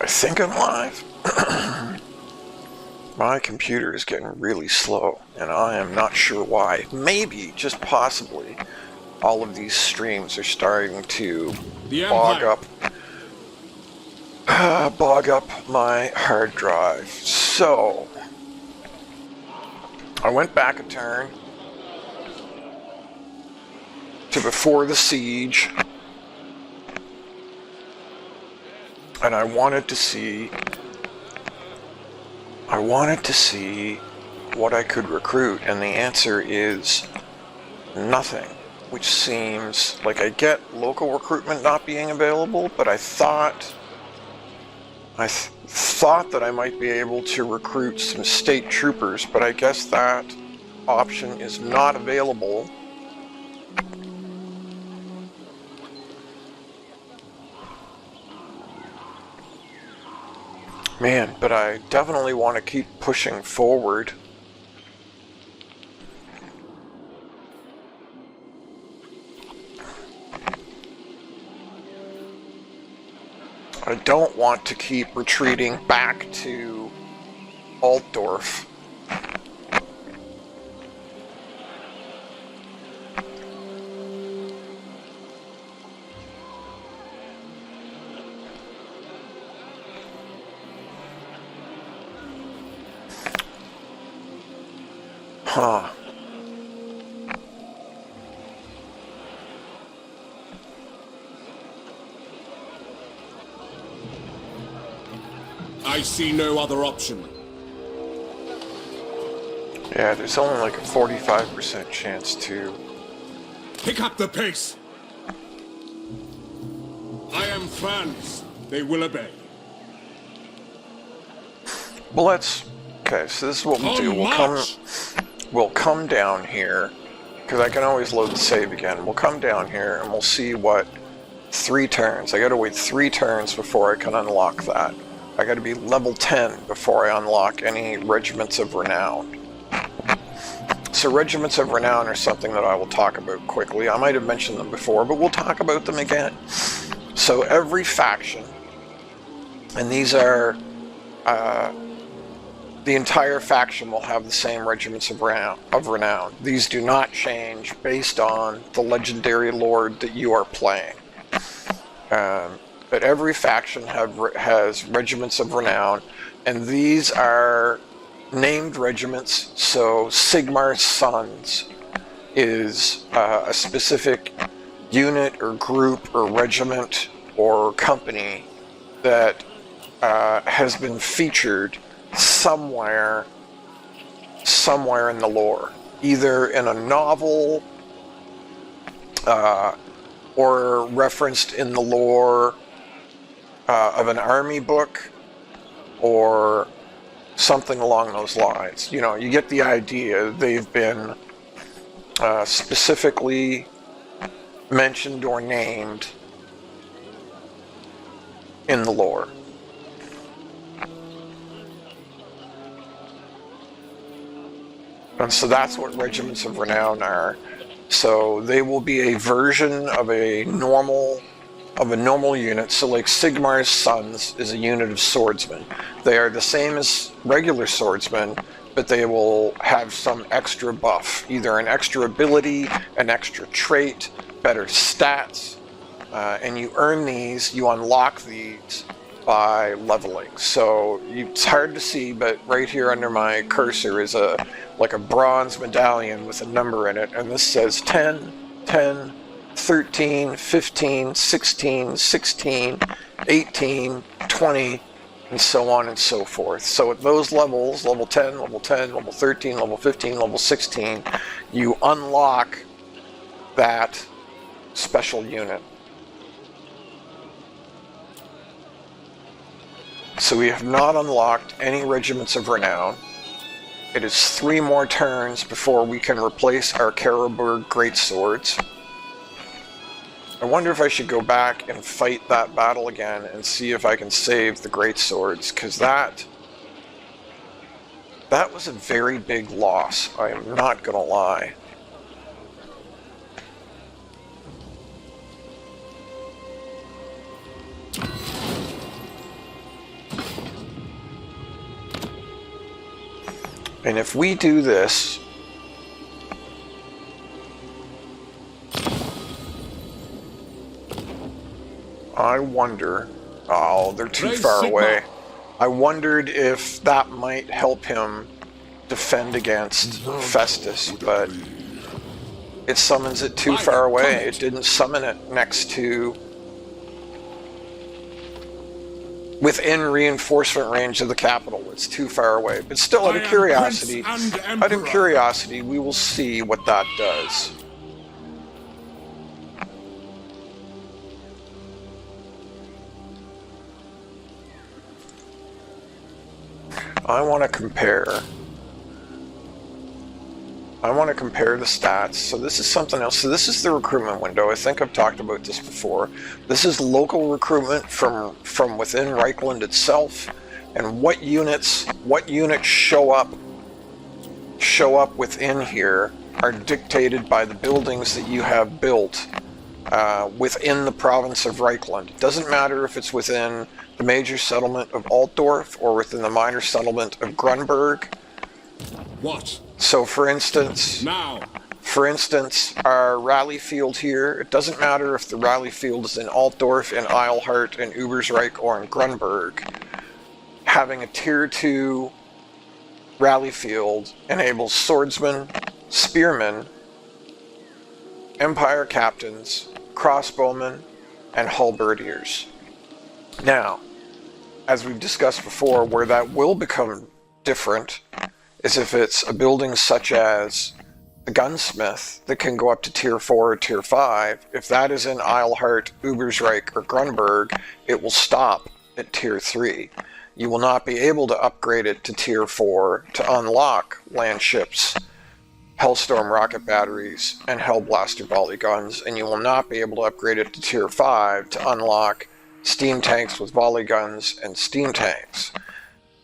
think I'm live. My computer is getting really slow, and I am not sure why. Maybe, just possibly, all of these streams are starting to bog up my hard drive. So, I went back a turn to before the siege, and I wanted to see what I could recruit, and the answer is nothing, which seems like I get local recruitment not being available, but I thought that I might be able to recruit some state troopers, but I guess that option is not available. Man, but I definitely want to keep pushing forward. I don't want to keep retreating back to Altdorf. Huh. I see no other option. Yeah, there's only like a 45% chance to... Pick up the pace! I am Franz. They will obey. Well, let's... Okay, so this is what we'll do. We'll come down here, because I can always load the save again. We'll come down here and we'll see what 3 turns. I gotta wait 3 turns before I can unlock that. I gotta be level 10 before I unlock any Regiments of Renown. So Regiments of Renown are something that I will talk about quickly. I might have mentioned them before, but we'll talk about them again. So every faction, and these are... the entire faction will have the same Regiments of Renown. These do not change based on the legendary lord that you are playing. But every faction has Regiments of Renown, and these are named regiments. So Sigmar's Sons is a specific unit or group or regiment or company that has been featured somewhere in the lore, either in a novel or referenced in the lore of an army book or something along those lines. You know, you get the idea. They've been specifically mentioned or named in the lore. And so that's what Regiments of Renown are. So they will be a version of a normal unit. So like Sigmar's Sons is a unit of swordsmen. They are the same as regular swordsmen, but they will have some extra buff, either an extra ability, an extra trait, better stats, and you earn these, you unlock these by leveling. So it's hard to see, but right here under my cursor is like a bronze medallion with a number in it, and this says 10, 10, 13, 15, 16, 16, 18, 20, and so on and so forth. So at those levels, level 10, level 10, level 13, level 15, level 16, you unlock that special unit. So we have not unlocked any Regiments of Renown. It is 3 more turns before we can replace our Karaberg Greatswords. I wonder if I should go back and fight that battle again and see if I can save the Greatswords, because that was a very big loss, I am not gonna lie. And if we do this, I wonder, oh, they're too far away. I wondered if that might help him defend against Festus, but it summons it too far away. It didn't summon it next to, within reinforcement range of the capital. It's too far away. But still, out of curiosity, we will see what that does. I want to compare the stats. So this is something else. So this is the recruitment window. I think I've talked about this before. This is local recruitment from within Reichland itself, and what units show up within here are dictated by the buildings that you have built within the province of Reichland. It doesn't matter if it's within the major settlement of Altdorf or within the minor settlement of Grunberg. What? So for instance, our rally field here, it doesn't matter if the rally field is in Altdorf, in Eilhart, in Ubersreich, or in Grunberg. Having a tier 2 rally field enables swordsmen, spearmen, empire captains, crossbowmen, and halberdiers. Now, as we've discussed before, where that will become different is if it's a building such as the gunsmith that can go up to tier 4 or tier 5. If that is in Eilhart, Ubersreich, or Grunberg, it will stop at tier 3. You will not be able to upgrade it to tier 4 to unlock land ships, Hellstorm rocket batteries, and Hellblaster volley guns, and you will not be able to upgrade it to tier 5 to unlock steam tanks with volley guns and steam tanks.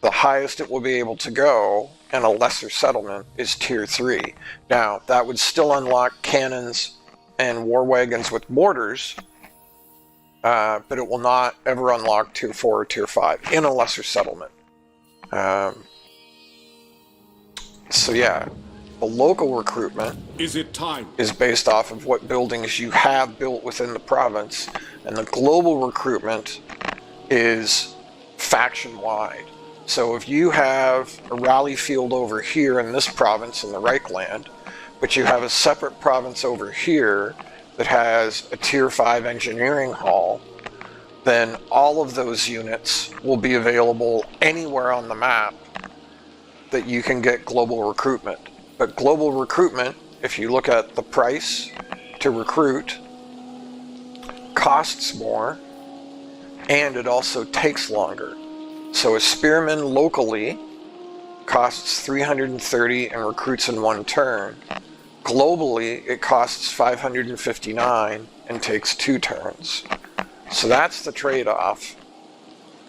The highest it will be able to go in a lesser settlement is tier 3. Now, that would still unlock cannons and war wagons with mortars, but it will not ever unlock tier 4 or tier 5 in a lesser settlement. So yeah, the local recruitment is based off of what buildings you have built within the province, and the global recruitment is faction-wide. So if you have a rally field over here in this province in the Reichland, but you have a separate province over here that has a tier 5 engineering hall, then all of those units will be available anywhere on the map that you can get global recruitment. But global recruitment, if you look at the price to recruit, costs more, and it also takes longer. So a spearman locally costs 330 and recruits in 1 turn. Globally, it costs 559 and takes 2 turns. So that's the trade-off.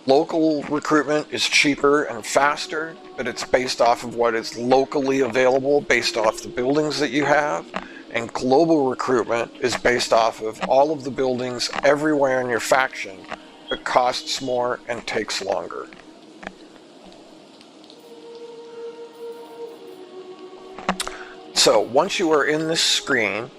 Local recruitment is cheaper and faster, but it's based off of what is locally available, based off the buildings that you have. And global recruitment is based off of all of the buildings everywhere in your faction, but costs more and takes longer. So once you are in this screen,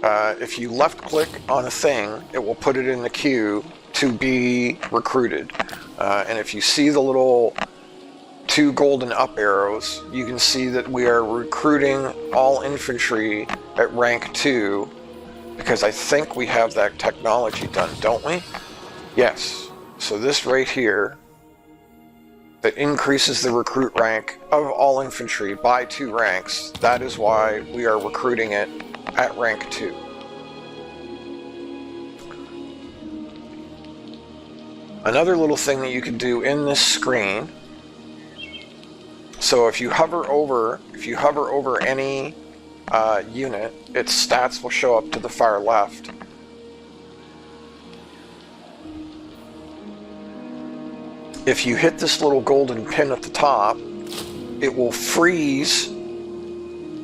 if you left click on a thing, it will put it in the queue to be recruited. And if you see the little 2 golden up arrows, you can see that we are recruiting all infantry at rank 2, because I think we have that technology done, don't we? Yes. So this right here, that increases the recruit rank of all infantry by 2 ranks, that is why we are recruiting it at rank 2. Another little thing that you can do in this screen, so if you hover over any unit, its stats will show up to the far left. If you hit this little golden pin at the top, it will freeze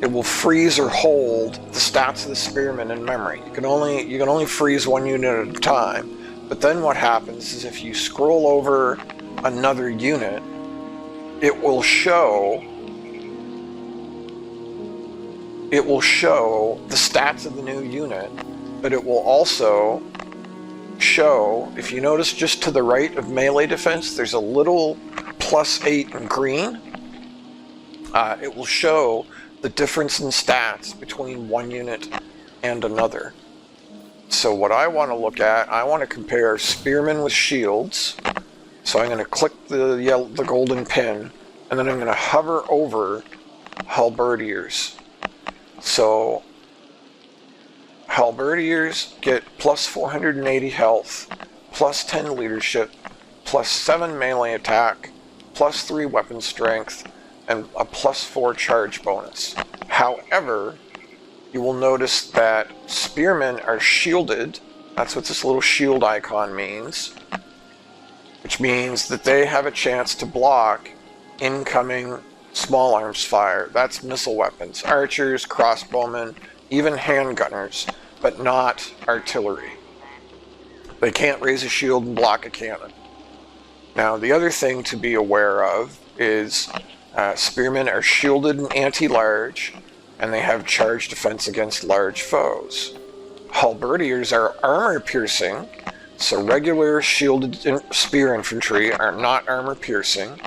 or hold the stats of the spearmen in memory. You can only freeze 1 unit at a time. But then what happens is if you scroll over another unit, it will show the stats of the new unit, but it will also show, if you notice just to the right of melee defense, there's a little +8 in green. It will show the difference in stats between one unit and another. So what I want to look at, I want to compare spearmen with shields. So I'm going to click the golden pin, and then I'm going to hover over halberdiers. So halberdiers get plus 480 health, plus 10 leadership, plus 7 melee attack, plus 3 weapon strength, and a plus 4 charge bonus. However, you will notice that spearmen are shielded. That's what this little shield icon means, which means that they have a chance to block incoming small arms fire. That's missile weapons, archers, crossbowmen, even handgunners, but not artillery. They can't raise a shield and block a cannon. Now, the other thing to be aware of is spearmen are shielded and anti-large, and they have charge defense against large foes. Halberdiers are armor-piercing, so regular shielded spear infantry are not armor-piercing.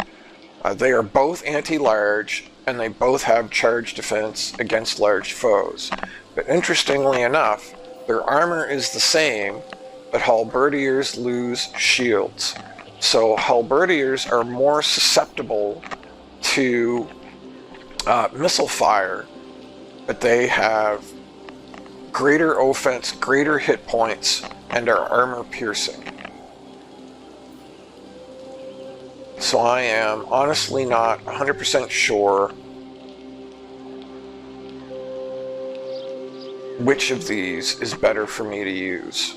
They are both anti-large, and they both have charge defense against large foes. But interestingly enough, their armor is the same, but halberdiers lose shields. So halberdiers are more susceptible to missile fire, but they have greater offense, greater hit points, and are armor piercing. So I am honestly not 100% sure which of these is better for me to use.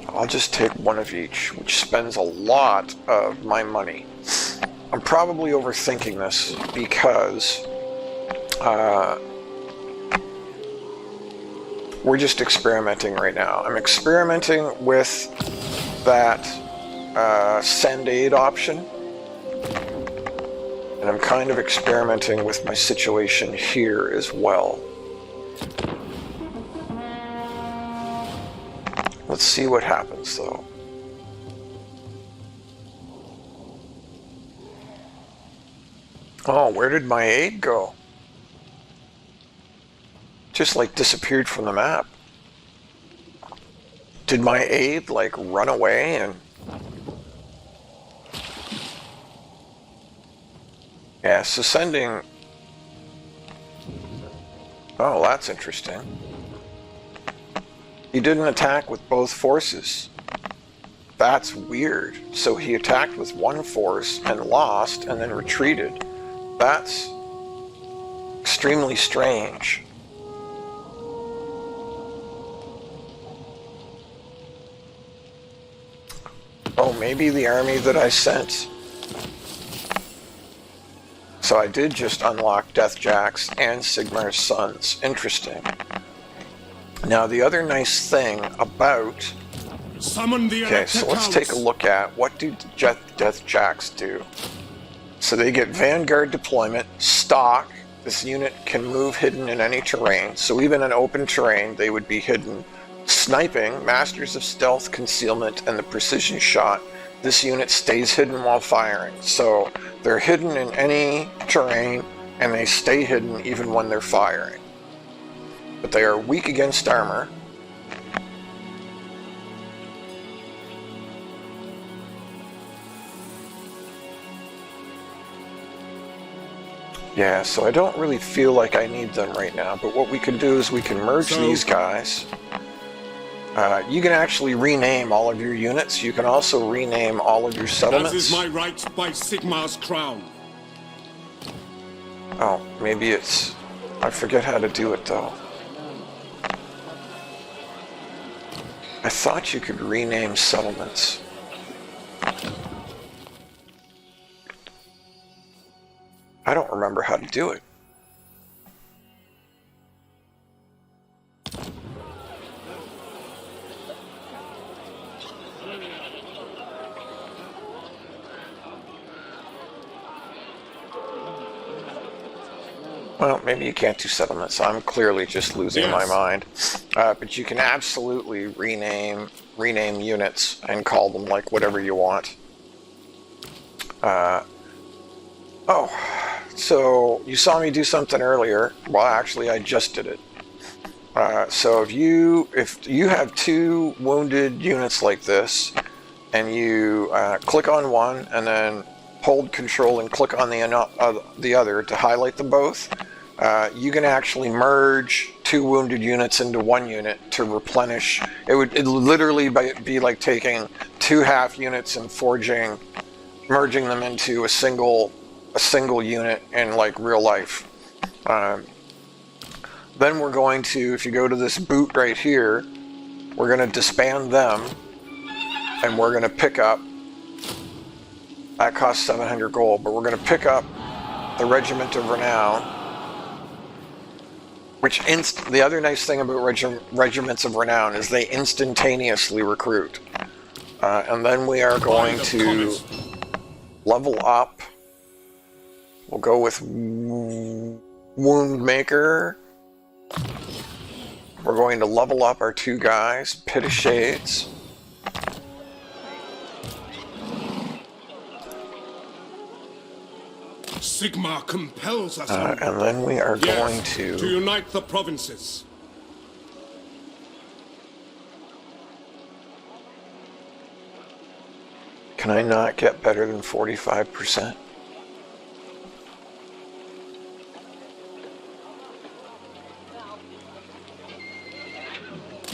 I'll just take one of each, which spends a lot of my money. I'm probably overthinking this because we're just experimenting right now. I'm experimenting with that send aid option, and I'm kind of experimenting with my situation here as well. Let's see what happens, though. Oh, where did my aid go? Just like disappeared from the map. Did my aid like run away and... Yeah, so sending... Oh, that's interesting. He didn't attack with both forces. That's weird. So he attacked with one force and lost and then retreated. That's extremely strange. Oh, maybe the army that I sent. So I did just unlock Deathjacks and Sigmar's Sons. Interesting. Now, the other nice thing about... Okay, so let's take a look at what do Deathjacks do. So they get Vanguard deployment, stock. This unit can move hidden in any terrain. So even in open terrain, they would be hidden. Sniping, Masters of Stealth, Concealment, and the Precision Shot. This unit stays hidden while firing. So they're hidden in any terrain, and they stay hidden even when they're firing. But they are weak against armor. Yeah, so I don't really feel like I need them right now, but what we can do is we can merge these guys. You can actually rename all of your units. You can also rename all of your settlements. That is my right by Sigmar's crown. Oh, maybe it's... I forget how to do it, though. I thought you could rename settlements. I don't remember how to do it. Well, maybe you can't do settlements. I'm clearly just losing my mind. But you can absolutely rename units and call them like whatever you want. Oh, so you saw me do something earlier. Well, actually, I just did it. So if you have 2 wounded units like this, and you click on one and then hold Control and click on the other to highlight them both, you can actually merge 2 wounded units into 1 unit to replenish. It would literally be like taking 2 half units and merging them into a single unit in like real life. Then we're going to, if you go to this boot right here, we're going to disband them, and we're going to pick up, that costs 700 gold, but we're going to pick up the Regiment of Renown, which the other nice thing about Regiments of Renown is they instantaneously recruit. And then we are going to level up. We'll go with Wound Maker. We're going to level up our 2 guys, Pit of Shades. Sigmar compels us. And then we are going to unite the provinces. Can I not get better than 45%?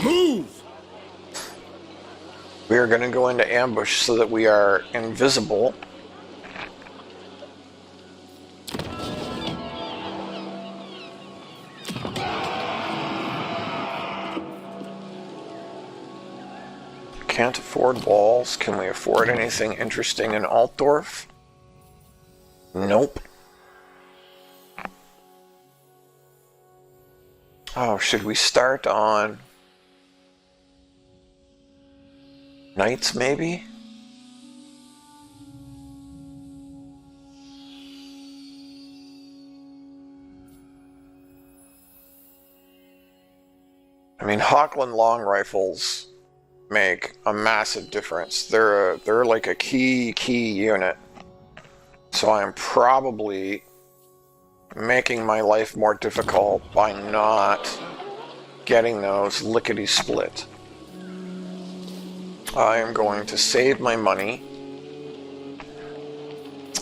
Move! We are going to go into ambush so that we are invisible. Can't afford walls. Can we afford anything interesting in Altdorf? Nope. Oh, should we start on Knights, maybe? I mean, Hochland long rifles make a massive difference. They're like a key unit. So I'm probably making my life more difficult by not getting those lickety-split. I am going to save my money.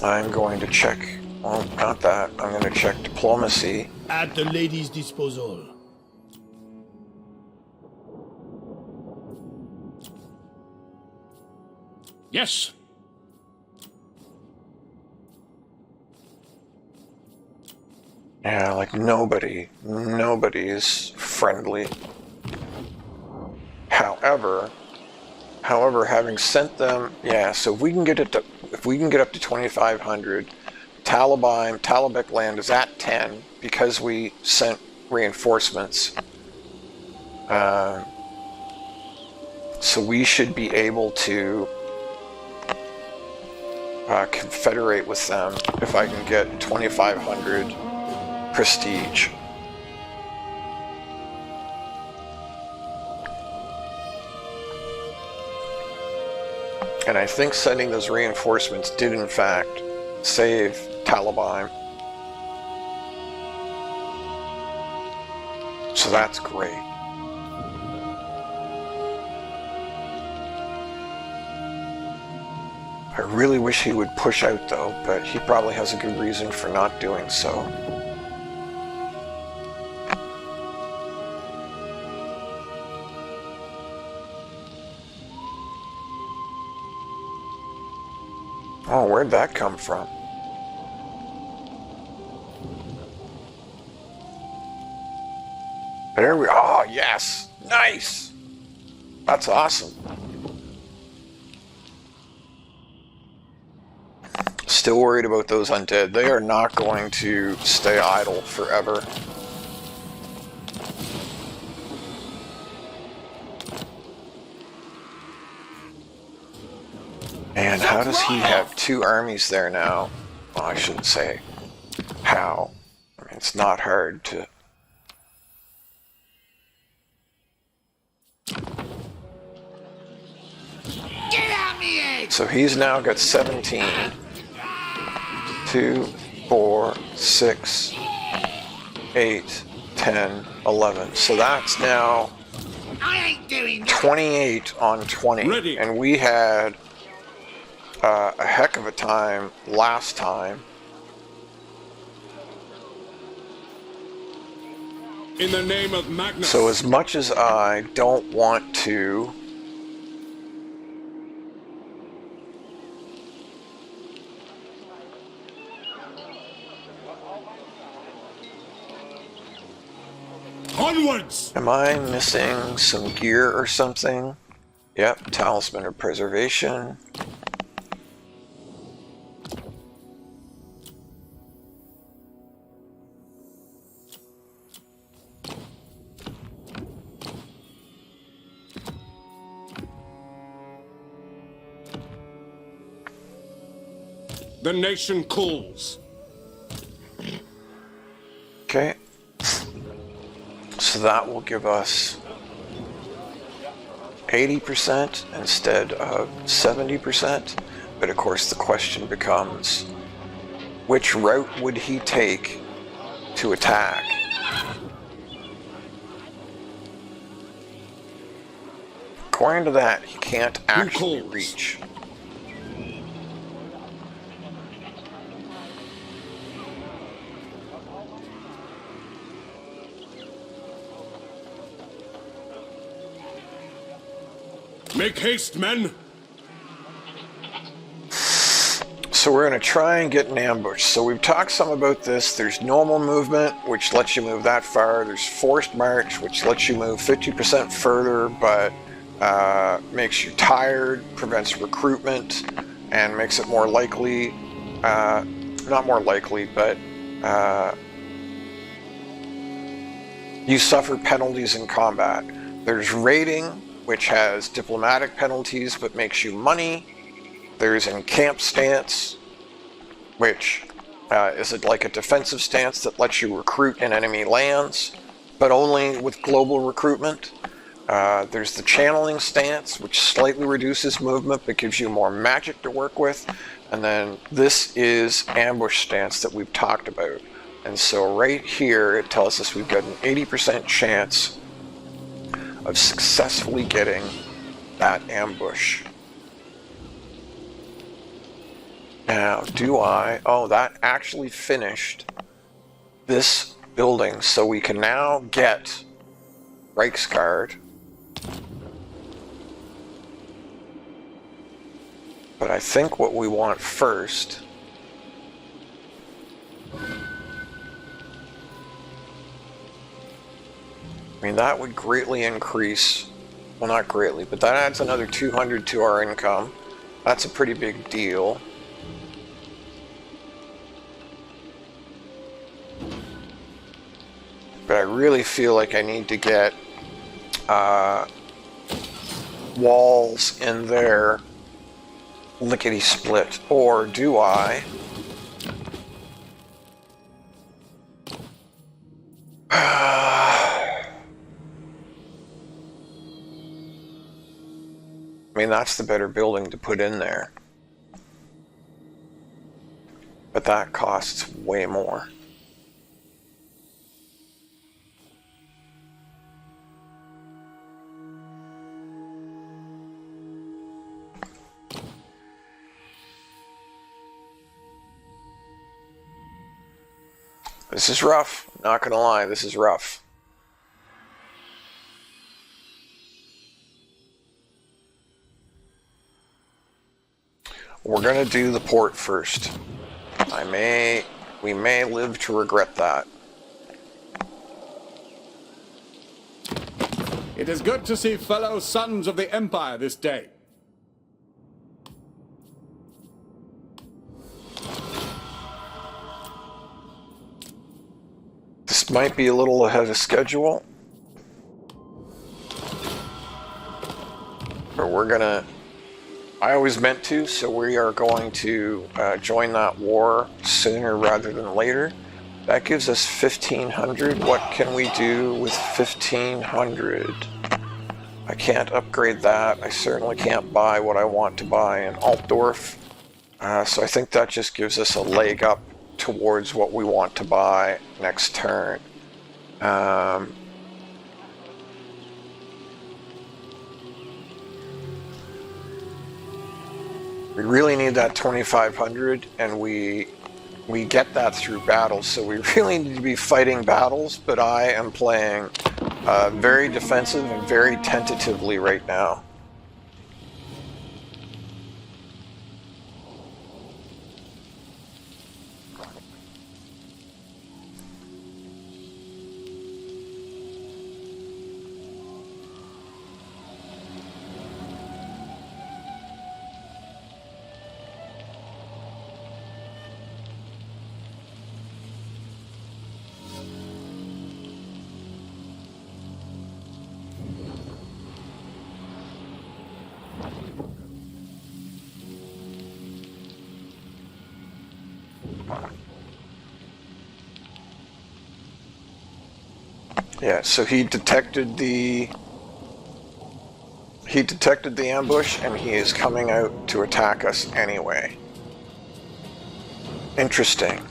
I'm going to check, well, not that. I'm going to check diplomacy. At the lady's disposal. Yes. Yeah, like nobody is friendly. However, having sent them, yeah, so if we can get up to 2,500, Talabek land is at 10 because we sent reinforcements. So we should be able to confederate with them if I can get 2,500 prestige. And I think sending those reinforcements did in fact save Talabheim. So that's great. I really wish he would push out though, but he probably has a good reason for not doing so. Oh, where'd that come from? There we are. Oh, yes. Nice. That's awesome. Still worried about those undead. They are not going to stay idle forever. And how does he have 2 armies there now? Well, I shouldn't say how. I mean, it's not hard to... So he's now got 17. 2, 4, 6, 8, 10, 11. So that's now 28 on 20. Ready. And we had a heck of a time last time. In the name of Magnus. So as much as I don't want to... Onwards! Am I missing some gear or something? Yep, Talisman of Preservation. The nation calls. Okay. So that will give us 80% instead of 70%. But of course the question becomes, which route would he take to attack? According to that, he can't actually calls? reach. Make haste, men! So we're going to try and get an ambush. So we've talked some about this. There's normal movement, which lets you move that far. There's forced march, which lets you move 50% further, but makes you tired, prevents recruitment, and makes it more likely, not more likely, but you suffer penalties in combat. There's raiding, which has diplomatic penalties but makes you money. There's encamp stance, which is like a defensive stance that lets you recruit in enemy lands, but only with global recruitment. There's the channeling stance, which slightly reduces movement but gives you more magic to work with. And then this is ambush stance that we've talked about. And so right here it tells us we've got an 80% chance of successfully getting that ambush. Now, oh, that actually finished this building, so we can now get Reichsguard. But I think what we want first I mean, that would greatly increase, well, not greatly, but that adds another 200 to our income. That's a pretty big deal. But I really feel like I need to get walls in there lickety split. Or do I? I mean, that's the better building to put in there. But that costs way more. This is rough. Not gonna lie, this is rough. We're gonna do the port first. We may live to regret that. It is good to see fellow sons of the Empire this day. This might be a little ahead of schedule. But we're gonna... I always meant to, so we are going to join that war sooner rather than later. That gives us 1,500. What can we do with 1,500? I can't upgrade that. I certainly can't buy what I want to buy in Altdorf. So I think that just gives us a leg up towards what we want to buy next turn. We really need that 2,500, and we get that through battles, so we really need to be fighting battles, but I am playing very defensive and very tentatively right now. Yeah, so he detected the ambush, and he is coming out to attack us anyway. Interesting.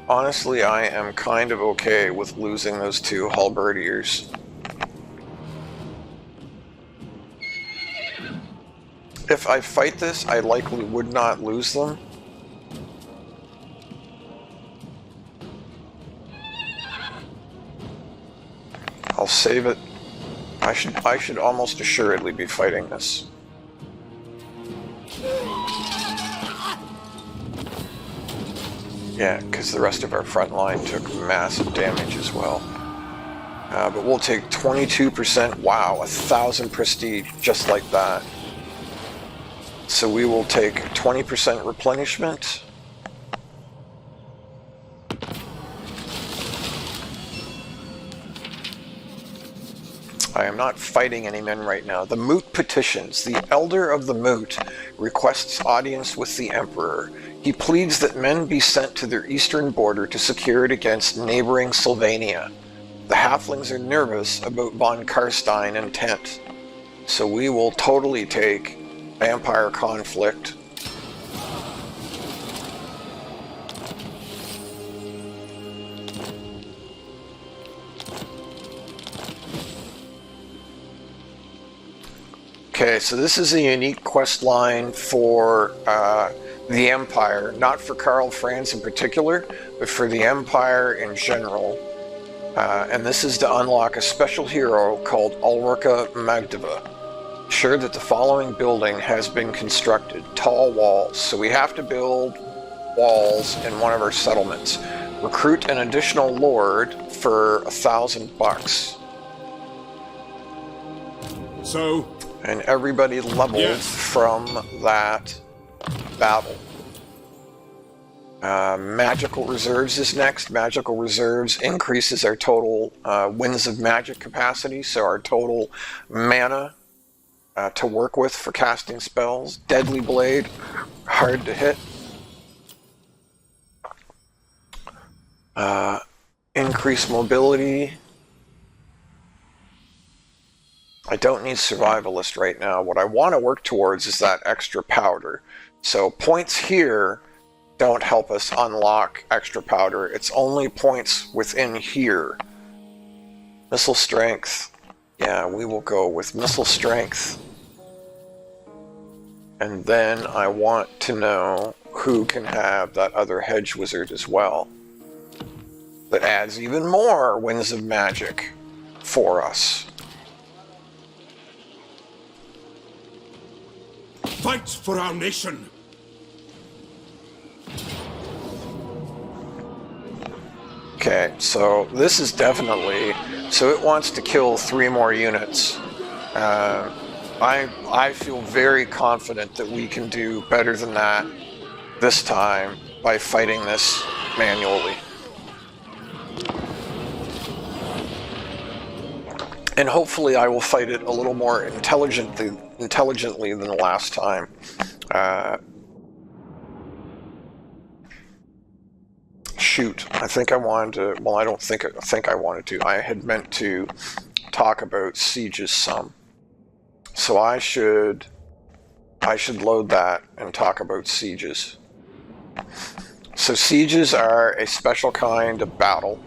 Honestly, I am kind of okay with losing those two halberdiers. If I fight this, I likely would not lose them. I'll save it. I should almost assuredly be fighting this. Yeah, because the rest of our front line took massive damage as well. But we'll take 22%. Wow, 1,000 prestige just like that. So we will take 20% replenishment. I am not fighting any men right now. The Moot petitions. The Elder of the Moot requests audience with the Emperor. He pleads that men be sent to their eastern border to secure it against neighboring Sylvania. The halflings are nervous about von Karstein and Tent, so we will totally take vampire conflict. Okay, so this is a unique quest line for the Empire, not for Karl Franz in particular, but for the Empire in general. And this is to unlock a special hero called Ulrika Magdova. Sure that the following building has been constructed. Tall walls. So we have to build walls in one of our settlements. Recruit an additional lord for $1,000. So? And everybody leveled from that battle. Magical Reserves is next. Magical Reserves increases our total Winds of Magic capacity, so our total mana to work with for casting spells. Deadly Blade, hard to hit. Increase mobility. I don't need Survivalist right now. What I want to work towards is that extra powder. So points here don't help us unlock extra powder. It's only points within here. Missile strength. Yeah, we will go with missile strength. And then I want to know who can have that other hedge wizard as well. That adds even more Winds of Magic for us. Fight for our nation. Okay, so this is definitely... So it wants to kill 3 more units. I feel very confident that we can do better than that this time by fighting this manually. And hopefully I will fight it a little more intelligently than the last time. Shoot, I think I wanted to... Well, I don't think I wanted to. I had meant to talk about sieges some. So I should load that and talk about sieges. So sieges are a special kind of battle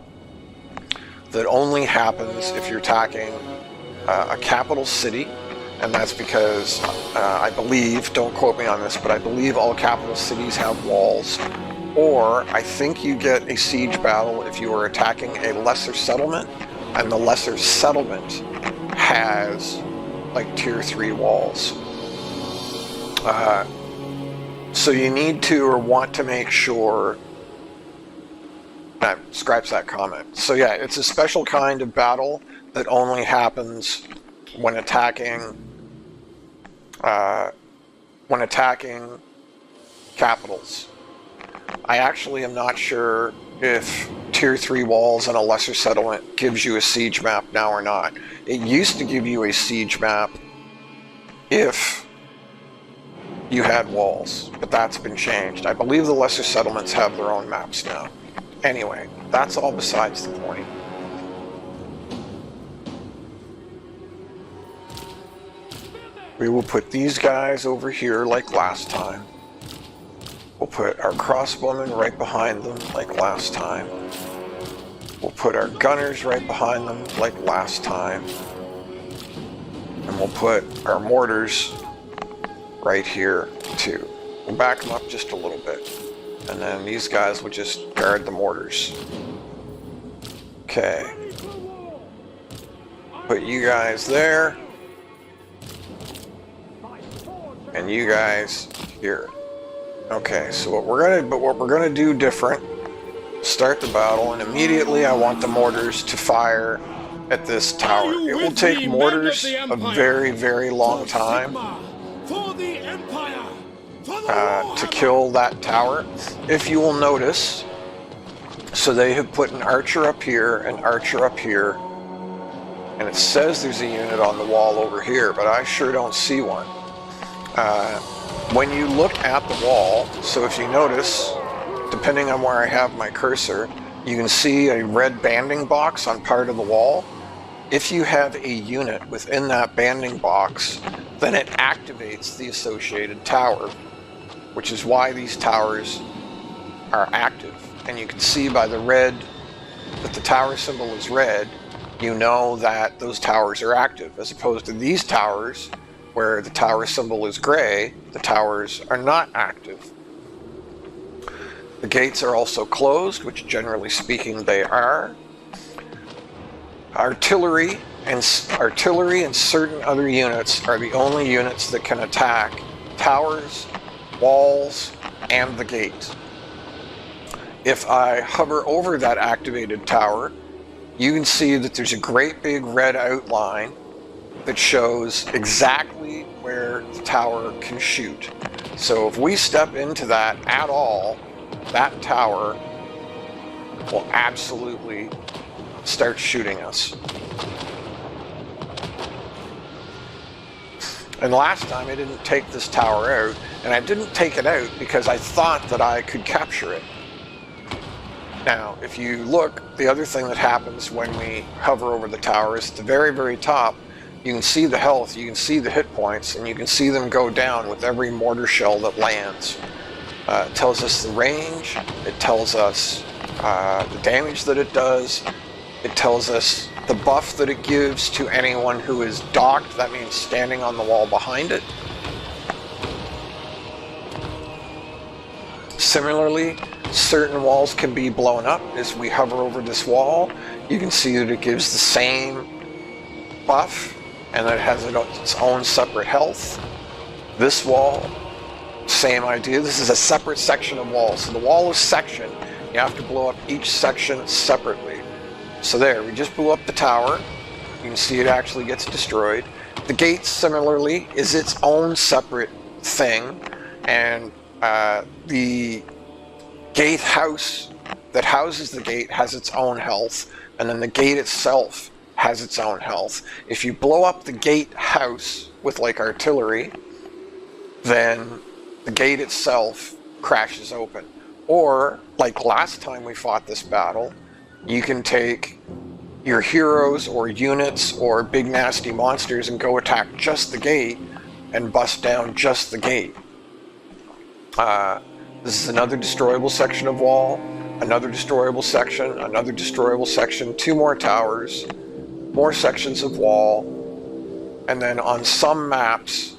that only happens if you're attacking a capital city, and that's because I believe, don't quote me on this, but I believe all capital cities have walls. Or I think you get a siege battle if you are attacking a lesser settlement, and the lesser settlement has like tier 3 walls. So you need to or want to make sure... Scratch that comment. So yeah, it's a special kind of battle that only happens when attacking capitals. I actually am not sure if tier 3 walls and a lesser settlement gives you a siege map now or not. It used to give you a siege map if you had walls, but that's been changed. I believe the lesser settlements have their own maps now. Anyway, that's all besides the point. We will put these guys over here like last time. We'll put our crossbowmen right behind them like last time. We'll put our gunners right behind them like last time. And we'll put our mortars right here too. We'll back them up just a little bit. And then these guys will just guard the mortars. Okay. Put you guys there. And you guys here. Okay, so what we're gonna do different. Start the battle, and immediately I want the mortars to fire at this tower. It will take mortars a very, very long time to kill that tower. If you will notice, so they have put an archer up here, an archer up here, and it says there's a unit on the wall over here, but I sure don't see one. When you look at the wall, so if you notice, depending on where I have my cursor, you can see a red banding box on part of the wall. If you have a unit within that banding box, then it activates the associated tower, which is why these towers are active. And you can see by the red, that the tower symbol is red, you know that those towers are active, as opposed to these towers, where the tower symbol is gray, the towers are not active. The gates are also closed, which generally speaking they are. Artillery and certain other units are the only units that can attack towers, walls, and the gate. If I hover over that activated tower, you can see that there's a great big red outline that shows exactly where the tower can shoot. So if we step into that at all, that tower will absolutely start shooting us. And last time I didn't take this tower out, and I didn't take it out because I thought that I could capture it. Now, if you look, the other thing that happens when we hover over the tower is at the very, very top, you can see the health, you can see the hit points, and you can see them go down with every mortar shell that lands. It tells us the range, it tells us the damage that it does, it tells us the buff that it gives to anyone who is docked, that means standing on the wall behind it. Similarly, certain walls can be blown up. As we hover over this wall, you can see that it gives the same buff, and that has its own separate health. This wall, same idea. This is a separate section of wall. So the wall is sectioned. You have to blow up each section separately. So there, we just blew up the tower. You can see it actually gets destroyed. The gate, similarly, is its own separate thing. And the gate house that houses the gate has its own health. And then the gate itself has its own health. If you blow up the gate house with like artillery, then the gate itself crashes open. Or, like last time we fought this battle, you can take your heroes or units or big nasty monsters and go attack just the gate and bust down just the gate. This is another destroyable section of wall, another destroyable section, another destroyable section, 2 more towers, more sections of wall, and then on some maps,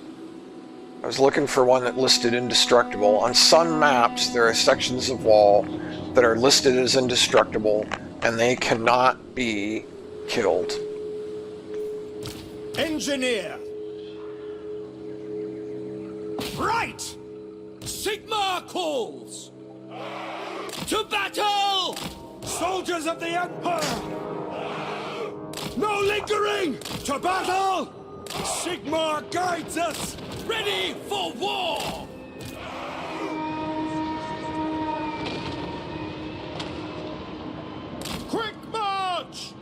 I was looking for one that listed indestructible. On some maps, there are sections of wall that are listed as indestructible, and they cannot be killed. Engineer! Right! Sigmar calls! To battle! Soldiers of the Emperor! No lingering! To battle! Sigmar guides us! Ready for war! Quick march!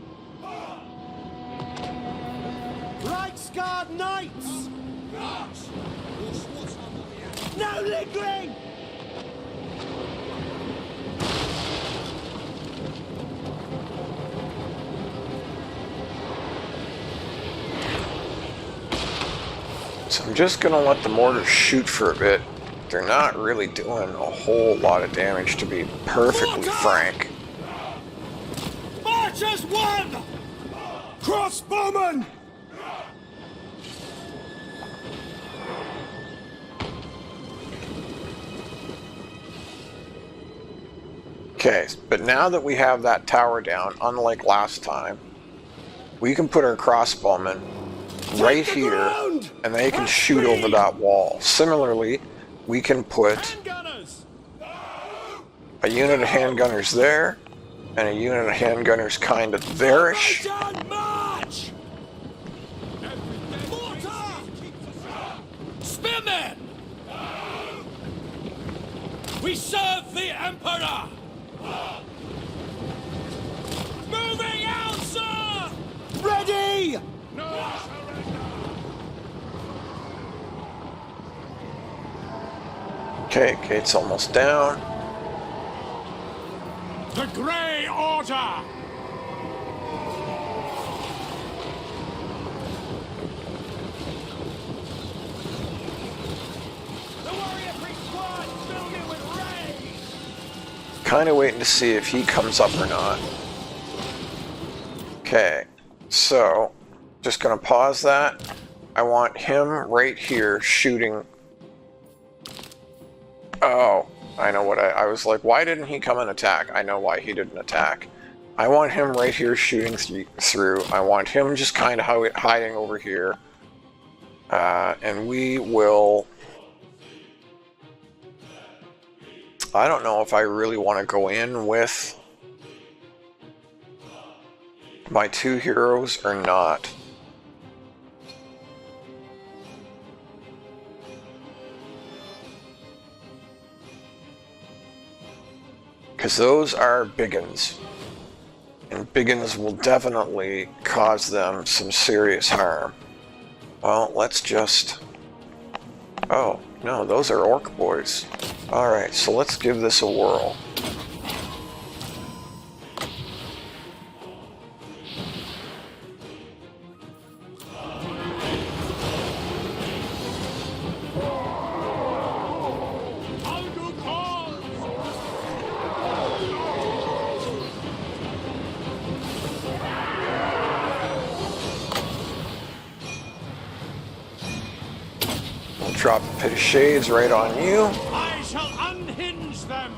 Reichsguard Knights! No lingering! So I'm just going to let the mortars shoot for a bit. They're not really doing a whole lot of damage, to be perfectly frank. March as one! Crossbowmen! Okay, but now that we have that tower down, unlike last time, we can put our crossbowmen right here, and they can shoot over that wall. Similarly, we can put a unit of handgunners there, and a unit of handgunners kind of there-ish. Spearmen! We serve the Emperor! Moving out, sir! Ready! No! Okay, gate's almost down. The Grey Order! The Warrior Priest Squad filled in with rage! Kind of waiting to see if he comes up or not. Okay, so just gonna pause that. I want him right here shooting. Oh, I know what I was like, why didn't he come and attack? I know why he didn't attack. I want him right here shooting through. I want him just kind of hiding over here. And we will... I don't know if I really want to go in with my 2 heroes or not. Because those are biggins. And biggins will definitely cause them some serious harm. Well, let's just... Oh, no, those are orc boys. Alright, so let's give this a whirl. Drop a pit of shades right on you. I shall unhinge them!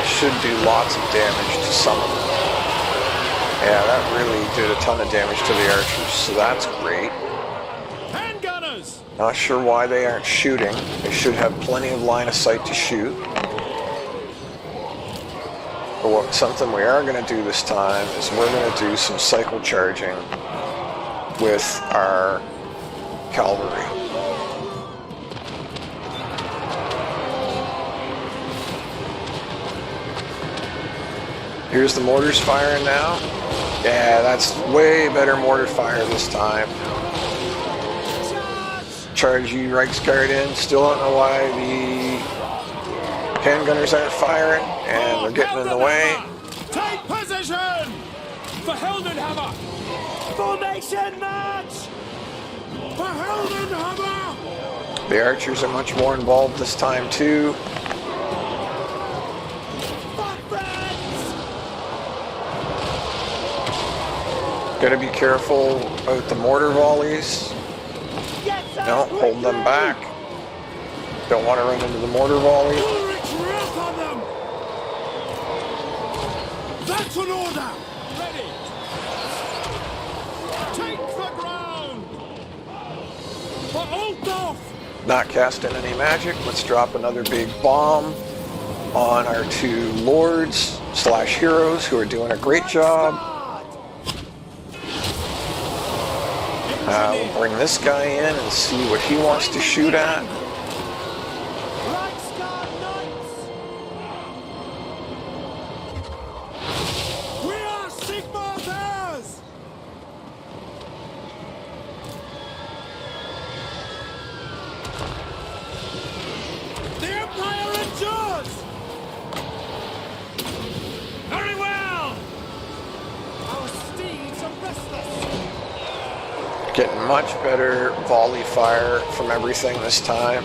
That should do lots of damage to some of them. Yeah, that really did a ton of damage to the archers, so that's great. Handgunners! Not sure why they aren't shooting. They should have plenty of line of sight to shoot. But something we are going to do this time is we're going to do some cycle charging with our cavalry. Here's the mortars firing now. Yeah, that's way better mortar fire this time. Charge you Reichsguard in. Still don't know why the handgunners aren't firing, and they're getting in the way. Take position! For Heldenhammer! Formation march! For Heldenhammer! The archers are much more involved this time too. Gotta be careful about the mortar volleys. Don't hold them back. Don't want to run into the mortar volley. That's an order! Ready! Take the ground! For Altdorf! Not casting any magic. Let's drop another big bomb on our two lords / heroes who are doing a great job. We'll bring this guy in and see what he wants to shoot at. We are Sigmar's! The Empire endures! Very well! Our steeds are restless! Getting much better volley fire from everything this time.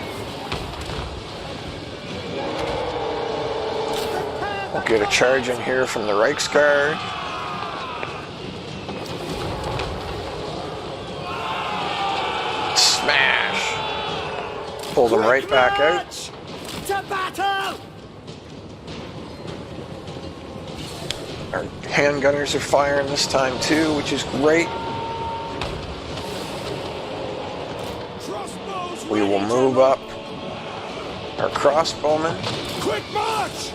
We'll get a charge in here from the Reichsguard. Smash! Pull them right back out. To battle! Our handgunners are firing this time too, which is great. We will move up our crossbowmen. Quick march!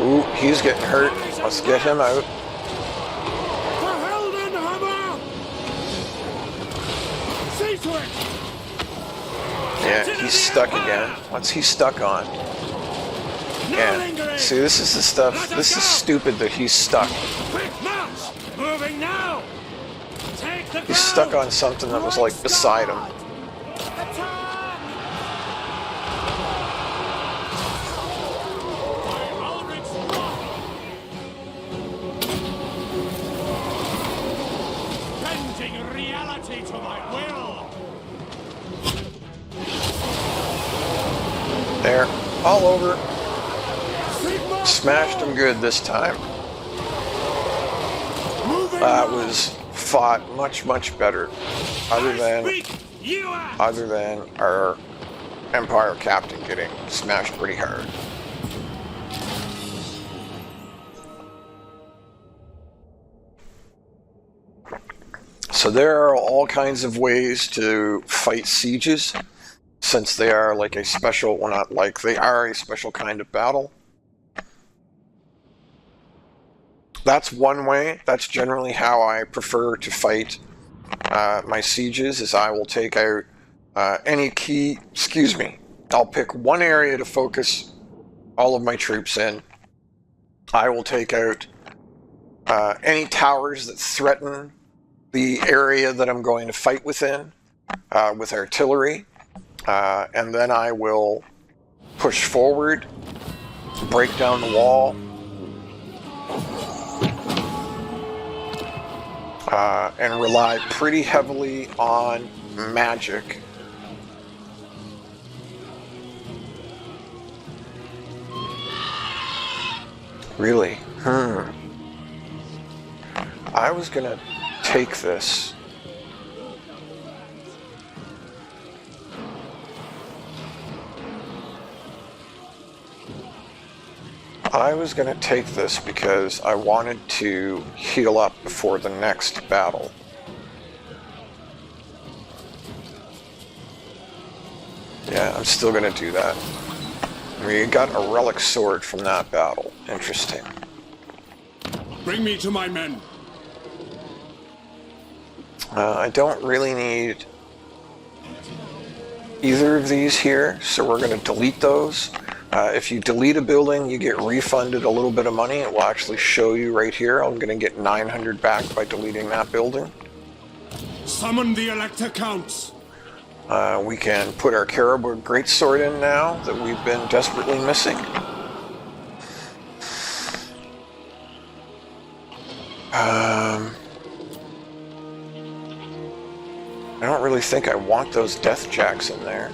Ooh, he's getting hurt. Let's get him out. For Heldenhammer! See to it! Yeah, he's stuck again. What's he stuck on? Yeah, see, this is the stuff. This is stupid that he's stuck. Quick march! Moving now! Take the He's stuck on something that was like beside him. Bending reality to my will! There, all over. Smashed him good this time. That was fought much better, other than our Empire captain getting smashed pretty hard. So there are all kinds of ways to fight sieges, since they are like a special, well, not like, they are a special kind of battle. That's one way. That's generally how I prefer to fight my sieges, is I will take out any key, I'll pick one area to focus all of my troops in. I will take out any towers that threaten the area that I'm going to fight within with artillery, and then I will push forward, break down the wall, and rely pretty heavily on magic. Really? I was gonna take this. I was going to take this because I wanted to heal up before the next battle. Yeah, I'm still going to do that. We got a relic sword from that battle. Interesting. Bring me to my men. I don't really need either of these here, so we're going to delete those. If you delete a building, you get refunded a little bit of money. It will actually show you right here. I'm going to get 900 back by deleting that building. Summon the Elector Counts. We can put our Caribou Greatsword in now that we've been desperately missing. I don't really think I want those Death Jacks in there.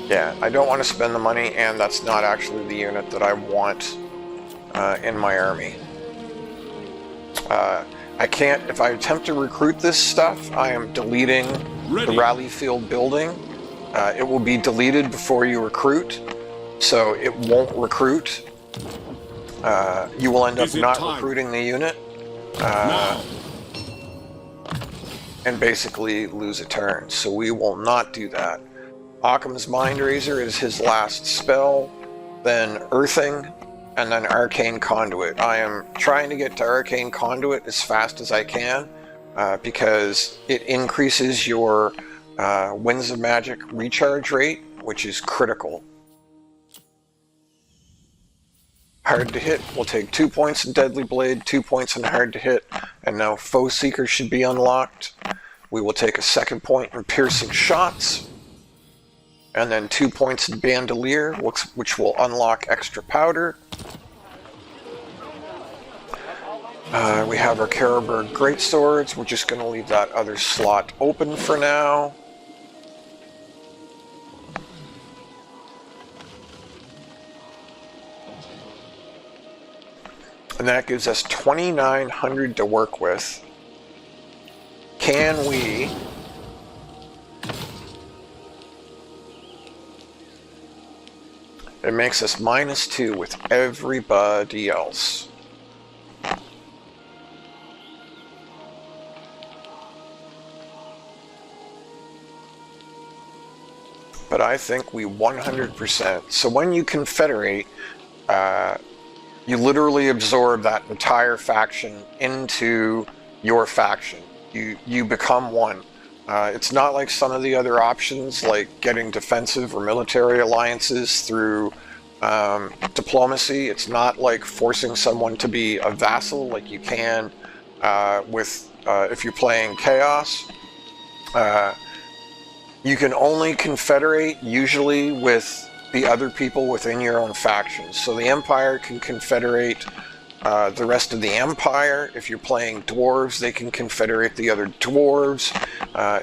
Yeah, I don't want to spend the money, and that's not actually the unit that I want in my army. I can't, if I attempt to recruit this stuff, I am deleting the rally field building. It will be deleted before you recruit, so it won't recruit. You will end up not recruiting the unit, and basically lose a turn, so we will not do that. Occam's Mind Razor is his last spell, then Earthing, and then Arcane Conduit. I am trying to get to Arcane Conduit as fast as I can, because it increases your Winds of Magic recharge rate, which is critical. Hard to hit will take 2 points in Deadly Blade, 2 points in Hard to hit, and now Foe Seeker should be unlocked. We will take a 2nd point in Piercing Shots, and then 2 points in Bandolier, which will unlock extra powder. We have our Caribou Greatswords. We're just going to leave that other slot open for now. And that gives us 2,900 to work with. Can we... It makes us -2 with everybody else. But I think we 100%. So when you confederate, you literally absorb that entire faction into your faction. You become one. It's not like some of the other options, like getting defensive or military alliances through diplomacy. It's not like forcing someone to be a vassal like you can with if you're playing Chaos. You can only confederate usually with the other people within your own faction. So the Empire can confederate the rest of the Empire. If you're playing Dwarves, they can confederate the other Dwarves.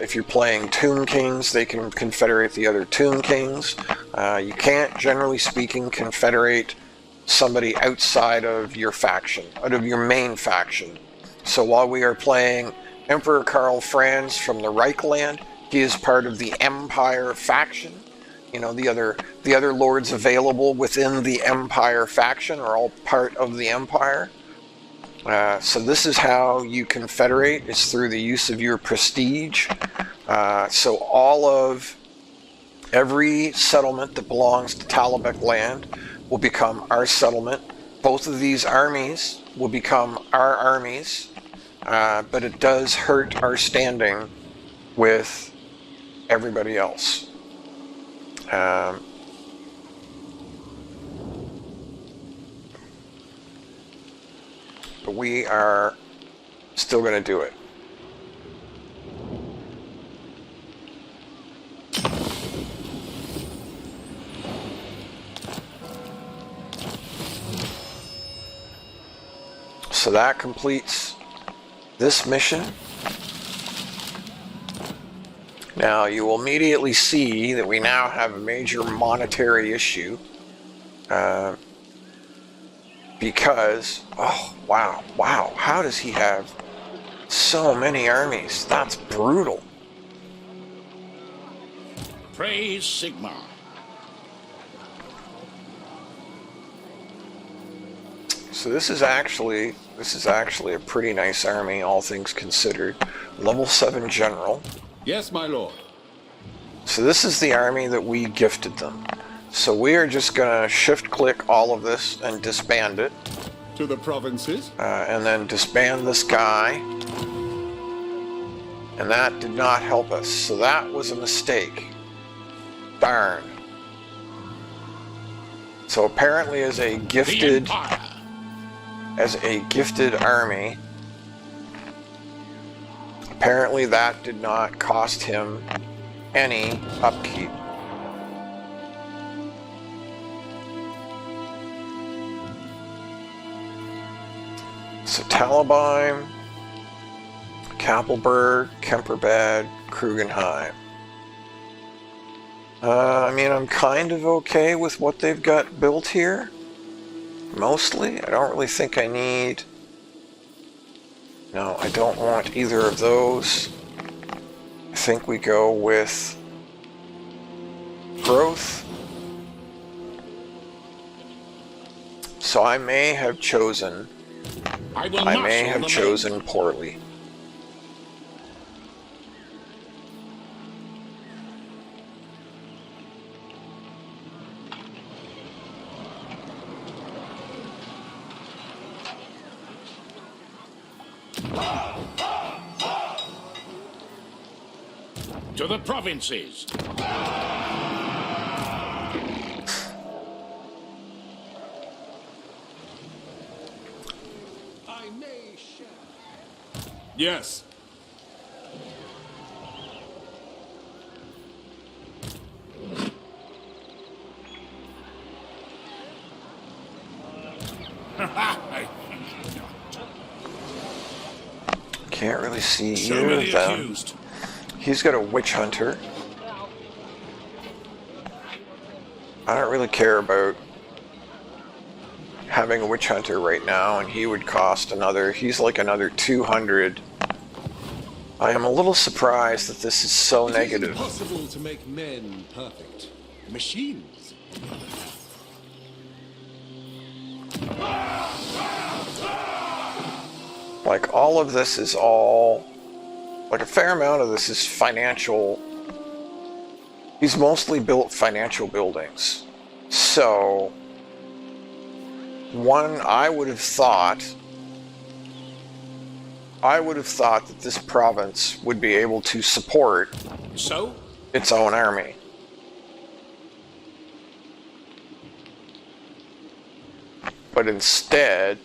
If you're playing Tomb Kings, they can confederate the other Tomb Kings. You can't, generally speaking, confederate somebody outside of your faction, out of your main faction. So while we are playing Emperor Karl Franz from the Reichland, he is part of the Empire faction. You know, the other lords available within the Empire faction are all part of the Empire. So this is how you confederate, is through the use of your prestige. So every settlement that belongs to Talabek land will become our settlement. Both of these armies will become our armies, but it does hurt our standing with everybody else. But we are still going to do it. So that completes this mission. Now you will immediately see that we now have a major monetary issue because, oh wow, how does he have so many armies? That's brutal. Praise Sigmar. So this is actually a pretty nice army, all things considered. Level 7 general. Yes, my lord. So this is the army that we gifted them. So we are just gonna shift-click all of this and disband it. To the provinces. And then disband this guy. And that did not help us. So that was a mistake. Darn. So apparently as a gifted army, apparently that did not cost him any upkeep. So Talabheim, Kappelberg, Kemperbad, Krugenheim. I mean, I'm kind of okay with what they've got built here. Mostly. I don't really think I need... No, I don't want either of those. I think we go with growth. So I may have chosen... I may have chosen poorly. To the provinces. I may share. Yes. Can't really see So either many of them. accused. He's got a witch hunter. I don't really care about having a witch hunter right now, and he would cost another, he's like another 200. I am a little surprised that this is so negative. It is impossible to make men perfect. Machines. Like, all of this is all... Like, a fair amount of this is financial... He's mostly built financial buildings. So... One, I would have thought that this province would be able to support So? its own army. But instead...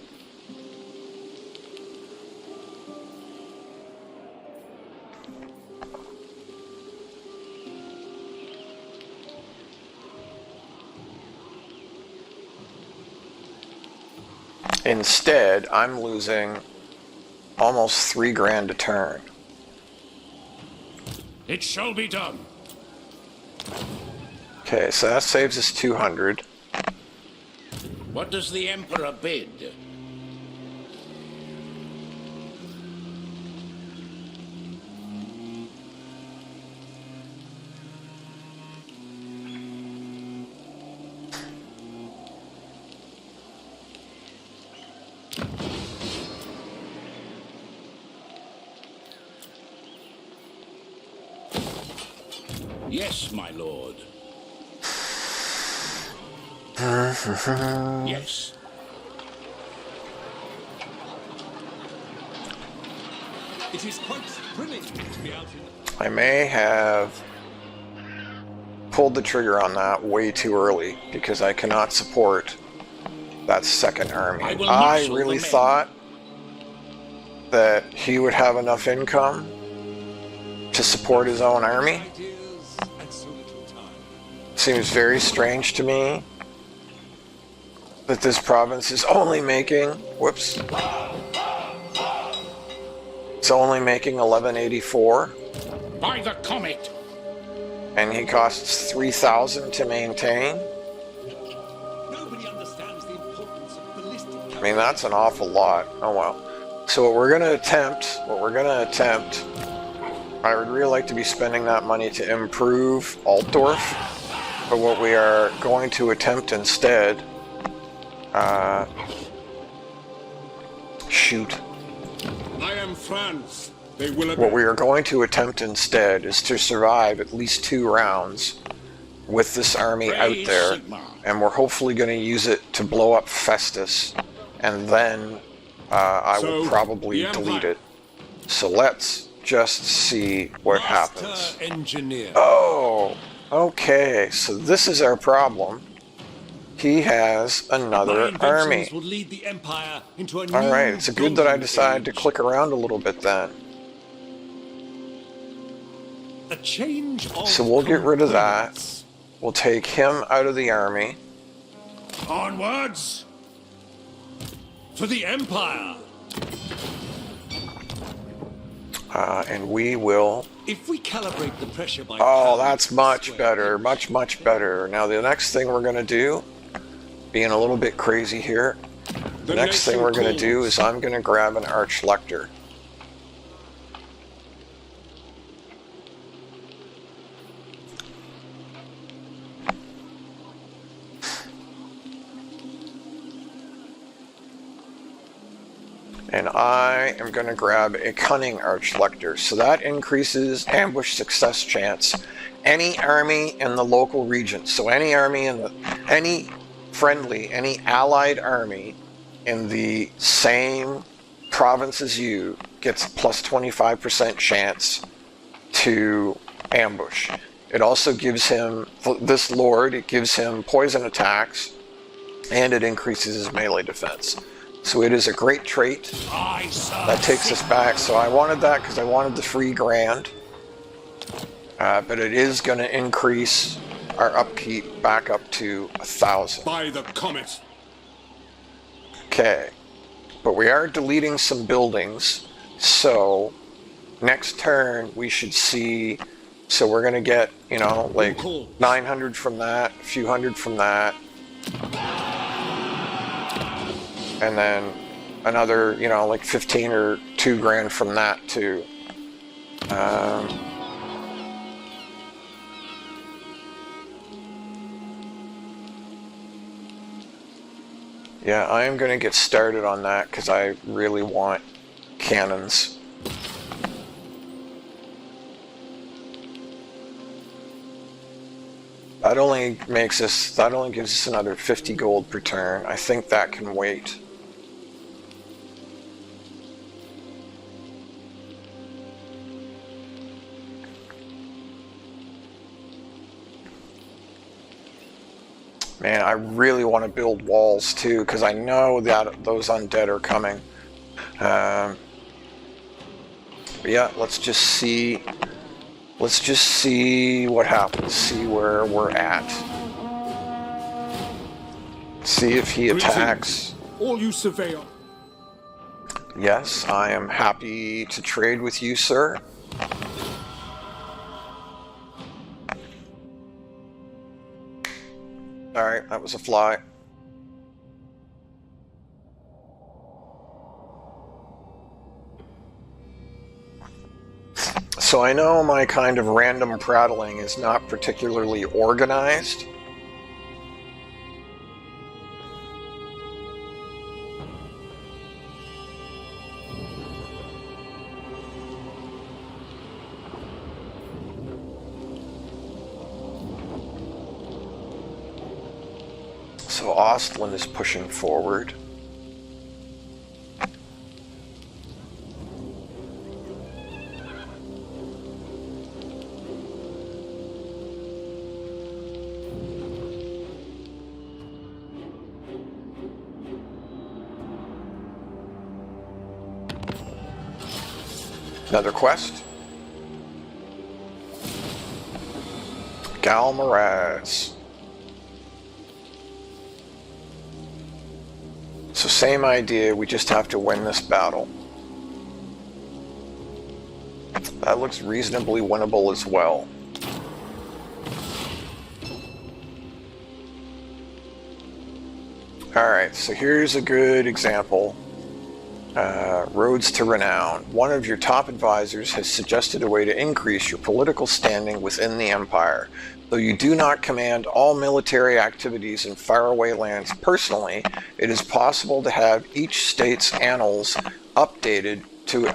Instead, I'm losing almost $3,000 a turn. It shall be done. Okay, so that saves us 200. What does the Emperor bid? Yes, my lord. Yes. It is quite thrilling to be out in the... I may have pulled the trigger on that way too early because I cannot support that second army. I will I marshal really the men. thought that he would have enough income to support his own army. ideas and so little time. Seems very strange to me that this province is only making, whoops, it's only making 1184, By the comet. and he costs 3,000 to maintain. Nobody understands the importance of ballistic. I mean, that's an awful lot. Oh well. So what we're gonna attempt, I would really like to be spending that money to improve Altdorf, but what we are going to attempt instead shoot. I am Franz. They will What we are going to attempt instead is to survive at least 2 rounds with this army out Praise there, Sigmar. and we're hopefully going to use it to blow up Festus, and then I will So, probably the delete Empire. it. So let's just see what happens. Master engineer. Oh, okay, so this is our problem. He has My another inventions army. will lead the Empire into a new Alright, it's good that I golden decided to age. click around a little bit then. A change of So we'll get rid of that. components. We'll take him out of the army. Onwards to the Empire. And we will... If we calibrate the pressure by Oh, pounds that's much squared, better. Much better. Now the next thing we're going to do, being a little bit crazy here, the next thing nation we're going to do calls. is I'm going to grab an Archlector. And I am going to grab a Cunning Archlector. So that increases ambush success chance. Any army in the local region, so any army in the, any allied army in the same province as you gets plus 25% chance to ambush. It also gives him, this lord, it gives him poison attacks, and it increases his melee defense. So it is a great trait. I serve That takes us back. So I wanted that because I wanted the free grand. But it is going to increase our upkeep back up to 1,000. by the comet. Okay. But we are deleting some buildings. So next turn we should see... So we're going to get, you know, like 900 from that, a few hundred from that. And then another, you know, like 15 or 2 grand from that too. Yeah, I am going to get started on that because I really want cannons. That only gives us another 50 gold per turn. I think that can wait. Man, I really want to build walls too, because I know that those undead are coming. But yeah, let's just see. Let's just see what happens. See where we're at. See if he attacks. All you surveyor. Yes, I am happy to trade with you, sir. Alright, that was a fly. So I know my kind of random prattling is not particularly organized. So Ostland is pushing forward. Another quest. Gal Moraz. So same idea, we just have to win this battle. That looks reasonably winnable as well. Alright, so here's a good example. Roads to Renown. One of your top advisors has suggested a way to increase your political standing within the Empire. Though you do not command all military activities in faraway lands personally, it is possible to have each state's annals updated to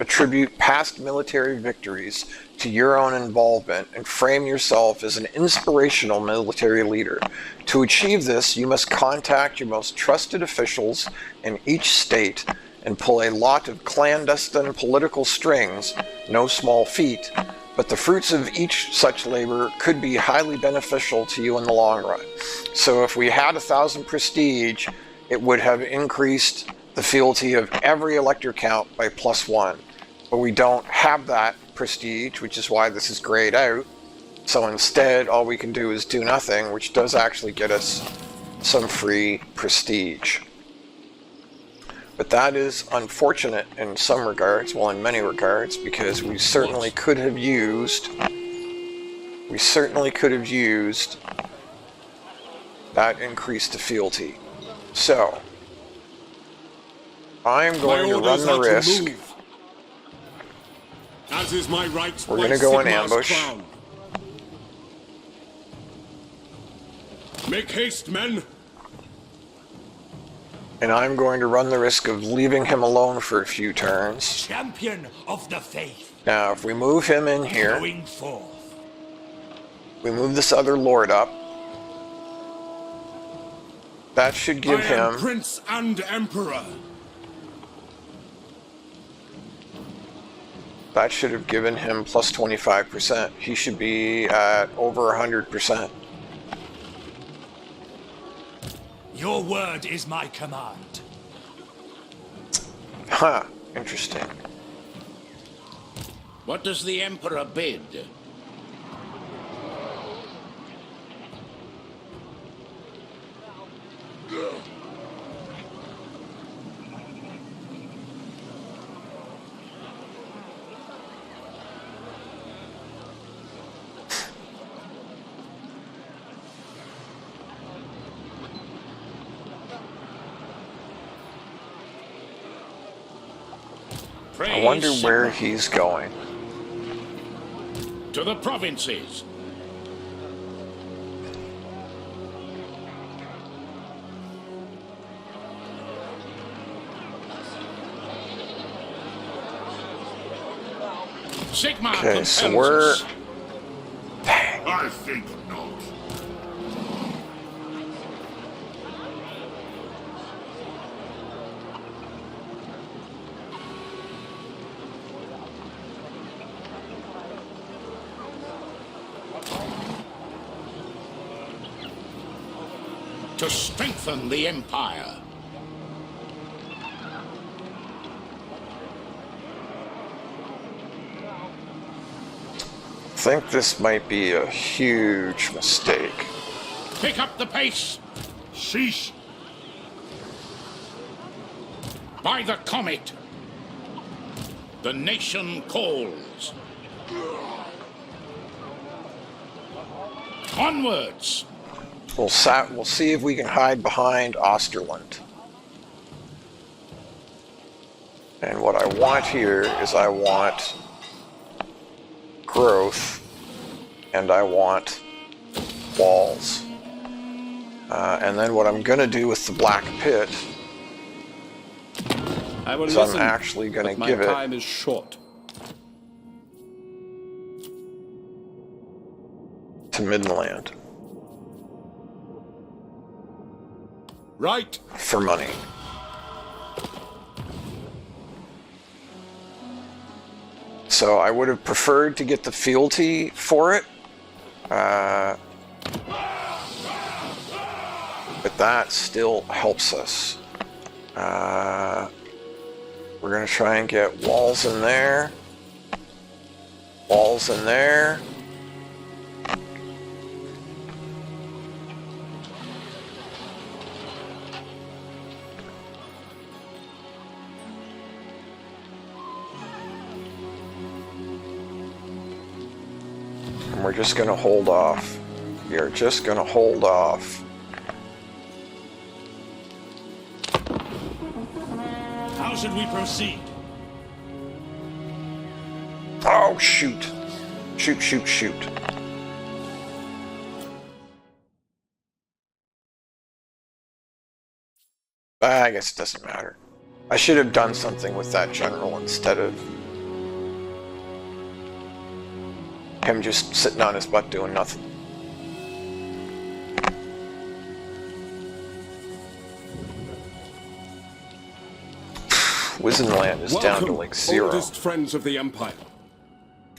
attribute past military victories to your own involvement and frame yourself as an inspirational military leader. To achieve this, you must contact your most trusted officials in each state and pull a lot of clandestine political strings, no small feat, but the fruits of each such labor could be highly beneficial to you in the long run. So if we had 1,000 prestige, it would have increased the fealty of every elector count by +1. But we don't have that prestige, which is why this is grayed out. So instead, all we can do is do nothing, which does actually get us some free prestige. But that is unfortunate in some regards, well, in many regards, because we certainly could have used that increased to fealty. So I'm going to run the risk. As is my right. We're going to go in ambush. Crown. Make haste, men. And I'm going to run the risk of leaving him alone for a few turns. Champion of the faith. Now, if we move him in here, Going forth. we move this other lord up. That should give I am him... Prince and Emperor. That should have given him plus 25%. He should be at over 100%. Your word is my command. Huh, interesting. What does the Emperor bid? I wonder where he's going. To the provinces. Sigma Okay, so compels we're... us. Dang. I think not. To strengthen the Empire. I think this might be a huge mistake. Pick up the pace. Sheesh. By the comet. The nation calls. Onwards. We'll see if we can hide behind Osterland. And what I want here is I want growth and I want walls. And then what I'm going to do with the Black Pit I will is listen, I'm actually going but to my give it time is short. to Midland Right. for money. So I would have preferred to get the fealty for it. But that still helps us. We're going to try and get walls in there. Walls in there. And we're just going to hold off. We are just going to hold off. How should we proceed? Oh, shoot. Shoot, shoot, shoot. I guess it doesn't matter. I should have done something with that general instead of him just sitting on his butt doing nothing. Wizenland is down to like 0. Oldest friends of the Empire.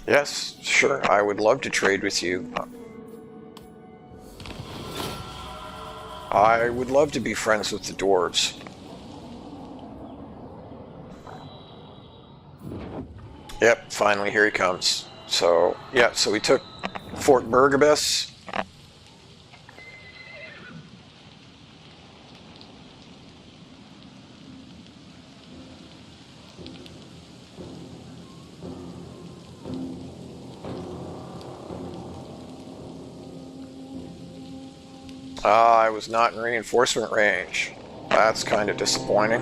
Yes, sure. I would love to trade with you. I would love to be friends with the dwarves. Yep, finally here he comes. So, yeah, so we took Fort Burgabus. I was not in reinforcement range. That's kind of disappointing.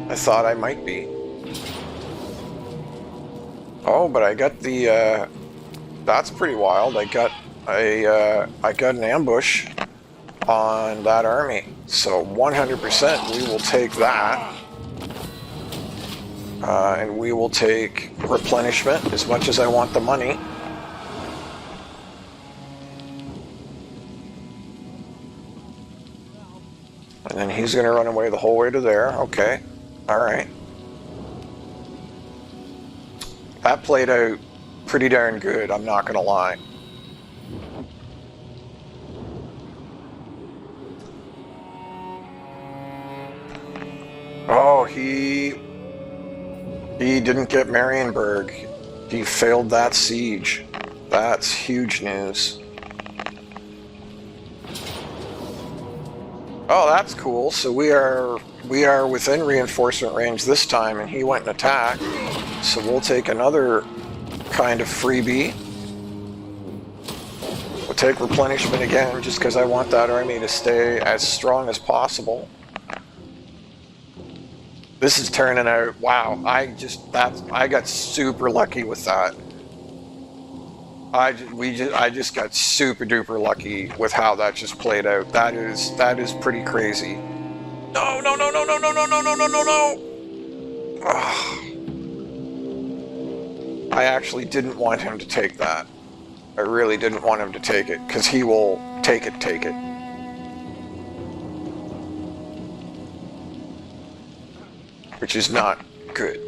I thought I might be. Oh, but I got the, that's pretty wild. I got an ambush on that army. So 100% we will take that. And we will take replenishment as much as I want the money. And then he's going to run away the whole way to there. Okay. All right. That played out pretty darn good, I'm not going to lie. Oh, he didn't get Marienburg. He failed that siege. That's huge news. Oh, that's cool. So we are within reinforcement range this time, and he went and attacked. So we'll take another kind of freebie. We'll take replenishment again, just because I want that army to stay as strong as possible. This is turning out. Wow! I got super lucky with that. I just got super duper lucky with how that just played out. That is pretty crazy. No! Ugh. I actually didn't want him to take that. I really didn't want him to take it, because he will take it. Which is not good.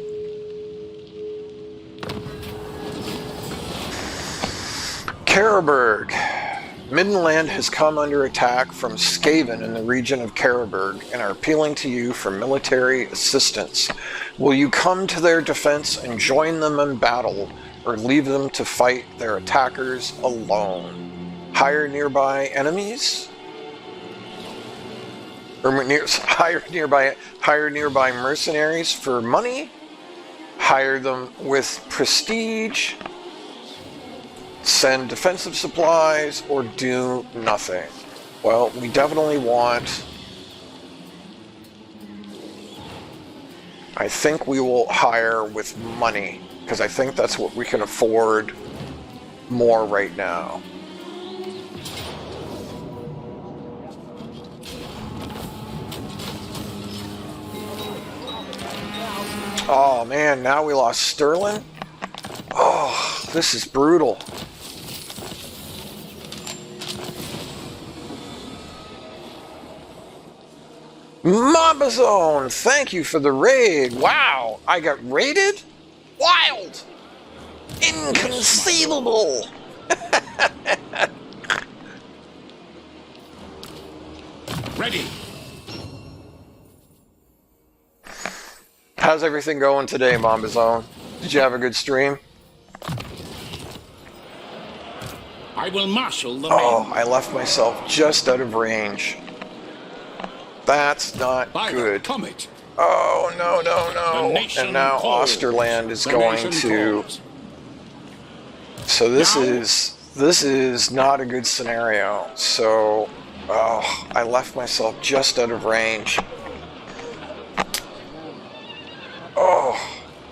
Karaberg. Middenland has come under attack from Skaven in the region of Karaberg and are appealing to you for military assistance. Will you come to their defense and join them in battle, or leave them to fight their attackers alone? Hire nearby enemies? Or hire nearby mercenaries for money? Hire them with prestige? Send defensive supplies, or do nothing? Well, we definitely want... I think we will hire with money, because I think that's what we can afford more right now. Oh man, now we lost Sterling? Oh, this is brutal. Mamba Zone, thank you for the raid. Wow, I got raided? Wild! Inconceivable! Ready. How's everything going today, Mamba Zone? Did you have a good stream? I will marshal the Oh, men. I left myself just out of range. That's not By good. the comet. Oh, no. The nation And now calls. Osterland is The going nation to... calls. So this Now? is not a good scenario. So, oh, I left myself just out of range. Oh,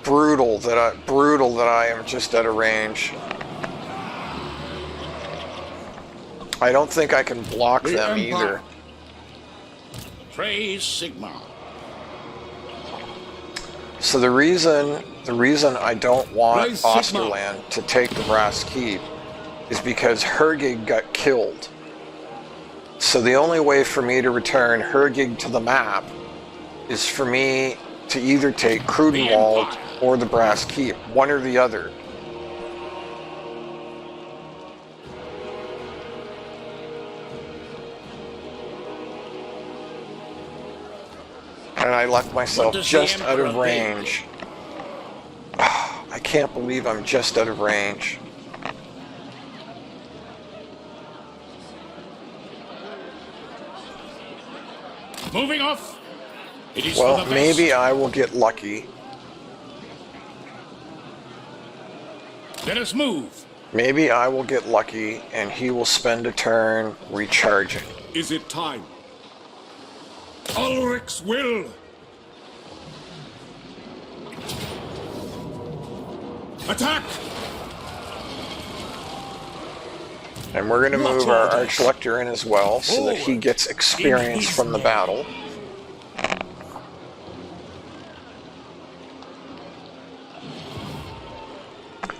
brutal that I am just out of range. I don't think I can block The them Empire. either. Praise Sigma. So the reason I don't want Raise Sigma. Osterland to take the Brass Keep is because Hergig got killed. So the only way for me to return Hergig to the map is for me to either take Crudenwald or the Brass Keep, one or the other. And I left myself does the just out of Emperor bid? range. I can't believe I'm just out of range. Moving off. It is for Well, the best. maybe I will get lucky. Let us move. Maybe I will get lucky and he will spend a turn recharging. Is it time? Ulrich's will! Attack! And we're going to Not move our orders. Archlector in as well so that he Forward. gets experience his from the name. battle.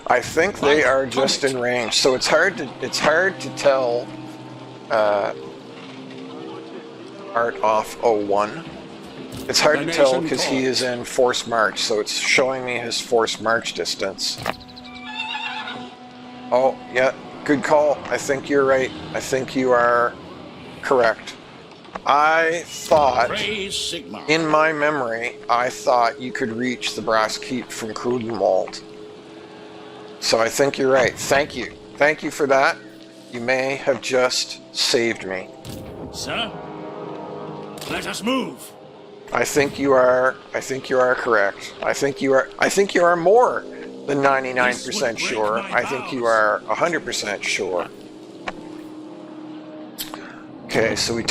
I think they are just in range, so it's hard to tell Art off 01. It's hard to tell Donation because he call. is in force march, so it's showing me his force march distance. Oh, yeah, good call. I think you're right. I think you are correct. I thought, Praise Sigma. in my memory, I thought you could reach the Brass Keep from Crudenwald. So I think you're right. Thank you. Thank you for that. You may have just saved me. Sir, let us move. I think you are correct. I think you are more than 99% sure. I think you are 100% sure. Okay, so he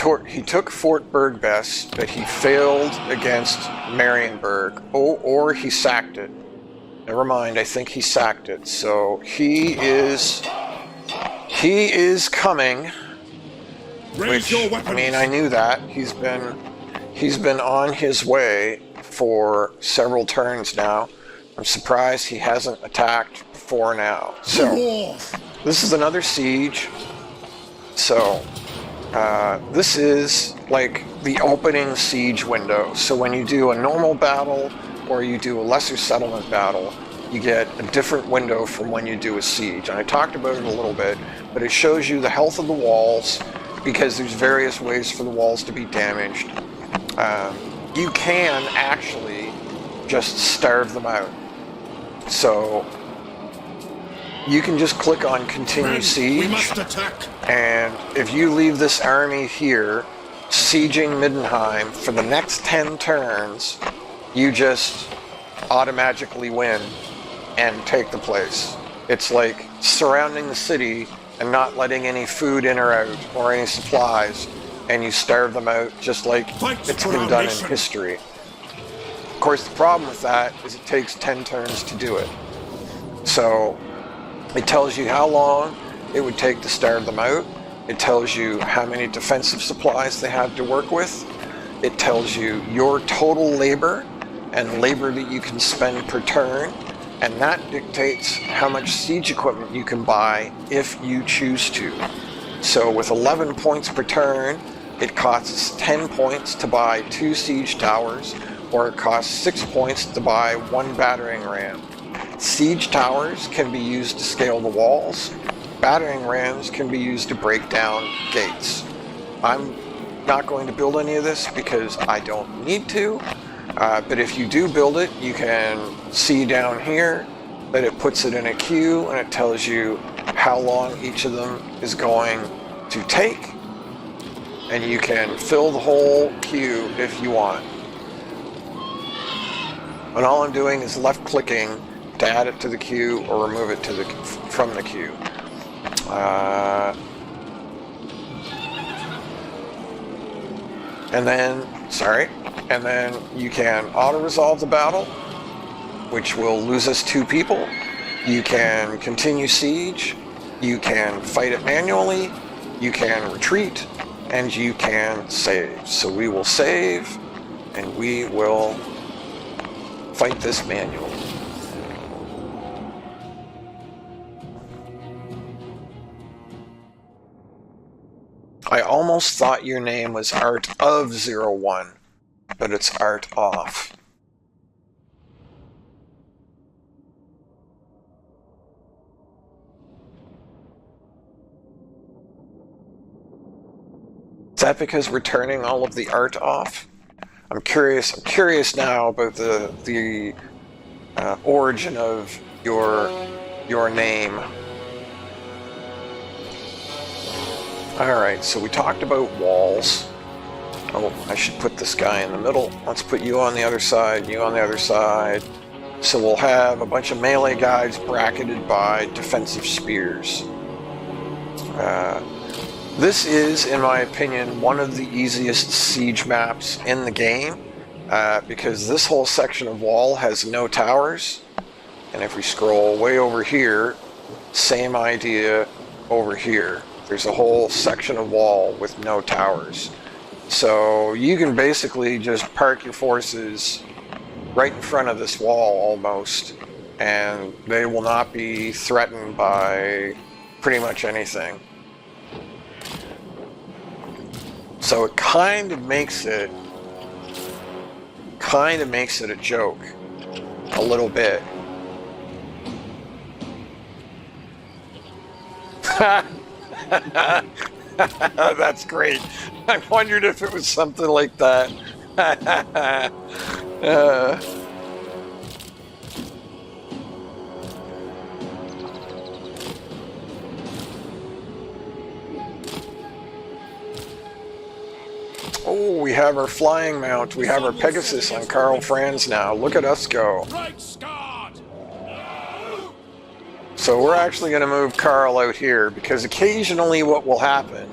took Fort Bergbest, but he failed against Marienburg. Oh, or he sacked it. Never mind, I think he sacked it. So he is coming. Raise Which, your weapons! I mean, I knew that. He's been on his way for several turns now. I'm surprised he hasn't attacked before now. So War! this is another siege. So this is like the opening siege window. So when you do a normal battle or you do a lesser settlement battle, you get a different window from when you do a siege. And I talked about it a little bit, but it shows you the health of the walls because there's various ways for the walls to be damaged. You can actually just starve them out. So you can just click on continue Men, siege. we must attack! And if you leave this army here, sieging Middenheim for the next 10 turns, you just automatically win and take the place. It's like surrounding the city and not letting any food in or out or any supplies, and you starve them out just like Fight it's for been our done in nation. history. Of course, the problem with that is it takes 10 turns to do it. So it tells you how long it would take to starve them out. It tells you how many defensive supplies they have to work with. It tells you your total labor and labor that you can spend per turn. And that dictates how much siege equipment you can buy if you choose to. So with 11 points per turn, it costs 10 points to buy 2 siege towers, or it costs 6 points to buy 1 battering ram. Siege towers can be used to scale the walls. Battering rams can be used to break down gates. I'm not going to build any of this because I don't need to. But if you do build it, you can see down here that it puts it in a queue and it tells you how long each of them is going to take. And you can fill the whole queue if you want. And all I'm doing is left clicking to add it to the queue or remove it from the queue. And then you can auto-resolve the battle, which will lose us 2 people. You can continue siege, you can fight it manually, you can retreat, and you can save. So we will save, and we will fight this manual. I almost thought your name was Art of 01, but it's Art Off. Is that because we're turning all of the art off? I'm curious now about the origin of your name. Alright, so we talked about walls. Oh, I should put this guy in the middle. Let's put you on the other side, you on the other side. So we'll have a bunch of melee guys bracketed by defensive spears. This is, in my opinion, one of the easiest siege maps in the game, because this whole section of wall has no towers. And if we scroll way over here, same idea over here. There's a whole section of wall with no towers. So you can basically just park your forces right in front of this wall almost, and they will not be threatened by pretty much anything. So it kind of makes it a joke, a little bit. That's great. I wondered if it was something like that. Oh, we have our flying mount. We have our Pegasus on Karl Franz now. Look at us go. So we're actually going to move Karl out here, because occasionally what will happen,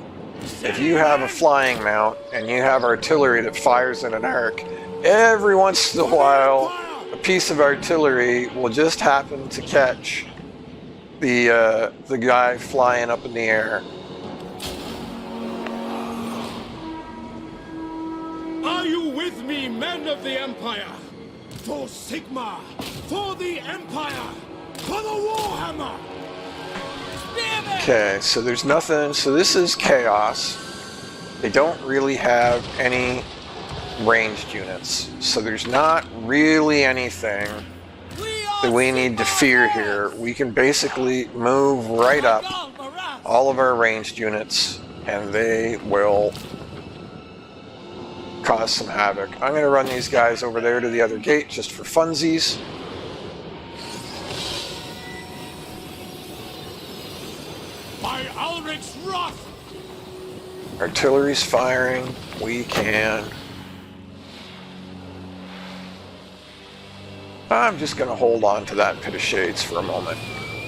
if you have a flying mount and you have artillery that fires in an arc, every once in a while a piece of artillery will just happen to catch the guy flying up in the air. Are you with me, men of the Empire? For Sigma, for the Empire, for the Warhammer! Okay, so there's nothing. So this is Chaos. They don't really have any ranged units. So there's not really anything that we need to fear here. We can basically move right up all of our ranged units, and they will cause some havoc. I'm going to run these guys over there to the other gate just for funsies. By Ulrich's wrath! Artillery's firing. We can. I'm just going to hold on to that Pit of Shades for a moment.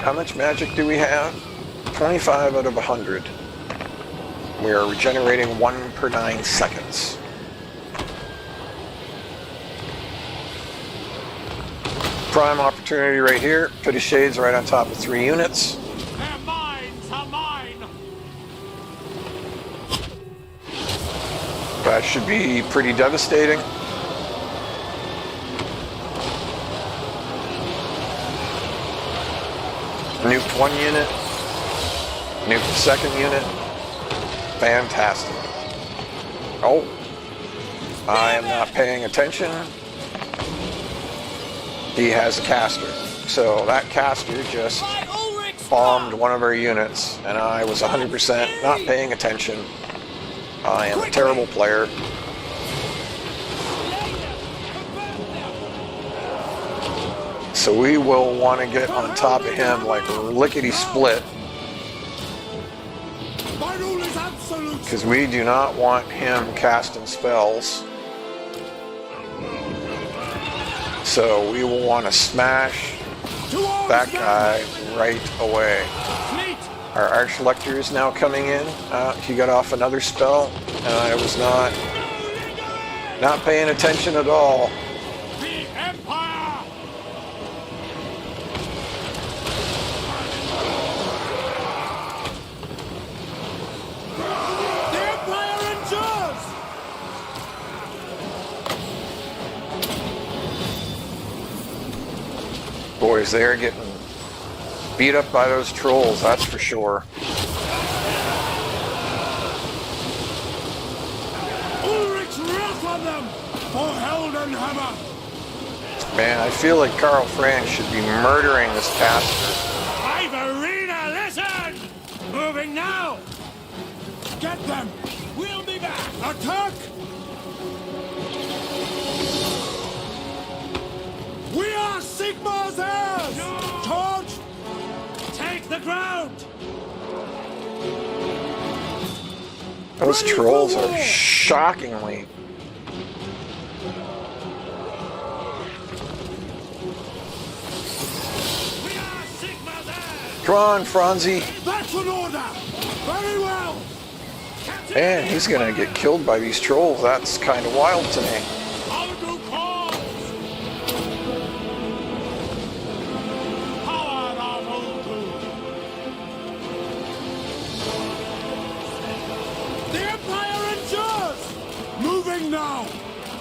How much magic do we have? 25 out of 100. We are regenerating 1 per 9 seconds. Prime opportunity right here. Pit of Shades right on top of 3 units. Their minds are mine! That should be pretty devastating. Nuked 1 unit. Nuked the 2nd unit. Fantastic. Oh. I am not paying attention. He has a caster. So that caster just bombed one of our units, and I was 100% not paying attention. I am a terrible player. So we will want to get on top of him like lickety-split, because we do not want him casting spells. So we will want to smash that guy right away. Our Arch-Lector is now coming in. He got off another spell, and I was not paying attention at all. The Empire! The Empire endures! because they're getting beat up by those trolls, that's for sure. Ulrich's wrath on them! For Heldenhammer! Man, I feel like Karl Franz should be murdering this bastard. Ivarina, listen! Moving now! Get them! We'll be back! Attack! We are Sigmar's heirs! No! Charge! Take the ground! Those Ready for trolls are war! shockingly... We are Sigma's heirs! Come on, Franzi. That's an order! Very well! Man, he's gonna get killed by these trolls. That's kind of wild to me. I'll do calls! Power of Ultu! The Empire endures! Moving now!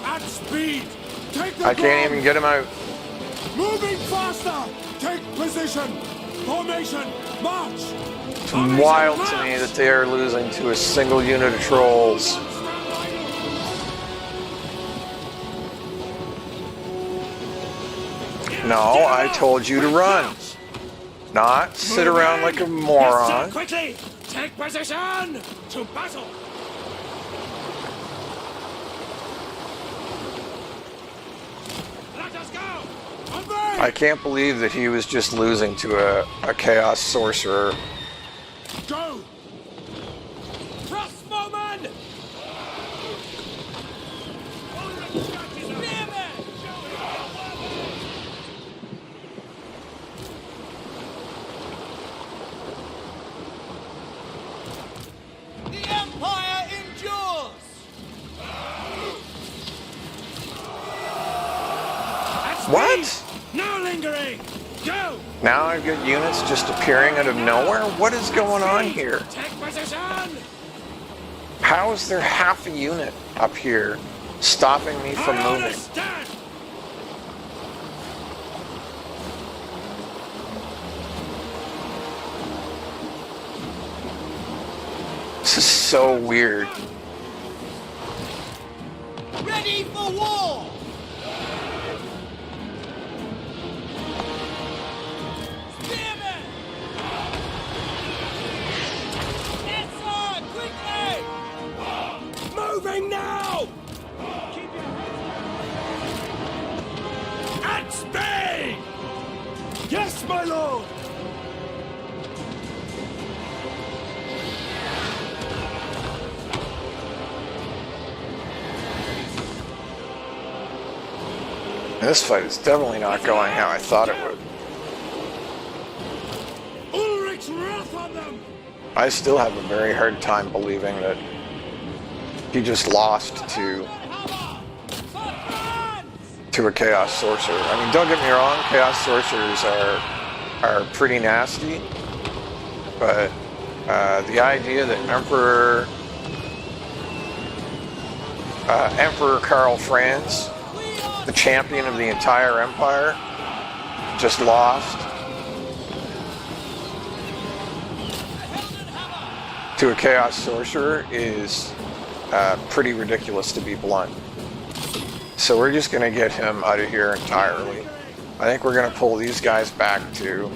At speed! Take the I can't even get him out. Moving faster! Take position! Formation! March! It's wild to me that they are losing to a single unit of trolls. No, I told you to run. Not sit around like a moron. Yes, sir, quickly! Take position! To battle! Let us go! I can't believe that he was just losing to a Chaos Sorcerer. Go! Crossbowman! The Empire endures! What? No lingering! Go! Now I've got units just appearing out of nowhere? What is going on here? Take position! How is there half a unit up here stopping me from I moving? understand! This is so weird. Ready for war! Spearmen! Yes, sir! Quickly! Moving now! At speed! Yes, my lord! This fight is definitely not going how I thought it would. Ulrich's wrath on them! I still have a very hard time believing that he just lost to a Chaos Sorcerer. I mean, don't get me wrong, Chaos Sorcerers are pretty nasty, but the idea that Emperor Karl Franz, the champion of the entire empire, just lost to a Chaos Sorcerer is pretty ridiculous, to be blunt. So we're just going to get him out of here entirely. I think we're going to pull these guys back too.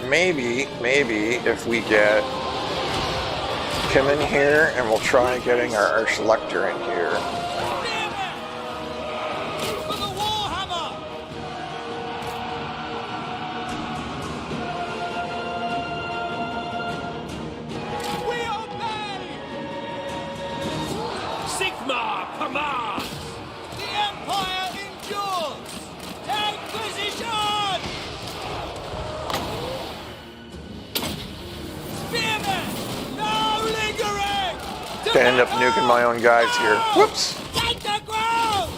Maybe if we get him in here, and we'll try getting our Archlector in here. For the Warhammer! We obey! Sigmar, command! The Empire endures! Take position! Spearmen! No lingering! Gonna end up nuking my own guys here. Whoops! Take the ground!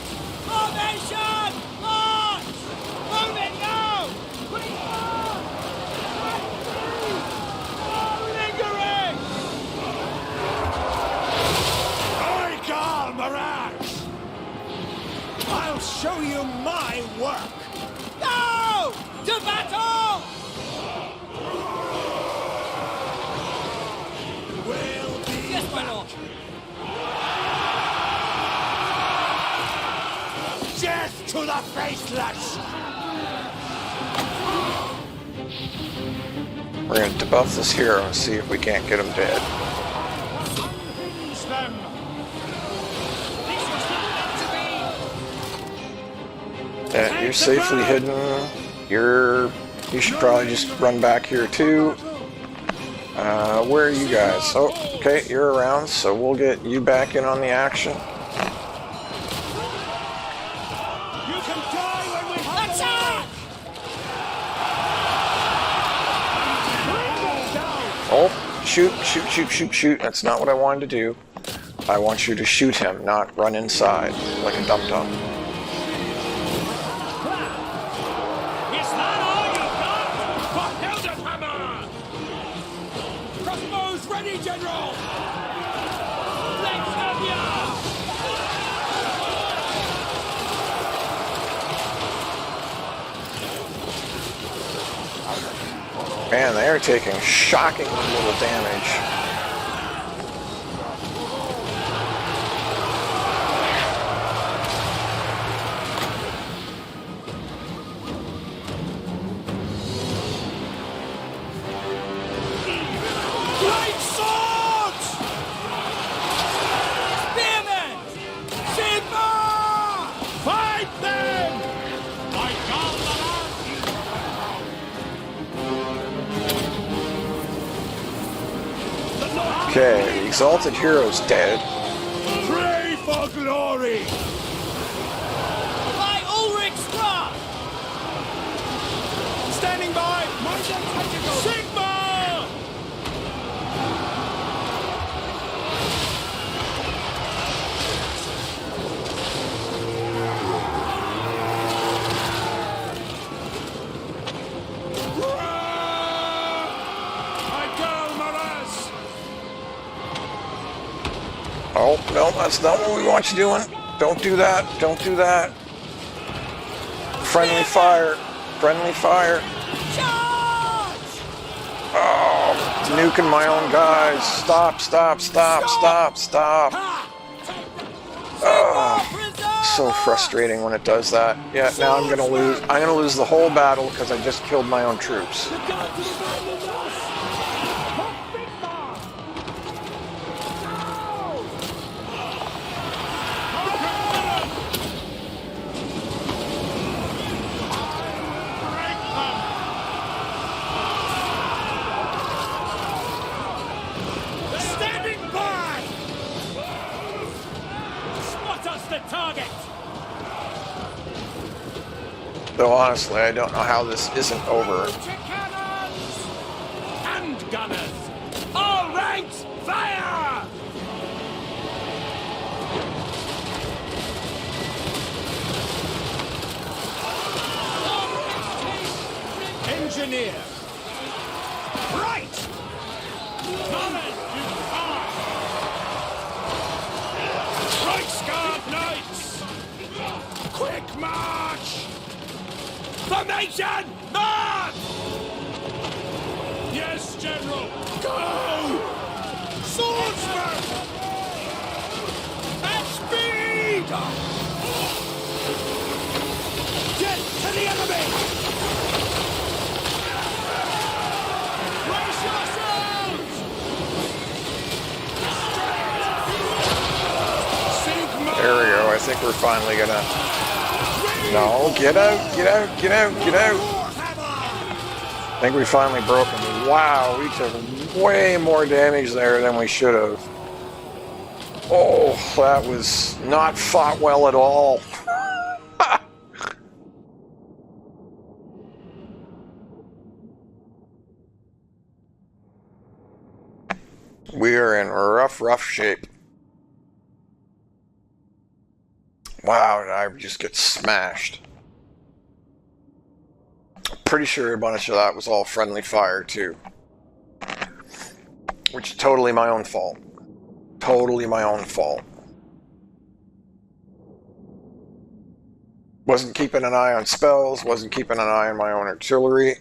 Formation! March! Moving now! Quick march! No lingering! I, Karl Marag! I do my work. Go! To battle! Will be Yes, my lord. death to the faceless. We're going to debuff this hero and see if we can't get him dead. Unhinge them. This was not meant to be. Yeah, you're safely hidden. You should probably just run back here too. Where are you guys? Oh, okay, you're around, so we'll get you back in on the action. You can die when we have Attack! Oh, shoot. That's not what I wanted to do. I want you to shoot him, not run inside like a dum-dum. Is that all you got? Hammer! crossbows ready, General. Let's have ya! Man, they are taking shockingly little damage. Great swords! Spearmen! Sigma! Fight them! I call the Okay, the Exalted Hero's dead. Pray for glory! By Ulrich's craft! Standing by! Sigma! Oh, no, that's not what we want you doing. Don't do that. Don't do that. Friendly fire. Friendly fire. Charge! Oh, nuking my own guys. Stop. Oh, so frustrating when it does that. Yeah, now I'm gonna lose. I'm gonna lose the whole battle because I just killed my own troops. Standing by! Spot us the target! Though honestly, I don't know how this isn't over. Hand gunners! All ranks, fire! Engineer! Right! Gunners, you are! Reichsguard Knights! Quick march! Formation! March! Yes, General! Go! Swordsman! At speed! Get to the enemy! Brace yourselves! Sigma! There we go. I think we're finally gonna. No, get out. I think we finally broke him. Wow, we took way more damage there than we should have. Oh, that was not fought well at all. We are in rough shape. Wow, did I just get smashed? Pretty sure a bunch of that was all friendly fire too. Which is totally my own fault. Totally my own fault. Wasn't keeping an eye on spells, wasn't keeping an eye on my own artillery.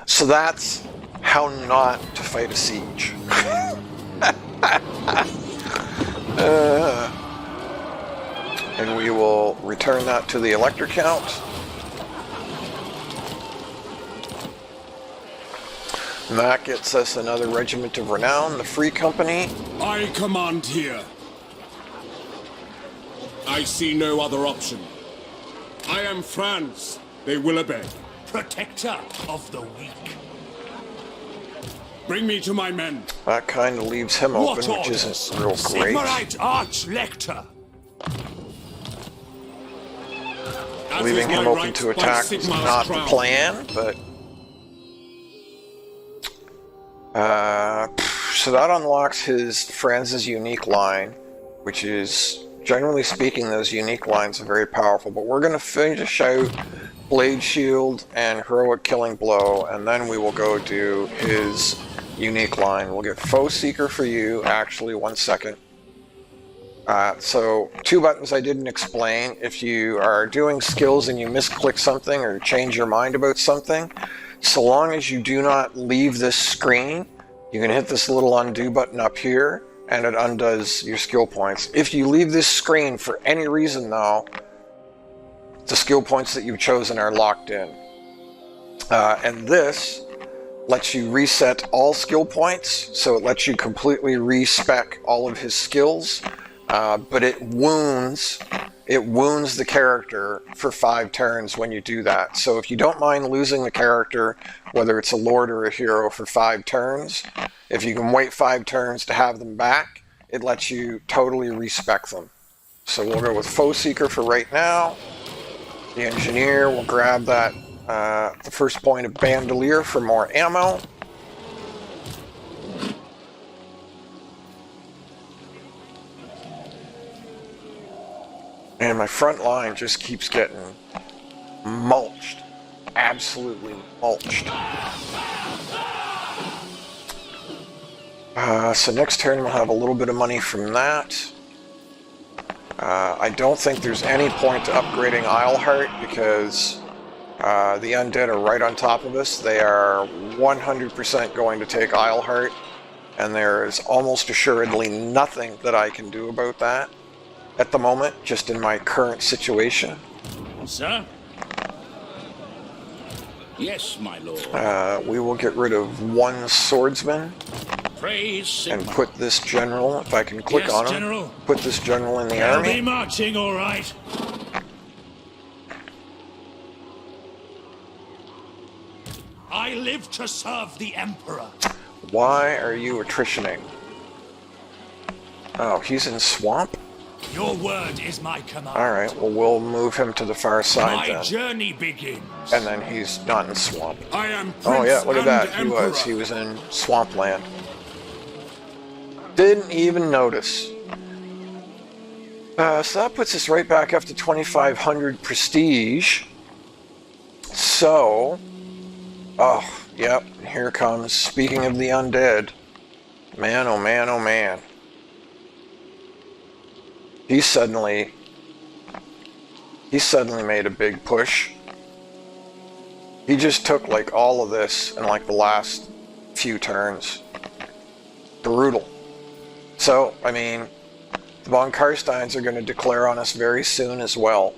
So that's how not to fight a siege. And we will return that to the elector count. And that gets us another regiment of renown, the Free Company. I command here. I see no other option. I am Franz. They will obey. Protector of the weak. Bring me to my men. That kind of leaves him open, which isn't real great. Sigmarite Arch-Lector. As Leaving is him my open right to by attack is Sigmar's not the crown. plan, but... so that unlocks Franz's unique line, which is, generally speaking, those unique lines are very powerful. But we're going to finish out Blade Shield and Heroic Killing Blow, and then we will go do his unique line. We'll get Foe Seeker for you. Actually, 1 second. So, 2 buttons I didn't explain. If you are doing skills and you misclick something or change your mind about something, so long as you do not leave this screen, you can hit this little undo button up here, and it undoes your skill points. If you leave this screen for any reason, though, the skill points that you've chosen are locked in. And this lets you reset all skill points, so it lets you completely respec all of his skills, but it wounds the character for 5 turns when you do that. So if you don't mind losing the character, whether it's a lord or a hero, for 5 turns, if you can wait 5 turns to have them back, it lets you totally respec them. So we'll go with Foe Seeker for right now. The Engineer will grab that, the first point of Bandolier for more ammo. And my front line just keeps getting mulched. Absolutely mulched. So next turn we'll have a little bit of money from that. I don't think there's any point to upgrading Isleheart because the undead are right on top of us. They are 100% going to take Isleheart, and there is almost assuredly nothing that I can do about that at the moment, just in my current situation. Sir? Yes, my lord. We will get rid of 1 swordsman Praise and Sigmar. put this general, if I can click Yes, on him, General. put this general in the They'll be army. marching, all right. I live to serve the Emperor. Why are you attritioning? Oh, he's in swamp? Your word is my command. Alright, well we'll move him to the far side My then. journey begins. And then he's not in swamp. I am Prince Oh yeah, look at and that. Emperor. He was in swampland. Didn't even notice. So that puts us right back up to 2,500 prestige. So, oh, yep, here comes, speaking of the undead. Man, oh man, oh man. He suddenly made a big push. He just took like all of this in like the last few turns. Brutal. So, I mean, the von Karsteins are going to declare on us very soon as well.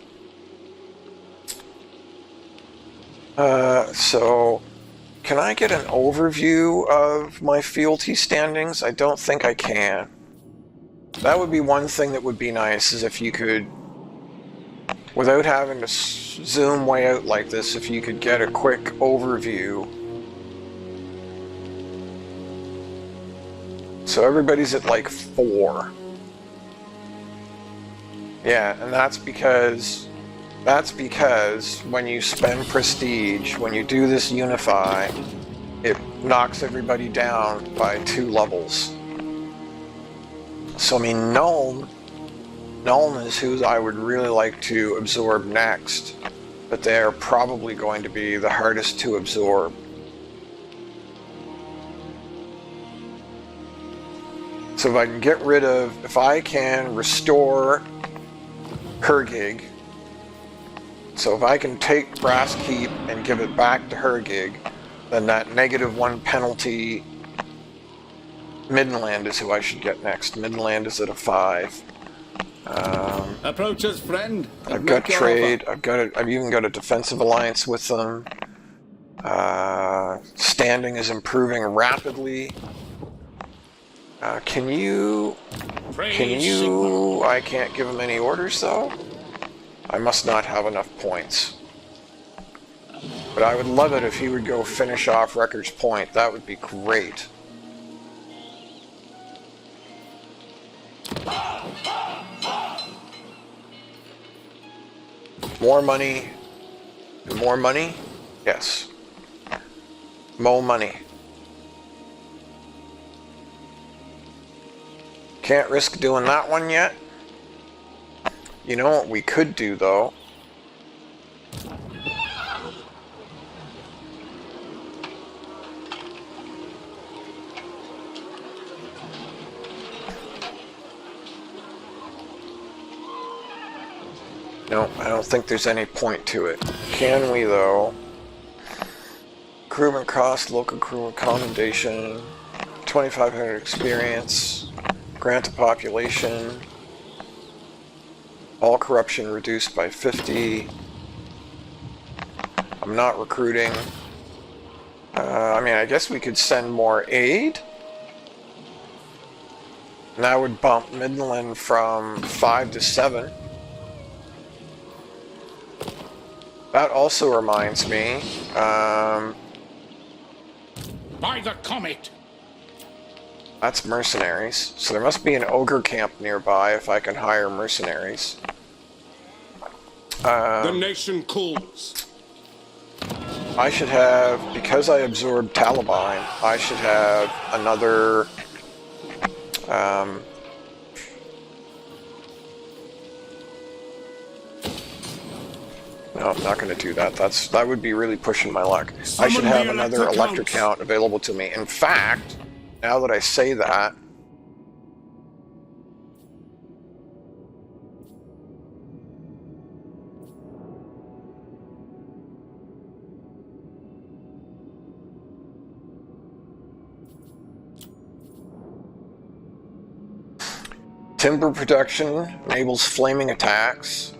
So, can I get an overview of my fealty standings? I don't think I can. That would be one thing that would be nice, is if you could, without having to zoom way out like this, if you could get a quick overview. So everybody's at like 4. Yeah, and that's because when you spend prestige, when you do this unify, it knocks everybody down by 2 levels. So I mean, Nuln is who I would really like to absorb next, but they're probably going to be the hardest to absorb. So if I can get rid of, if I can restore Hergig, so if I can take Brass Keep and give it back to Hergig, then that -1 penalty, Midland is who I should get next. Midland is at a 5. Approach us, friend. I've got trade. I've even got a defensive alliance with them. Standing is improving rapidly. Can you? I can't give him any orders though. I must not have enough points. But I would love it if he would go finish off Wrecker's Point. That would be great. More money. More money? Yes. More money. Can't risk doing that one yet. You know what we could do though? No, I don't think there's any point to it. Can we though? Crewman cost, local crewman commendation, 2,500 experience, grant a population, all corruption reduced by 50. I'm not recruiting. I mean, I guess we could send more aid. And that would bump Midland from 5 to 7. That also reminds me, By the comet! that's mercenaries. So there must be an ogre camp nearby if I can hire mercenaries. The nation calls. I should have, because I absorbed Taliban, I should have another, no, I'm not going to do that. That would be really pushing my luck. I should have another electric count available to me. In fact, now that I say that, timber production enables flaming attacks,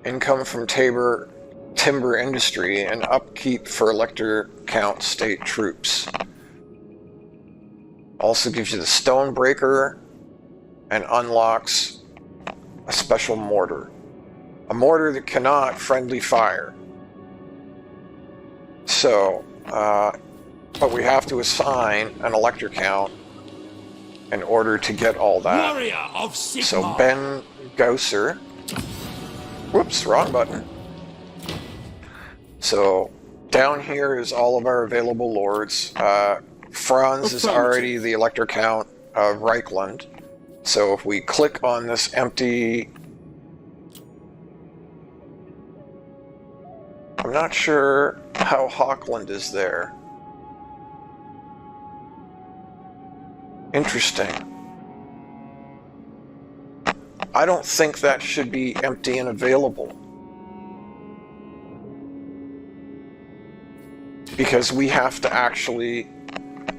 income from timber industry, and upkeep for elector count state troops. Also gives you the Stonebreaker and unlocks a special mortar. A mortar that cannot friendly fire. So, but we have to assign an elector count in order to get all that. Warrior of Sigmar. So Ben Gausser. Whoops, wrong button. So down here is all of our available lords. Franz is already the elector count of Reichland. So if we click on this empty... I'm not sure how Hochland is there. Interesting. I don't think that should be empty and available. Because we have to actually...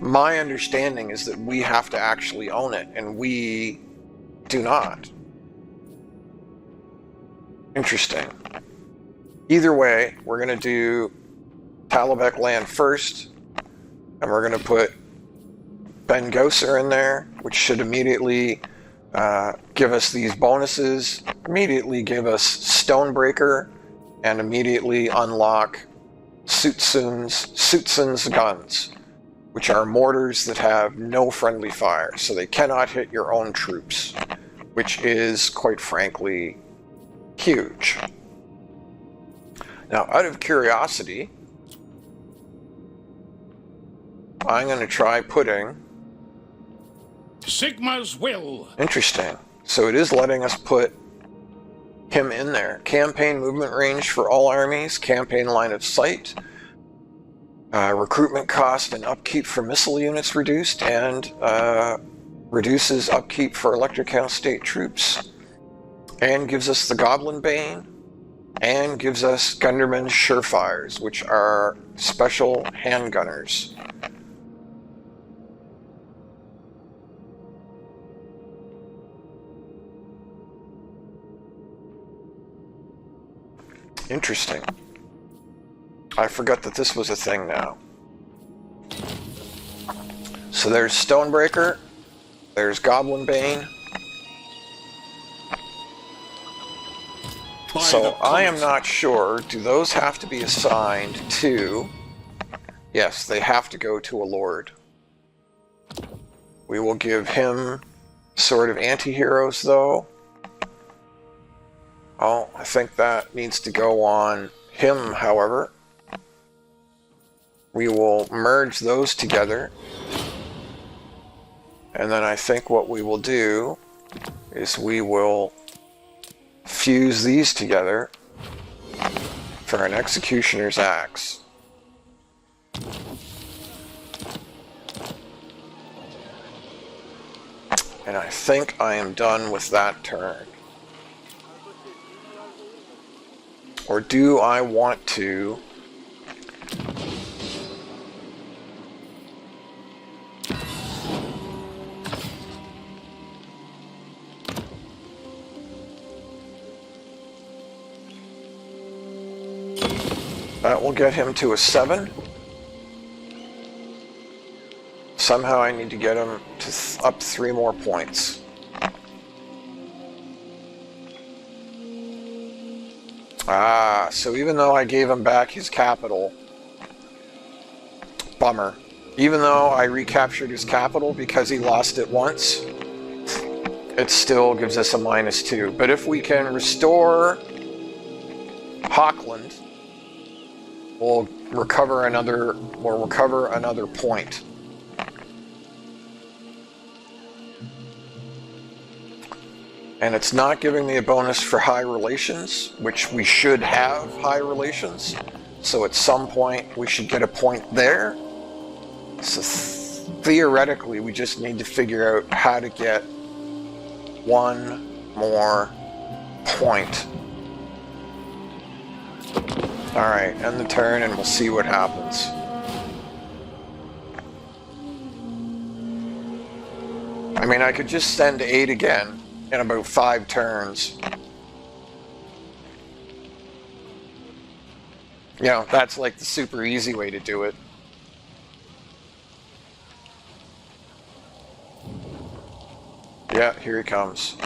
My understanding is that we have to actually own it, and we do not. Interesting. Either way, we're going to do Talabek land first, and we're going to put Ben Gausser in there, which should immediately give us these bonuses, immediately give us Stonebreaker, and immediately unlock Sutsun's guns, which are mortars that have no friendly fire, so they cannot hit your own troops, which is, quite frankly, huge. Now, out of curiosity, I'm going to try putting... Sigma's will! Interesting. So it is letting us put him in there. Campaign movement range for all armies, campaign line of sight, recruitment cost and upkeep for missile units reduced, and reduces upkeep for Electrical State troops, and gives us the Goblin Bane, and gives us Gunderman's Surefires, which are special handgunners. Interesting. I forgot that this was a thing now. So there's Stonebreaker, there's Goblin Bane. So I am not sure, do those have to be assigned to... Yes, they have to go to a Lord. We will give him Sword of Anti-Heroes, though. Oh, I think that needs to go on him, however. We will merge those together. And then I think what we will do is we will fuse these together for an Executioner's Axe. And I think I am done with that turn. Or do I want to... That will get him to a 7. Somehow I need to get him to up 3 more points. Ah, so even though I gave him back his capital, bummer. Even though I recaptured his capital because he lost it once, it still gives us a -2. But if we can restore Hochland, we'll recover another point. And it's not giving me a bonus for high relations, which we should have high relations. So at some point we should get a point there. So theoretically we just need to figure out how to get 1 more point. Alright, end the turn and we'll see what happens. I mean, I could just send 8 again in about 5 turns. You know, that's like the super easy way to do it. Yeah, here he comes.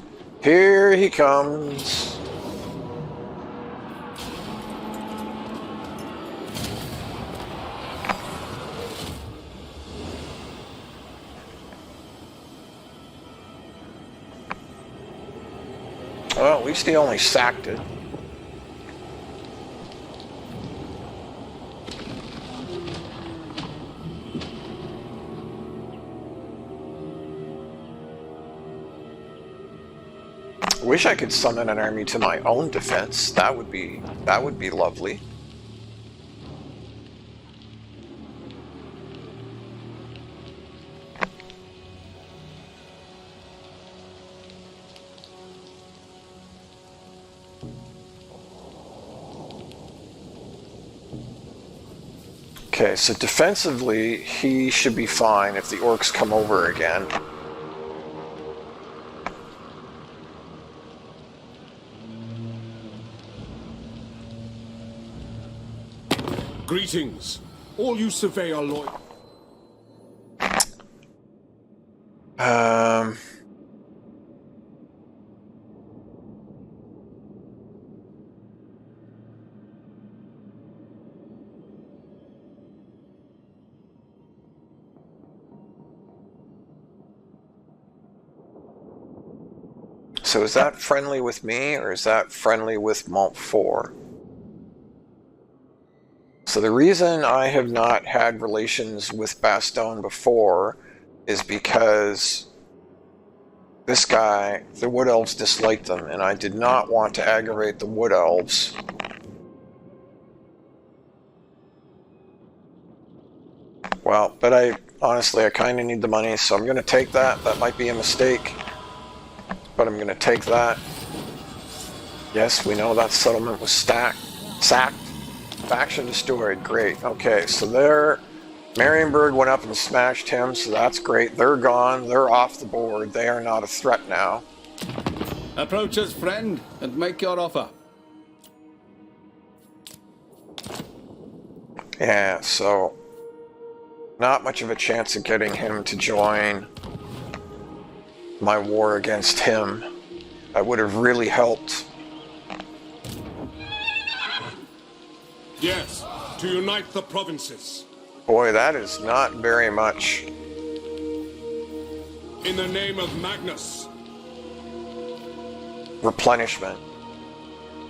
Here he comes. Well, at least he only sacked it. Wish I could summon an army to my own defense. That would be lovely. Okay, so defensively, he should be fine if the orcs come over again. Greetings. All you survey are loyal. So is that friendly with me, or is that friendly with Montfort? So the reason I have not had relations with Bastogne before is because this guy, the Wood Elves disliked them, and I did not want to aggravate the Wood Elves. Well, but Honestly, I kind of need the money, so I'm going to take that. That might be a mistake, but I'm going to take that. Yes, we know that settlement was sacked. Faction destroyed. Great. Okay, so there, Marienburg went up and smashed him, so that's great. They're gone. They're off the board. They are not a threat now. Approach us, friend, and make your offer. Yeah, so not much of a chance of getting him to join my war against him. That would have really helped. Yes, to unite the provinces. Boy, that is not very much. In the name of Magnus. Replenishment.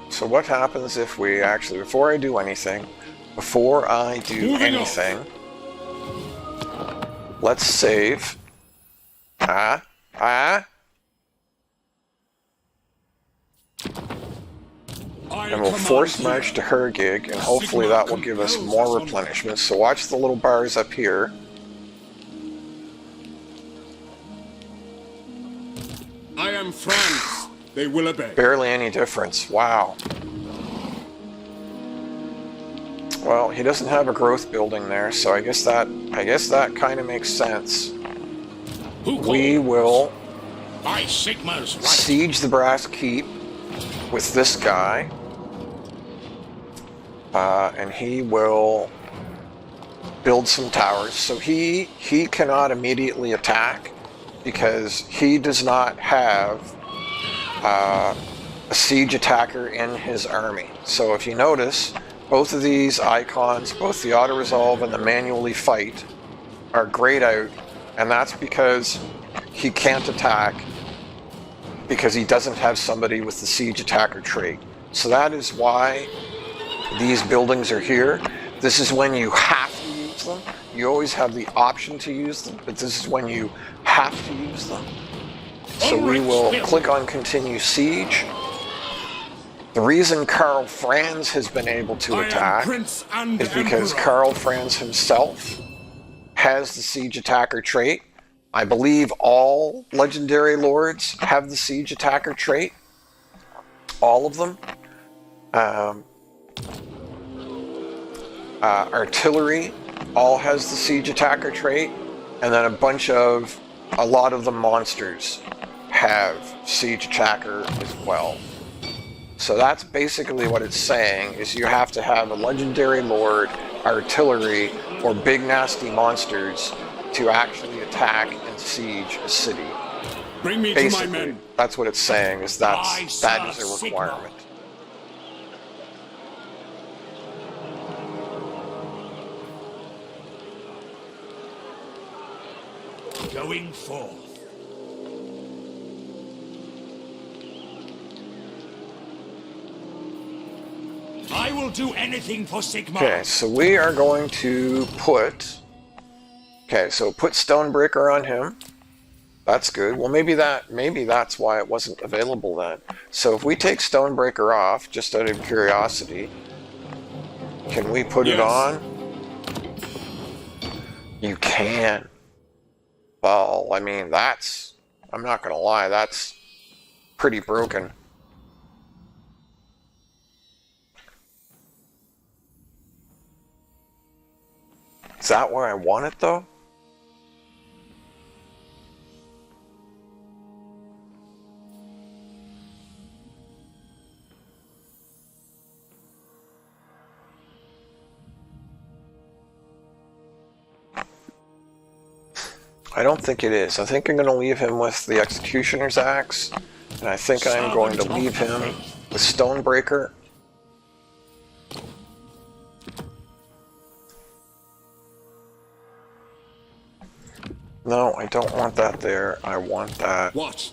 So what happens if we actually, before I do anything, let's save. And we'll force march to Hergig, and hopefully that will give us more replenishment. So watch the little bars up here. I am Franz. They will obey. Barely any difference. Wow. Well, he doesn't have a growth building there, so I guess that kind of makes sense. We will By Sigmar's right. siege the Brass Keep with this guy, and he will build some towers. So he cannot immediately attack because he does not have a siege attacker in his army. So if you notice, both of these icons, both the auto-resolve and the manually fight, are grayed out, and that's because he can't attack because he doesn't have somebody with the siege attacker trait. So that is why these buildings are here. This is when you have to use them. You always have the option to use them, but this is when you have to use them. So we will click on Continue Siege. The reason Karl Franz has been able to attack is because Karl Franz himself has the siege attacker trait. I believe all legendary lords have the siege attacker trait. All of them. Artillery all has the siege attacker trait, and then a lot of the monsters have siege attacker as well. So that's basically what it's saying, is you have to have a legendary lord, artillery, or big nasty monsters to actually attack and siege a city. Bring me Basically, to my men. that's what it's saying, is that is a requirement. Going forth. I will do anything for Sigmar. Okay, so we are going to put... Okay, so put Stonebreaker on him. That's good. Well, maybe that's why it wasn't available then. So if we take Stonebreaker off, just out of curiosity, can we put it on? You can. Well, I mean, I'm not gonna lie, that's pretty broken. Is that where I want it, though? I don't think it is. I think I'm going to leave him with the Executioner's Axe, and I think I'm going to leave him with Stonebreaker. No, I don't want that there. I want that. What?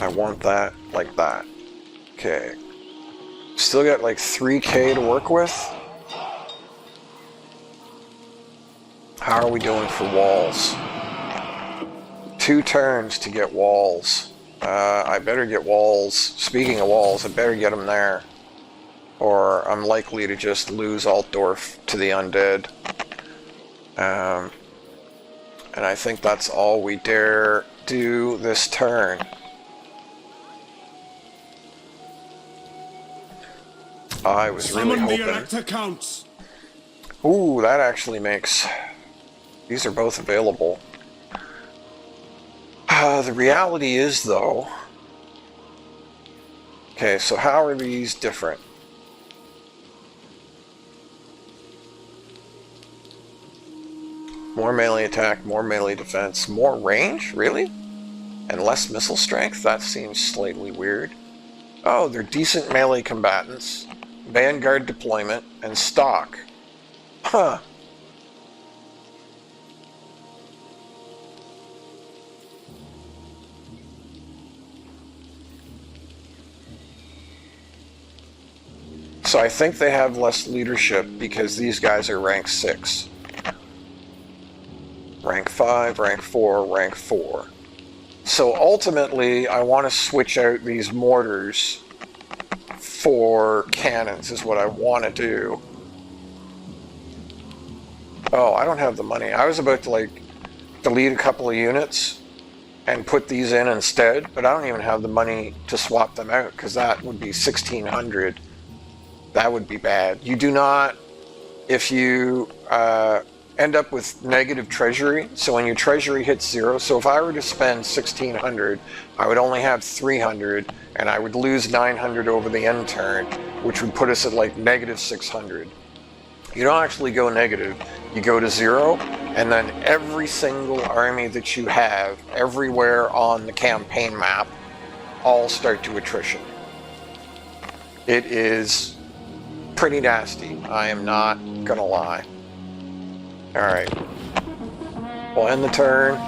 I want that like that. Okay. Still got like 3K to work with. How are we doing for walls? 2 turns to get walls. I better get walls. Speaking of walls, I better get them there. Or I'm likely to just lose Altdorf to the undead. And I think that's all we dare do this turn. I was really Summon the hoping... Elector Counts. Ooh, that actually makes... These are both available. The reality is, though... Okay, so how are these different? More melee attack, more melee defense, more range? Really? And less missile strength? That seems slightly weird. Oh, they're decent melee combatants. Vanguard deployment, and stock. Huh. So I think they have less leadership because these guys are rank 6. Rank 5, rank 4, rank 4. So ultimately, I want to switch out these mortars for cannons is what I want to do. Oh, I don't have the money. I was about to, like, delete a couple of units and put these in instead, but I don't even have the money to swap them out because that would be 1,600. That would be bad. You do not, if you end up with negative treasury, so when your treasury hits 0, so if I were to spend 1,600, I would only have 300, and I would lose 900 over the end turn, which would put us at like negative 600. You don't actually go negative, you go to 0, and then every single army that you have, everywhere on the campaign map, all start to attrition. It is pretty nasty, I am not gonna lie. Alright. We'll end the turn.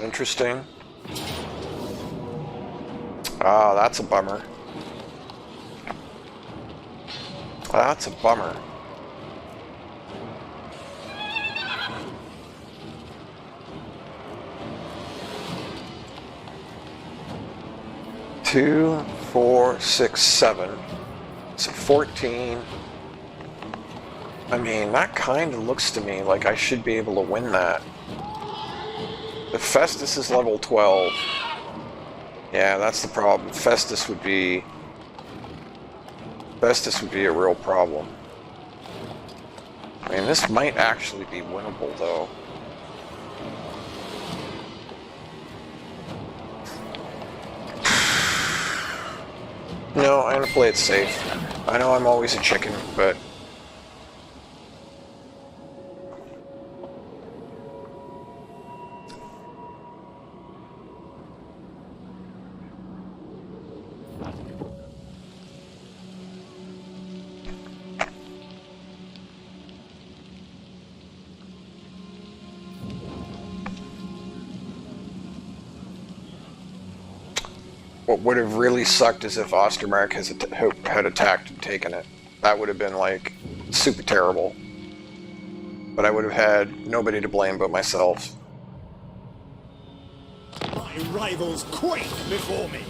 Interesting. Ah, that's a bummer. That's a bummer. Two, 4, 6, 7. So 14. I mean, that kind of looks to me like I should be able to win that. The Festus is level 12. Yeah, that's the problem. Festus would be a real problem. I mean, this might actually be winnable, though. No, I'm gonna play it safe. I know I'm always a chicken, but... What would have really sucked is if Ostermark had attacked and taken it. That would have been, like, super terrible. But I would have had nobody to blame but myself. My rivals quake before me.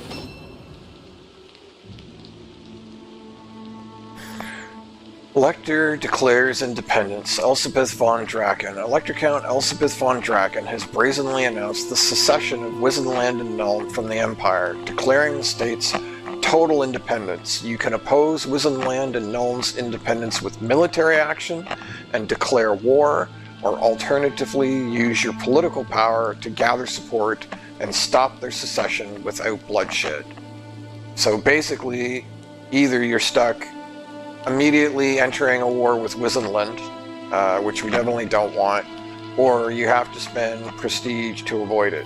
Elector declares independence. Elspeth von Draken. Elector Count Elspeth von Draken has brazenly announced the secession of Wissenland and Nuln from the Empire, declaring the state's total independence. You can oppose Wissenland and Nuln's independence with military action and declare war, or alternatively use your political power to gather support and stop their secession without bloodshed. So basically, either you're stuck immediately entering a war with Wissenland, which we definitely don't want, or you have to spend prestige to avoid it.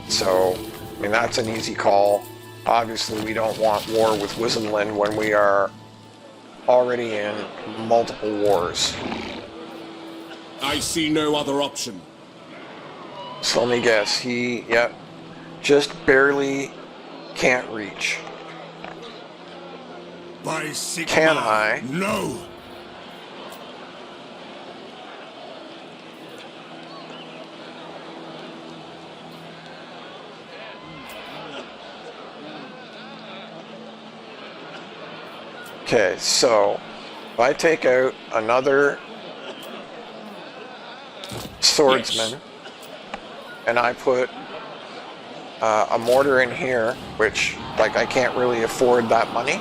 So, I mean, that's an easy call. Obviously, we don't want war with Wissenland when we are already in multiple wars. I see no other option. So let me guess, he, yep, just barely can't reach. By Sigma, Can I? No! Okay, so if I take out another swordsman and I put a mortar in here, which, like, I can't really afford that money,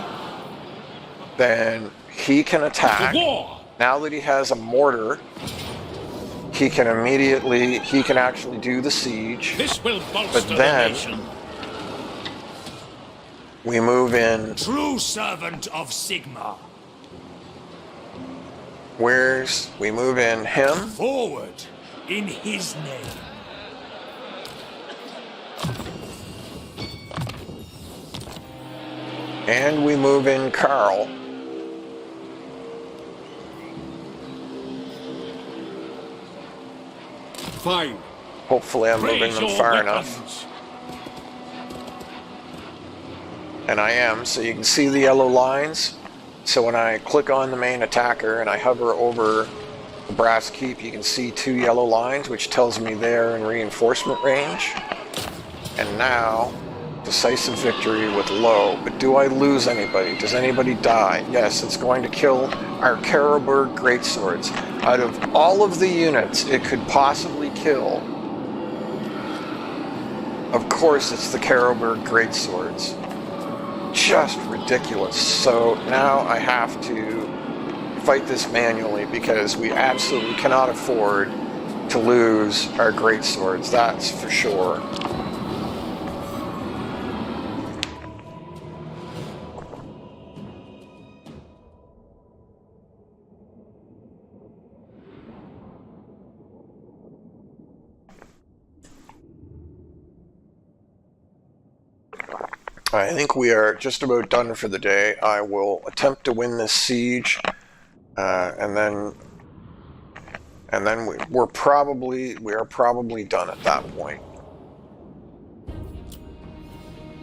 then he can attack. Now that he has a mortar, he can actually do the siege. This will bolster But then the nation. we move in. True servant of Sigma. We move in him. Forward in his name. And we move in Karl. Fine. Hopefully I'm moving Raise them your far weapons. enough. And I am, so you can see the yellow lines. So when I click on the main attacker and I hover over the brass keep, you can see 2 yellow lines, which tells me they're in reinforcement range. And now, decisive victory with low. But do I lose anybody? Does anybody die? Yes, it's going to kill our Karlberg greatswords. Out of all of the units it could possibly kill, of course it's the Karlberg greatswords. Just ridiculous. So now I have to fight this manually because we absolutely cannot afford to lose our greatswords, that's for sure. I think we are just about done for the day. I will attempt to win this siege, and then we are probably done at that point.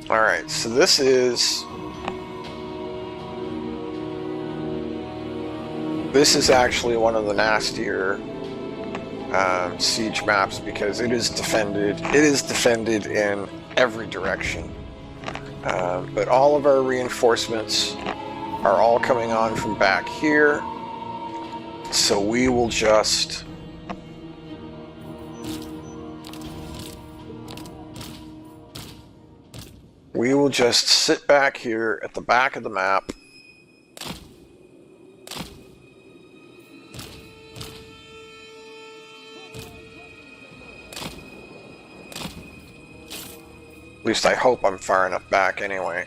All right, so this is actually one of the nastier siege maps because it is defended. It is defended in every direction. But all of our reinforcements are all coming on from back here. So we will just sit back here at the back of the map. At least I hope I'm far enough back anyway.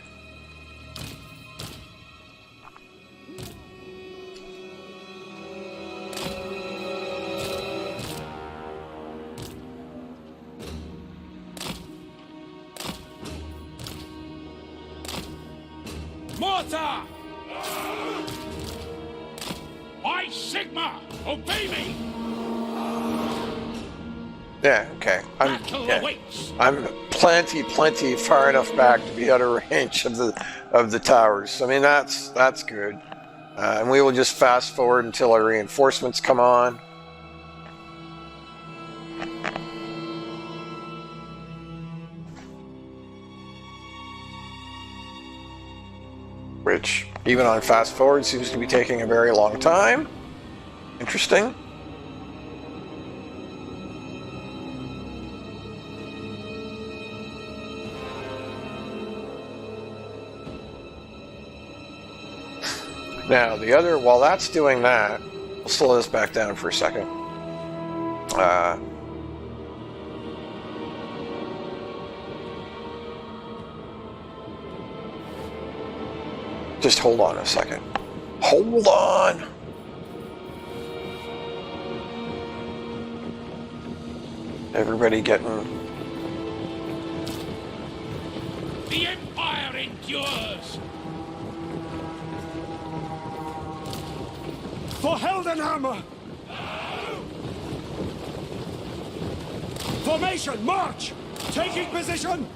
Mortar! By Sigma! Obey me! Yeah, okay. Battle awaits. I'm plenty far enough back to be out of range of the towers. I mean, that's good. And we will just fast forward until our reinforcements come on. Which, even on fast forward, seems to be taking a very long time. Interesting. Now, the other, while that's doing that, we'll slow this back down for a second. Just hold on a second. Hold on! Everybody getting... The Empire endures! For Heldenhammer! Formation, march! Taking position!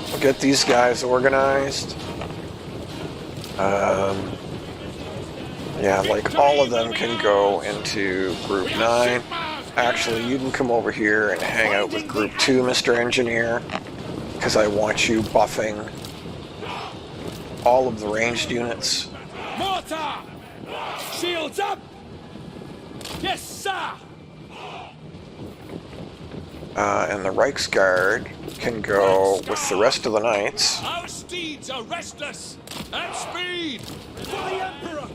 We'll get these guys organized. Yeah, like all of them can go into Group 9. Actually, you can come over here and hang out with Group 2, Mr. Engineer, because I want you buffing all of the ranged units. Mortar! Shields up! Yes, sir! Uh, And the Reichsguard can go with the rest of the knights. Our steeds are restless. At speed. For the Emperor!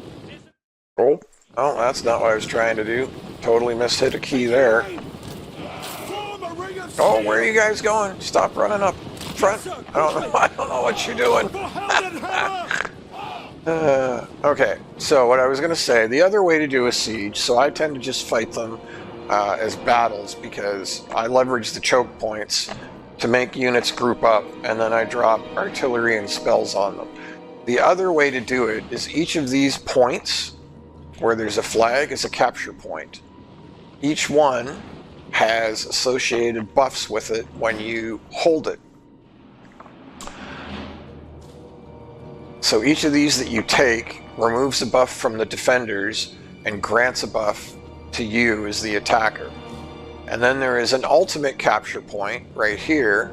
Oh, that's not what I was trying to do. Totally mishit a key there. Form a ring of Oh, steel! where are you guys going? Stop running up front. I don't know what you're doing. For Heldenhammer! Okay, so what I was going to say, the other way to do a siege, so I tend to just fight them as battles because I leverage the choke points to make units group up, and then I drop artillery and spells on them. The other way to do it is each of these points where there's a flag is a capture point. Each one has associated buffs with it when you hold it. So each of these that you take removes a buff from the defenders and grants a buff to you as the attacker. And then there is an ultimate capture point right here,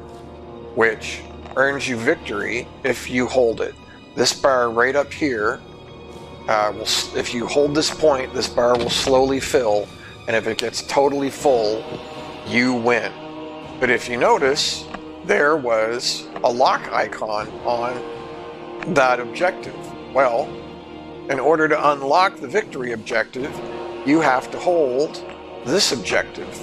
which earns you victory if you hold it. This bar right up here, if you hold this point, this bar will slowly fill, and if it gets totally full, you win. But if you notice, there was a lock icon on that objective. Well, in order to unlock the victory objective, you have to hold this objective.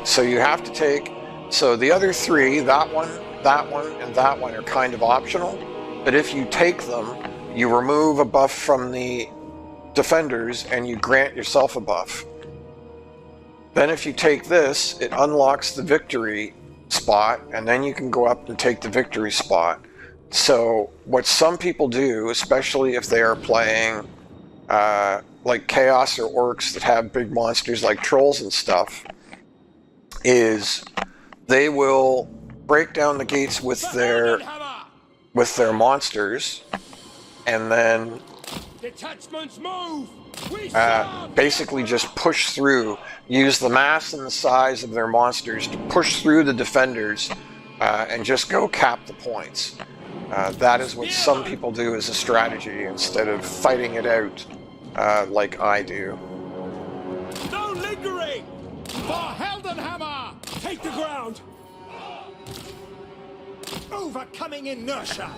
So you have to take, so the other three, that one, and that one are kind of optional, but if you take them, you remove a buff from the defenders and you grant yourself a buff. Then if you take this, it unlocks the victory spot, and then you can go up and take the victory spot. So what some people do, especially if they are playing like Chaos or Orcs that have big monsters like trolls and stuff, is they will break down the gates with their monsters, and then Detachments move! We basically just push through, use the mass and the size of their monsters to push through the defenders and just go cap the points. That is what some people do as a strategy instead of fighting it out like I do. No lingering! For Heldenhammer! Take the ground! Overcoming inertia!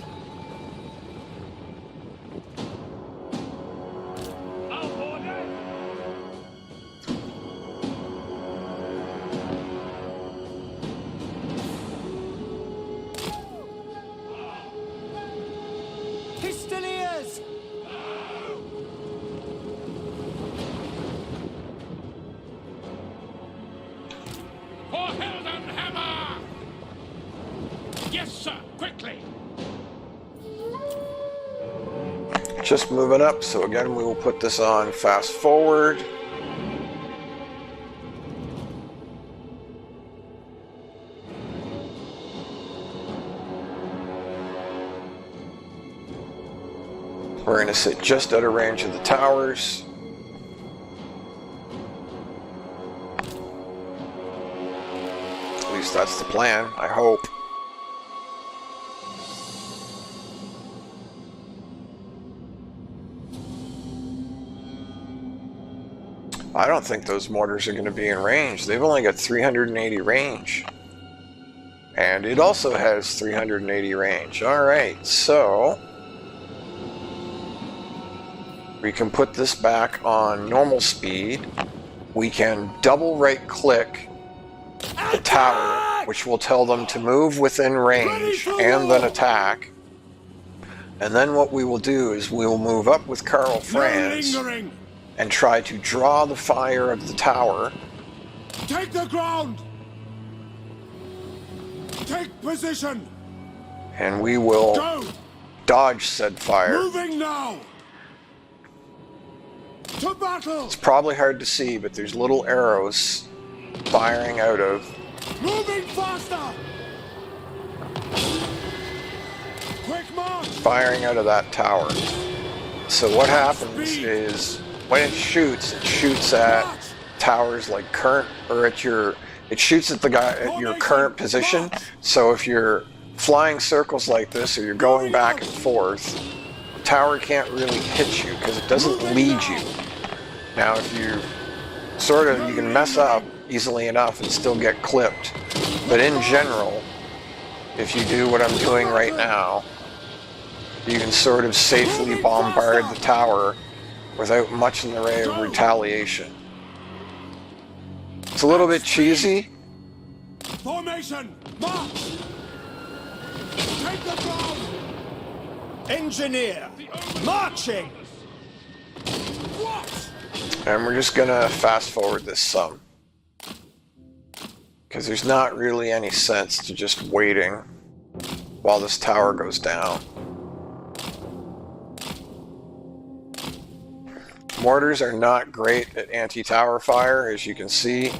Pistoliers! For Heldenhammer! Yes, sir, quickly! Just moving up, so again we will put this on fast forward. We're going to sit just out of range of the towers. At least that's the plan, I hope. I don't think those mortars are going to be in range. They've only got 380 range. And it also has 380 range. Alright, so we can put this back on normal speed. We can double right click the tower, which will tell them to move within range and then attack. And then what we will do is we will move up with Karl Franz and try to draw the fire of the tower. Take the ground! Take position! and we will Go! dodge said fire. Moving now! To battle! It's probably hard to see, but there's little arrows firing out of Moving faster! Quick march! that tower. So what happens is when it shoots at towers like current, or at your, it shoots at the guy at your current position. So if you're flying circles like this, or you're going back and forth, the tower can't really hit you because it doesn't lead you. Now if you you can mess up easily enough and still get clipped, but in general, if you do what I'm doing right now, you can sort of safely bombard the tower without much in the way of retaliation. It's a little bit cheesy. Formation! March! Take the ground! Engineer! Marching! What? And we're just gonna fast forward this some, because there's not really any sense to just waiting while this tower goes down. Mortars are not great at anti-tower fire, as you can see.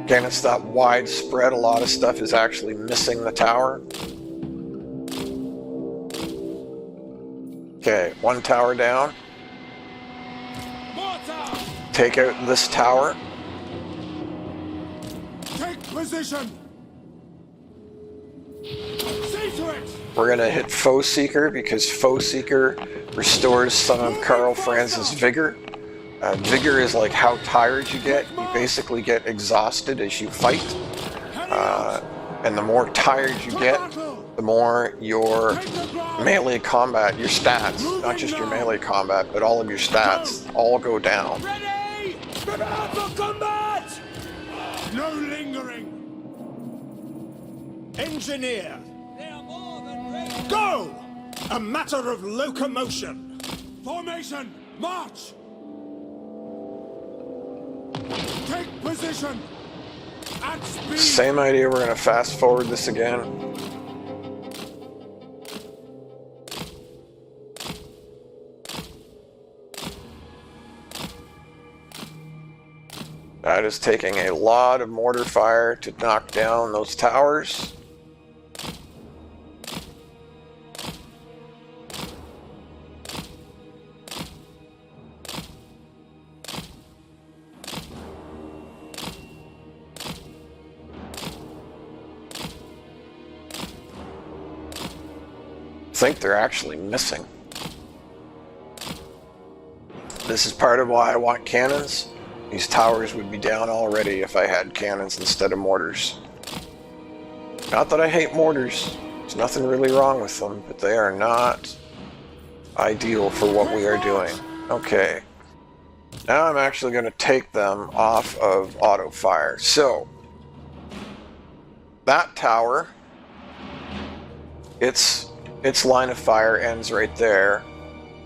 Again, it's not widespread. A lot of stuff is actually missing the tower. Okay, one tower down. Mortar! Take out this tower. Take position! See to it! We're gonna hit Foe Seeker, because Foe Seeker restores some of Karl Franz's vigor. Vigor is like how tired you get. You basically get exhausted as you fight. And the more tired you get, the more your melee combat, your stats, not just your melee combat, but all of your stats, all go down. Ready! Prepare for combat! No lingering! Engineer! They are more than ready. Go! A matter of locomotion. Formation! March! Take position! At speed! Same idea, we're gonna fast forward this again. That is taking a lot of mortar fire to knock down those towers. I think they're actually missing. This is part of why I want cannons. These towers would be down already if I had cannons instead of mortars. Not that I hate mortars. There's nothing really wrong with them, but they are not ideal for what we are doing. Okay. Now I'm actually going to take them off of auto fire. So, that tower, its line of fire ends right there,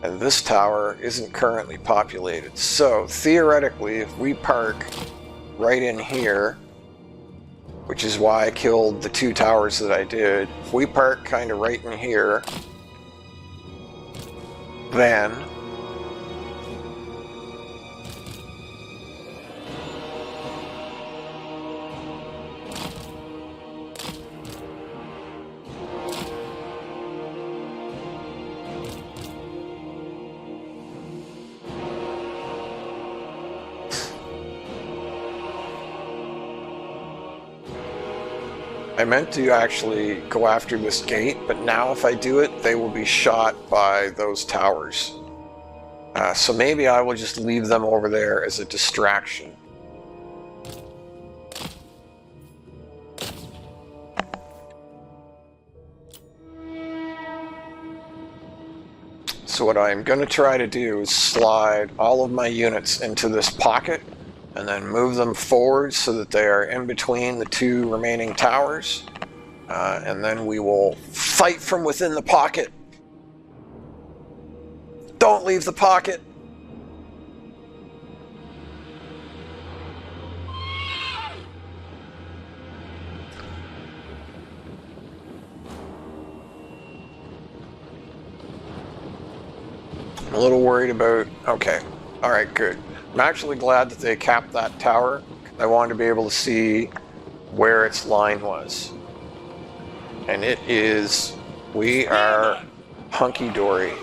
and this tower isn't currently populated. So theoretically, if we park right in here, which is why I killed the two towers that I did, if we park kind of right in here, then I meant to actually go after this gate, but now if I do it, they will be shot by those towers. So maybe I will just leave them over there as a distraction. So what I'm going to try to do is slide all of my units into this pocket and then move them forward so that they are in between the two remaining towers. And then we will fight from within the pocket. Don't leave the pocket. I'm a little worried about... Okay. Alright, good. I'm actually glad that they capped that tower. I wanted to be able to see where its line was. And it is... We are hunky-dory.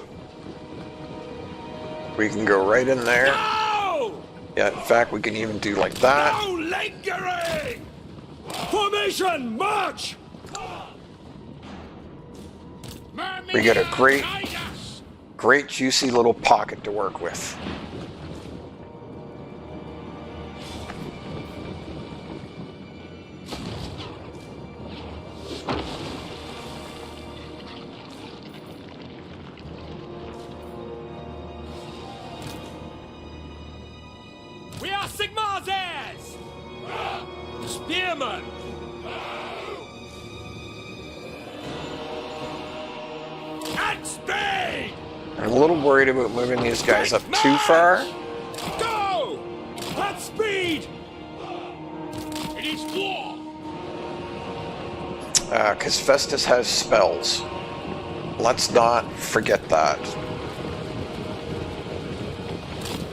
We can go right in there. No! Yeah, in fact, we can even do like that. No lingering! Formation, march! We get a great juicy little pocket to work with. We are Sigmar's heirs! Spearman! At speed! I'm a little worried about moving these guys up too far. Go! At speed! It is war! Because Festus has spells. Let's not forget that.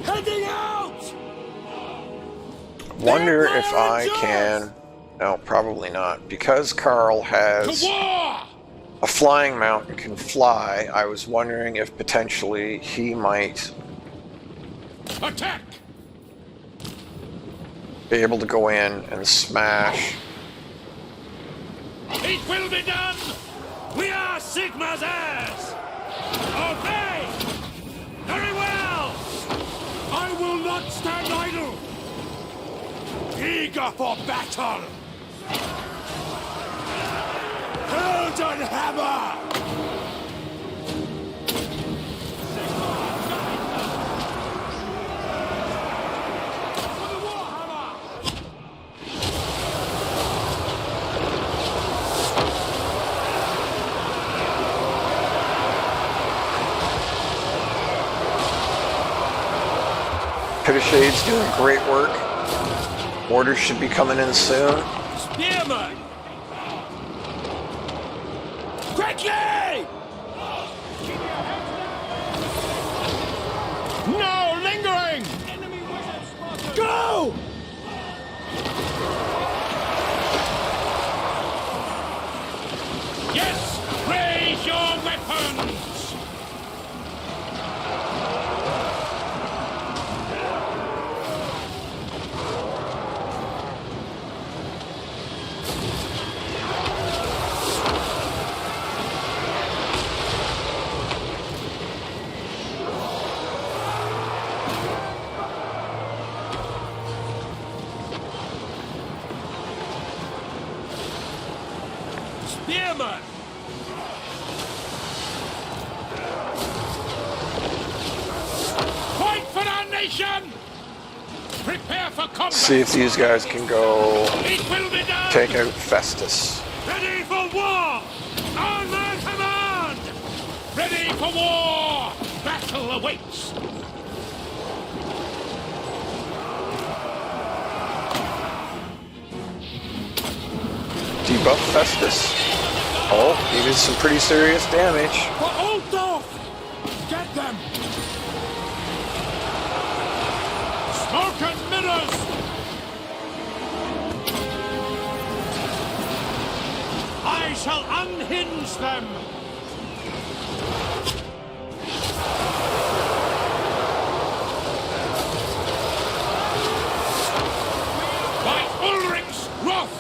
Heading out! Wonder if I can... No, probably not. Because Karl has a flying mount and can fly, I was wondering if potentially he might Attack! be able to go in and smash. It will be done! We are Sigmar's heirs! Obey! Very well! I will not stand idle! Eager for battle! Golden hammer! For the Warhammer! Pit of Shade's doing great work. Orders should be coming in soon. Spearman! Quickly! No lingering! Go! Yes! Raise your weapons! Spearman! Fight for our nation! Prepare for combat! See if these guys can go It will be done! take out Festus. Ready for war! On my command! Ready for war! Battle awaits! Debuff Festus. Oh, he did some pretty serious damage. For Altdorf! Get them! Smoke and mirrors! I shall unhinge them! By Ulrich's wrath!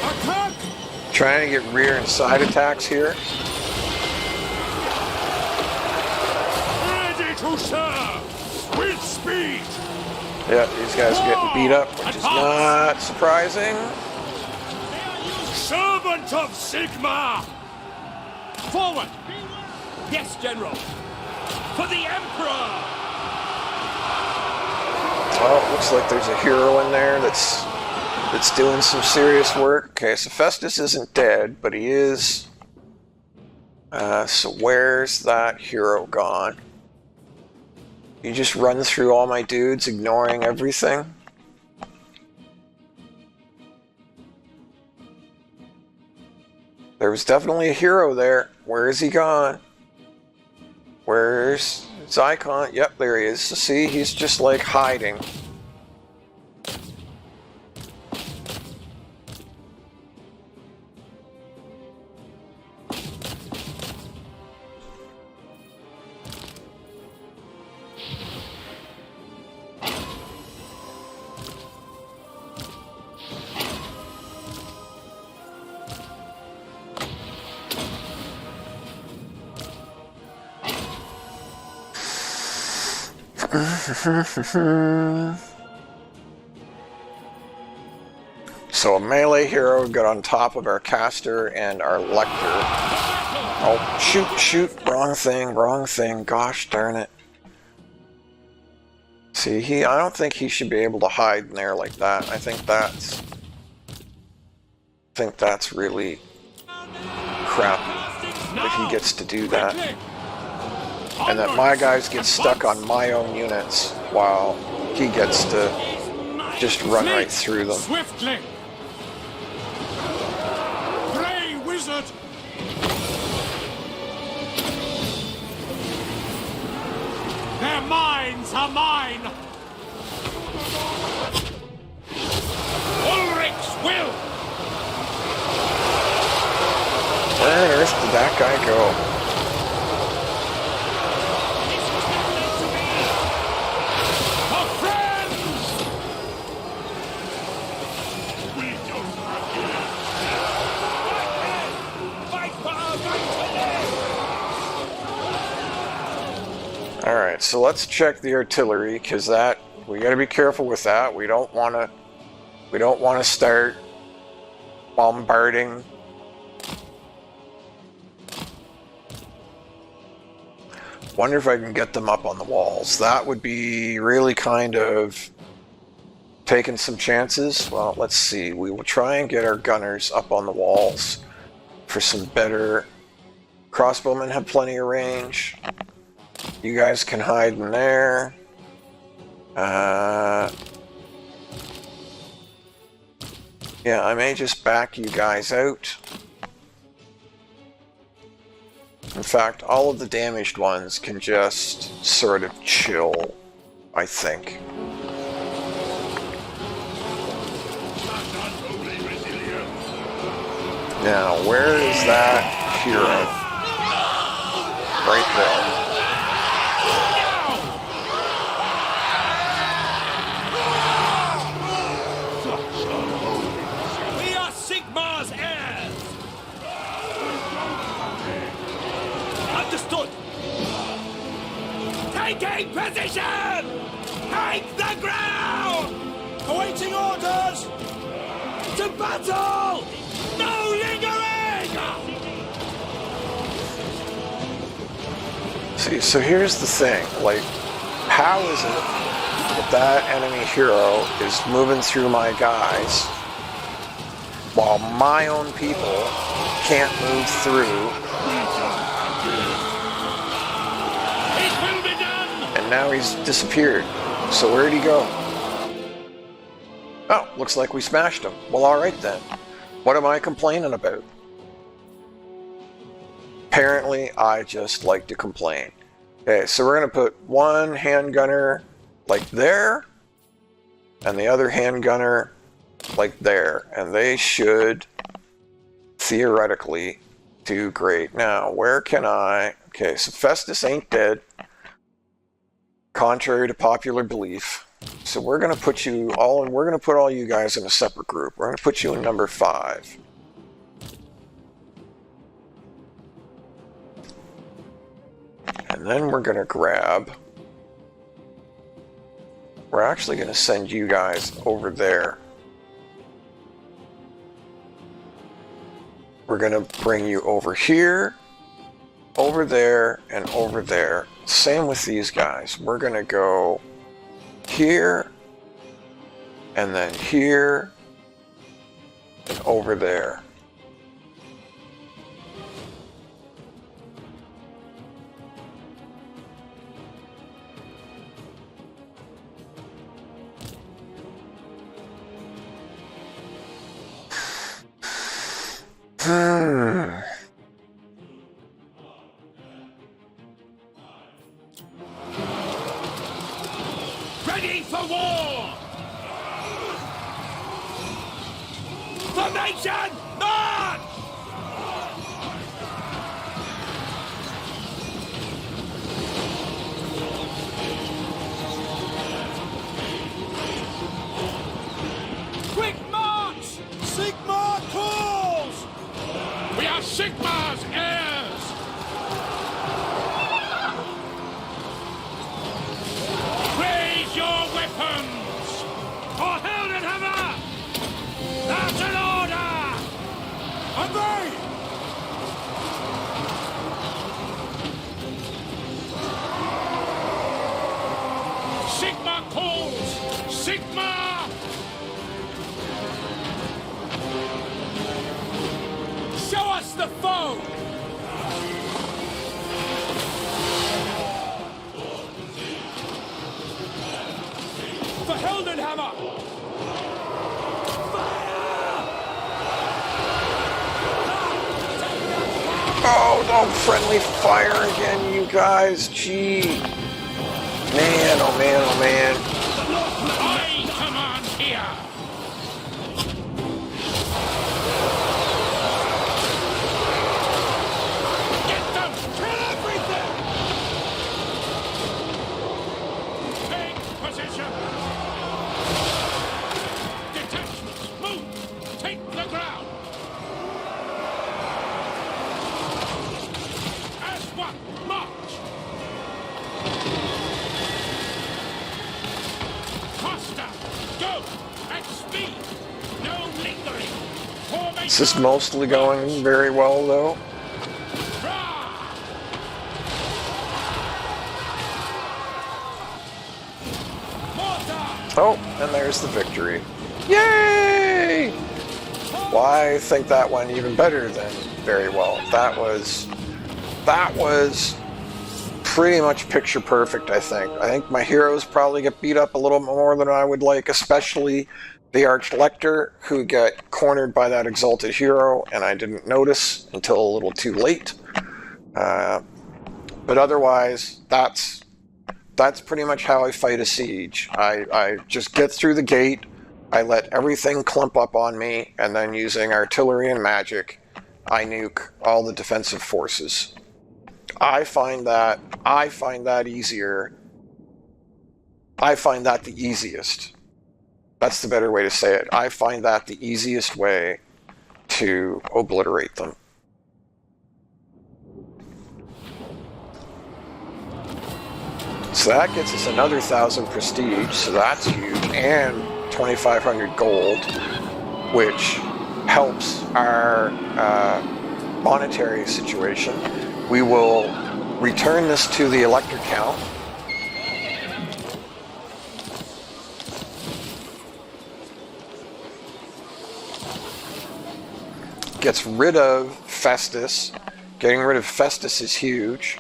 Attack! Trying to get rear and side attacks here. Ready to serve! With speed! Yeah, these guys are getting beat up, which is not surprising. Servant of Sigmar! Forward! Yes, General! For the Emperor! Oh, looks like there's a hero in there that's doing some serious work. Okay, so Festus isn't dead, but he is. So where's that hero gone? You just run through all my dudes, ignoring everything. There was definitely a hero there. Where is he gone? Where's his icon? Yep, there he is. See, he's just like hiding. So a melee hero got on top of our caster and our lector. Oh, shoot, wrong thing, gosh darn it. See, I don't think he should be able to hide in there like that. I think that's really crappy if he gets to do that. And that my guys get stuck on my own units while he gets to just run right through them. Swiftly! Pray, wizard! Their minds are mine! Ulrich's will! Where on earth did that guy go? Alright, so let's check the artillery, because that we gotta be careful with that. We don't wanna start bombarding. Wonder if I can get them up on the walls. That would be really kind of taking some chances. Well, let's see. We will try and get our gunners up on the walls for some better. Crossbowmen have plenty of range. You guys can hide in there. Yeah, I may just back you guys out. In fact, all of the damaged ones can just sort of chill, I think. Now, where is that hero? Right there. We are Sigmar's heirs! Understood! Taking position! Take the ground! Awaiting orders! To battle! No lingering! See, so here's the thing, like, how is it that that enemy hero is moving through my guys while my own people can't move through? It will be done! And now he's disappeared. So where'd he go? Oh, looks like we smashed him. Well, alright then. What am I complaining about? Apparently, I just like to complain. Okay, so we're going to put one handgunner like there, and the other handgunner like there. And they should, theoretically, do great. Now, where can I... Okay, so Festus ain't dead, contrary to popular belief. So we're going to put you all in... We're going to put all you guys in a separate group. We're going to put you in number 5. And then we're going to grab... We're actually going to send you guys over there. We're going to bring you over here, over there, and over there. Same with these guys. We're going to go here, and then here, and over there. Ready for war! Formation! March! Quick march! Sigma calls! We are Sigmar's heirs! Raise your weapons! For Heldenhammer! That's an order! Obey! Sigma calls! Sigma! Show us the foe! For Heldenhammer! Oh, don't friendly fire again, you guys. Gee. Man, oh man, oh man. I command here! Get them! Kill everything! Take position! Detachments, move! Take the ground! As one, march! Faster! Go! At speed! No lingering! Formation! This is mostly going very well, though. Rah! Mortar! Oh, and there's the victory. Yay! Well, I think that went even better than very well. That was pretty much picture perfect, I think. I think my heroes probably get beat up a little more than I would like, especially the Archlector, who got cornered by that exalted hero, and I didn't notice until a little too late. But otherwise, that's pretty much how I fight a siege. I just get through the gate, I let everything clump up on me, and then using artillery and magic, I nuke all the defensive forces. I find that easier. I find that the easiest. That's the better way to say it. I find that the easiest way to obliterate them. So that gets us another 1,000 prestige, so that's huge, and 2,500 gold, which helps our monetary situation. We will return this to the elector count. Gets rid of Festus. Getting rid of Festus is huge.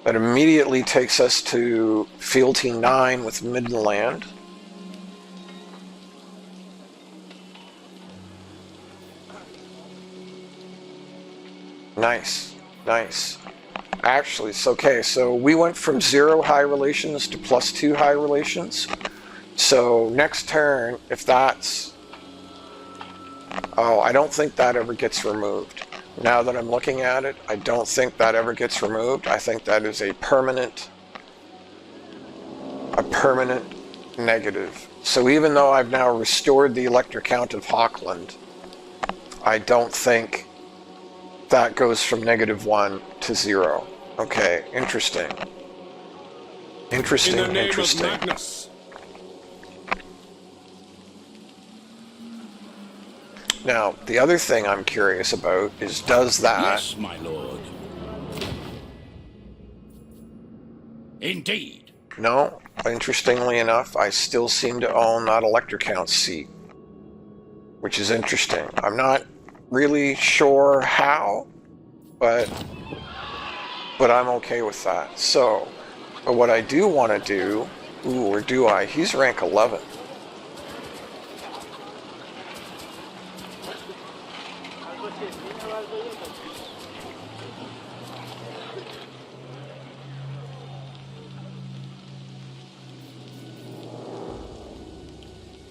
That immediately takes us to Fealty 9 with Midland. Nice, nice. Actually, it's okay. So we went from 0 high relations to +2 high relations. So next turn, if that's... Oh, I don't think that ever gets removed. Now that I'm looking at it, I don't think that ever gets removed. I think that is a permanent negative. So even though I've now restored the elector count of Hochland, I don't think that goes from -1 to 0. Okay, interesting. Interesting, In the name interesting. of Magnus. Now, the other thing I'm curious about is, does that... Yes, my lord. Indeed. No, interestingly enough, I still seem to own that elector count seat, which is interesting. I'm not really sure how, but I'm okay with that. So, but what I do want to do... Ooh, or do I? He's rank 11.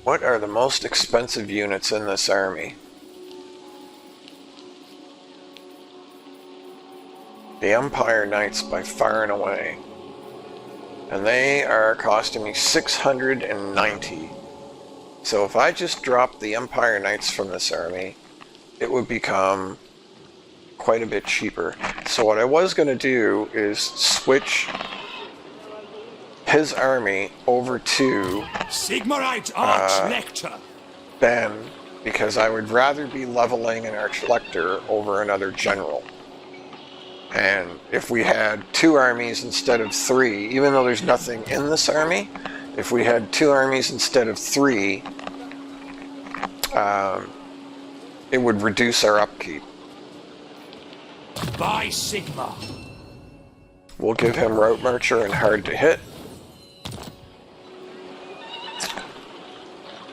What are the most expensive units in this army? The Empire Knights by far and away. And they are costing me 690. So if I just drop the Empire Knights from this army, it would become quite a bit cheaper. So what I was going to do is switch his army over to Sigmarite Arch-Lector. Ben, because I would rather be leveling an Arch-Lector over another general. And if we had 2 armies instead of 3, even though there's nothing in this army, if we had 2 armies instead of 3, it would reduce our upkeep. By Sigma. We'll give him Route Marcher and Hard to Hit.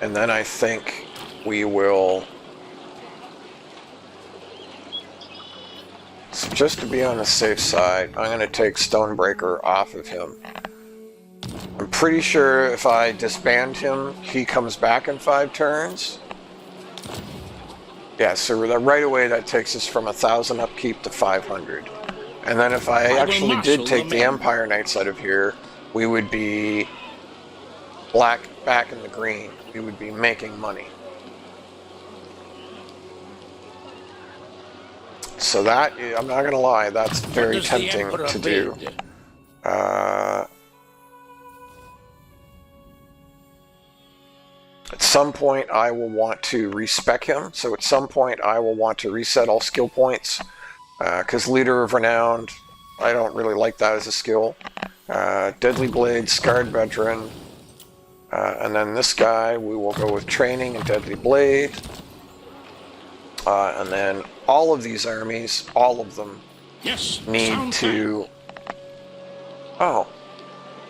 And then I think we will, so just to be on the safe side, I'm going to take Stonebreaker off of him. I'm pretty sure if I disband him, he comes back in 5 turns. Yeah, so right away that takes us from 1,000 upkeep to 500. And then if I actually did take the Empire Knights out of here, we would be back in the green. We would be making money. So that, I'm not going to lie, that's very tempting to do. At some point I will want to respec him, so at some point I will want to reset all skill points, because Leader of Renown, I don't really like that as a skill. Deadly Blade, Scarred Veteran, and then this guy we will go with Training and Deadly Blade. And then all of these armies, all of them, need to... Oh,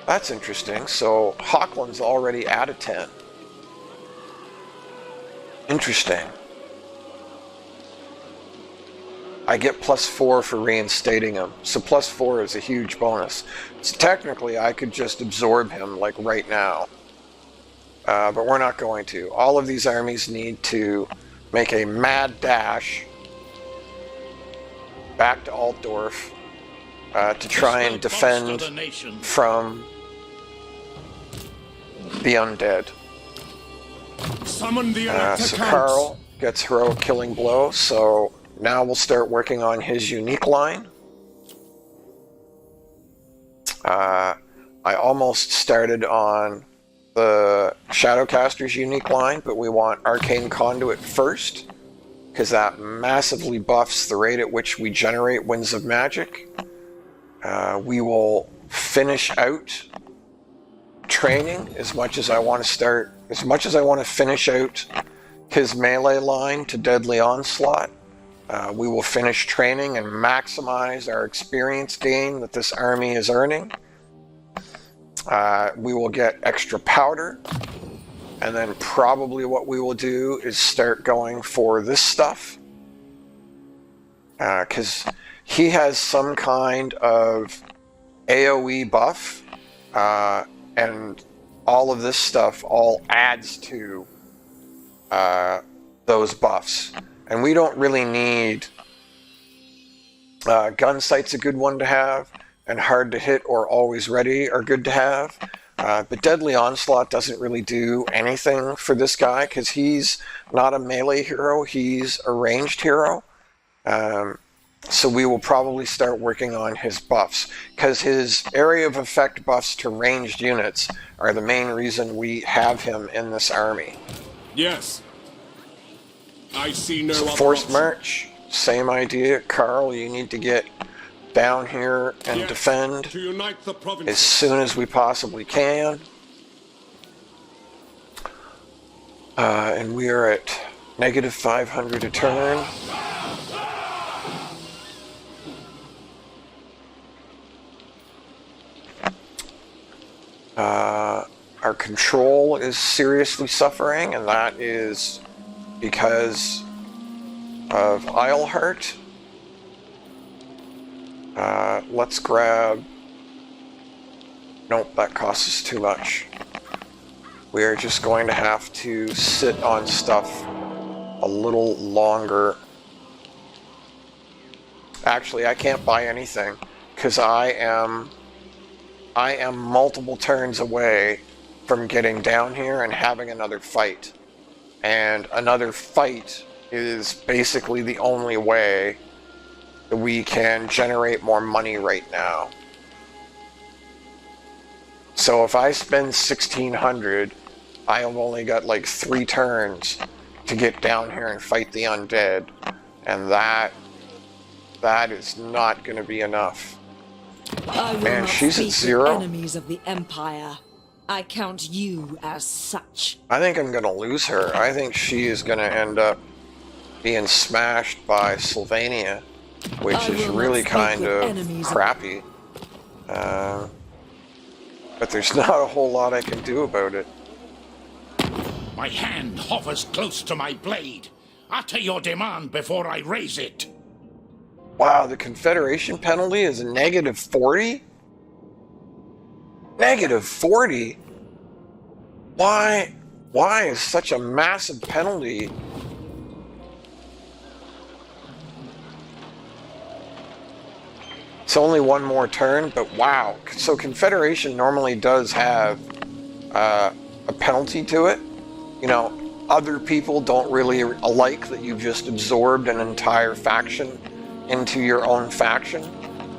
that's interesting. So Hochland's already at a 10. Interesting. I get +4 for reinstating him. So +4 is a huge bonus. So technically I could just absorb him like right now. But we're not going to. All of these armies need to make a mad dash back to Altdorf to try and defend from the undead. Summon the So Karl gets Heroic Killing Blow, so now we'll start working on his unique line. I almost started on the Shadowcaster's unique line, but we want Arcane Conduit first, because that massively buffs the rate at which we generate Winds of Magic. We will finish out Training as much as I want to finish out his melee line to Deadly Onslaught. We will finish Training and maximize our experience gain that this army is earning. We will get extra powder, and then probably what we will do is start going for this stuff, because he has some kind of AoE buff, and all of this stuff all adds to those buffs, and we don't really need Gunsight's a good one to have, and Hard to Hit or Always Ready are good to have. But Deadly Onslaught doesn't really do anything for this guy because he's not a melee hero, he's a ranged hero. So we will probably start working on his buffs, because his area of effect buffs to ranged units are the main reason we have him in this army. Yes. I see no other Forced option. March, same idea. Karl, you need to get down here and defend To unite the as provinces. soon as we possibly can. And we are at -500 a turn. Our control is seriously suffering, and that is because of Isleheart. Let's grab... Nope, that costs us too much. We are just going to have to sit on stuff a little longer. Actually, I can't buy anything because I am multiple turns away from getting down here and having another fight. And another fight is basically the only way that we can generate more money right now. So if I spend 1,600, I have only got like 3 turns to get down here and fight the undead, and that is not going to be enough. Man, she's at 0. Enemies of the Empire. I count you as such. I think I'm going to lose her. I think she is going to end up being smashed by Sylvania, which is really kind of crappy. But there's not a whole lot I can do about it. My hand hovers close to my blade. Utter your demand before I raise it. Wow, the Confederation penalty is a -40? -40? Why is such a massive penalty? It's only one more turn, but wow. So Confederation normally does have a penalty to it. You know, other people don't really like that you've just absorbed an entire faction into your own faction.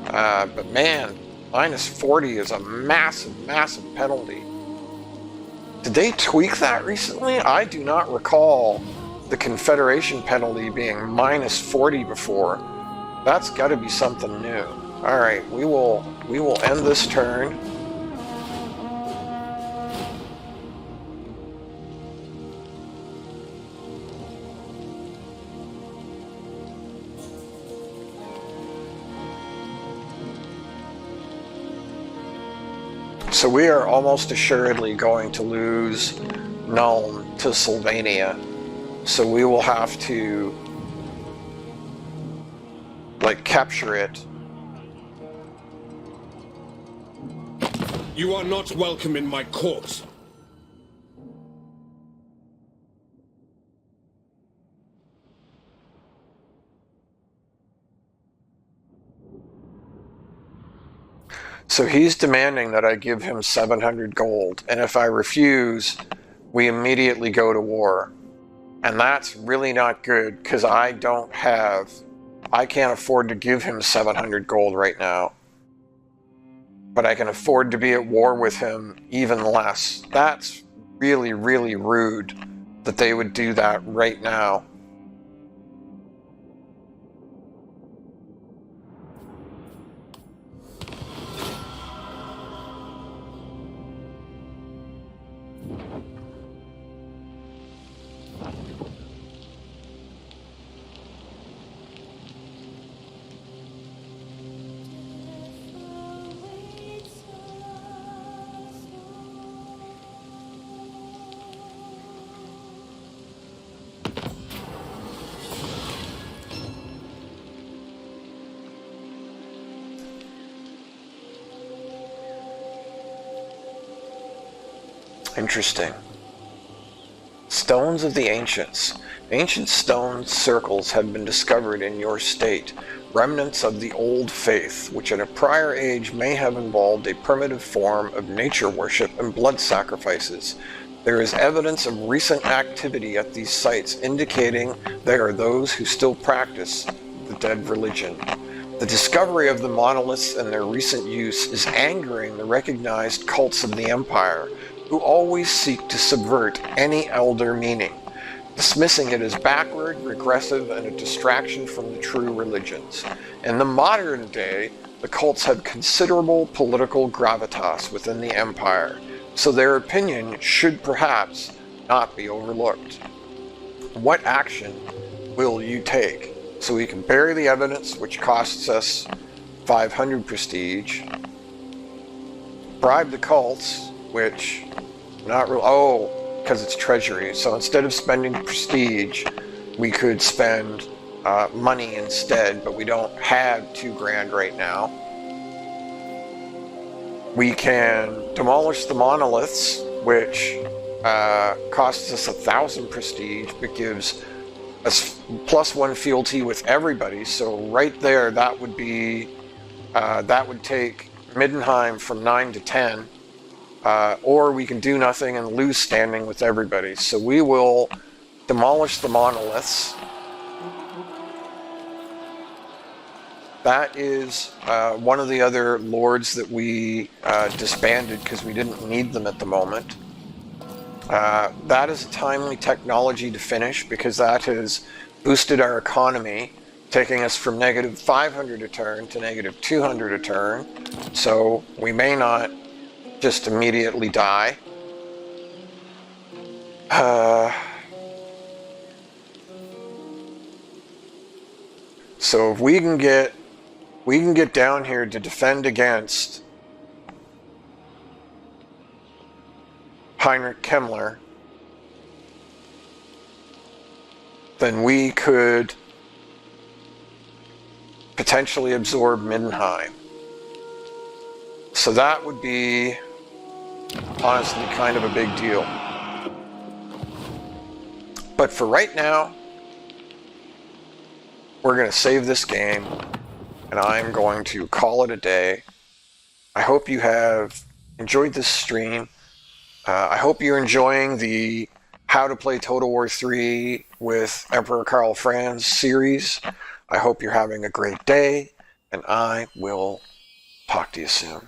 But man, -40 is a massive, massive penalty. Did they tweak that recently? I do not recall the Confederation penalty being -40 before. That's got to be something new. All right, we will end this turn. So we are almost assuredly going to lose Nuln to Sylvania. So we will have to like capture it. You are not welcome in my court. So he's demanding that I give him 700 gold, and if I refuse, we immediately go to war. And that's really not good, because I can't afford to give him 700 gold right now. But I can afford to be at war with him even less. That's really, really rude that they would do that right now. Interesting. Stones of the Ancients. Ancient stone circles have been discovered in your state, remnants of the old faith, which in a prior age may have involved a primitive form of nature worship and blood sacrifices. There is evidence of recent activity at these sites indicating there are those who still practice the dead religion. The discovery of the monoliths and their recent use is angering the recognized cults of the Empire, who always seek to subvert any elder meaning, dismissing it as backward, regressive, and a distraction from the true religions. In the modern day, the cults have considerable political gravitas within the Empire, so their opinion should perhaps not be overlooked. What action will you take? So we can bury the evidence, which costs us 500 prestige, bribe the cults, which not real. Oh, because it's treasury. So instead of spending prestige, we could spend money instead, but we don't have 2 grand right now. We can demolish the monoliths, which costs us 1,000 prestige, but gives us +1 fealty with everybody. So right there, that would be that would take Middenheim from 9 to 10, or we can do nothing and lose standing with everybody. So we will demolish the monoliths. That is one of the other lords that we disbanded because we didn't need them at the moment. That is a timely technology to finish because that has boosted our economy, taking us from -500 a turn to -200 a turn. So we may not just immediately die. So if we can get down here to defend against Heinrich Kemmler, then we could potentially absorb Middenheim. So that would be honestly kind of a big deal. But for right now, we're going to save this game, and I'm going to call it a day. I hope you have enjoyed this stream. I hope you're enjoying the How to Play Total War 3 with Emperor Karl Franz series. I hope you're having a great day, and I will talk to you soon.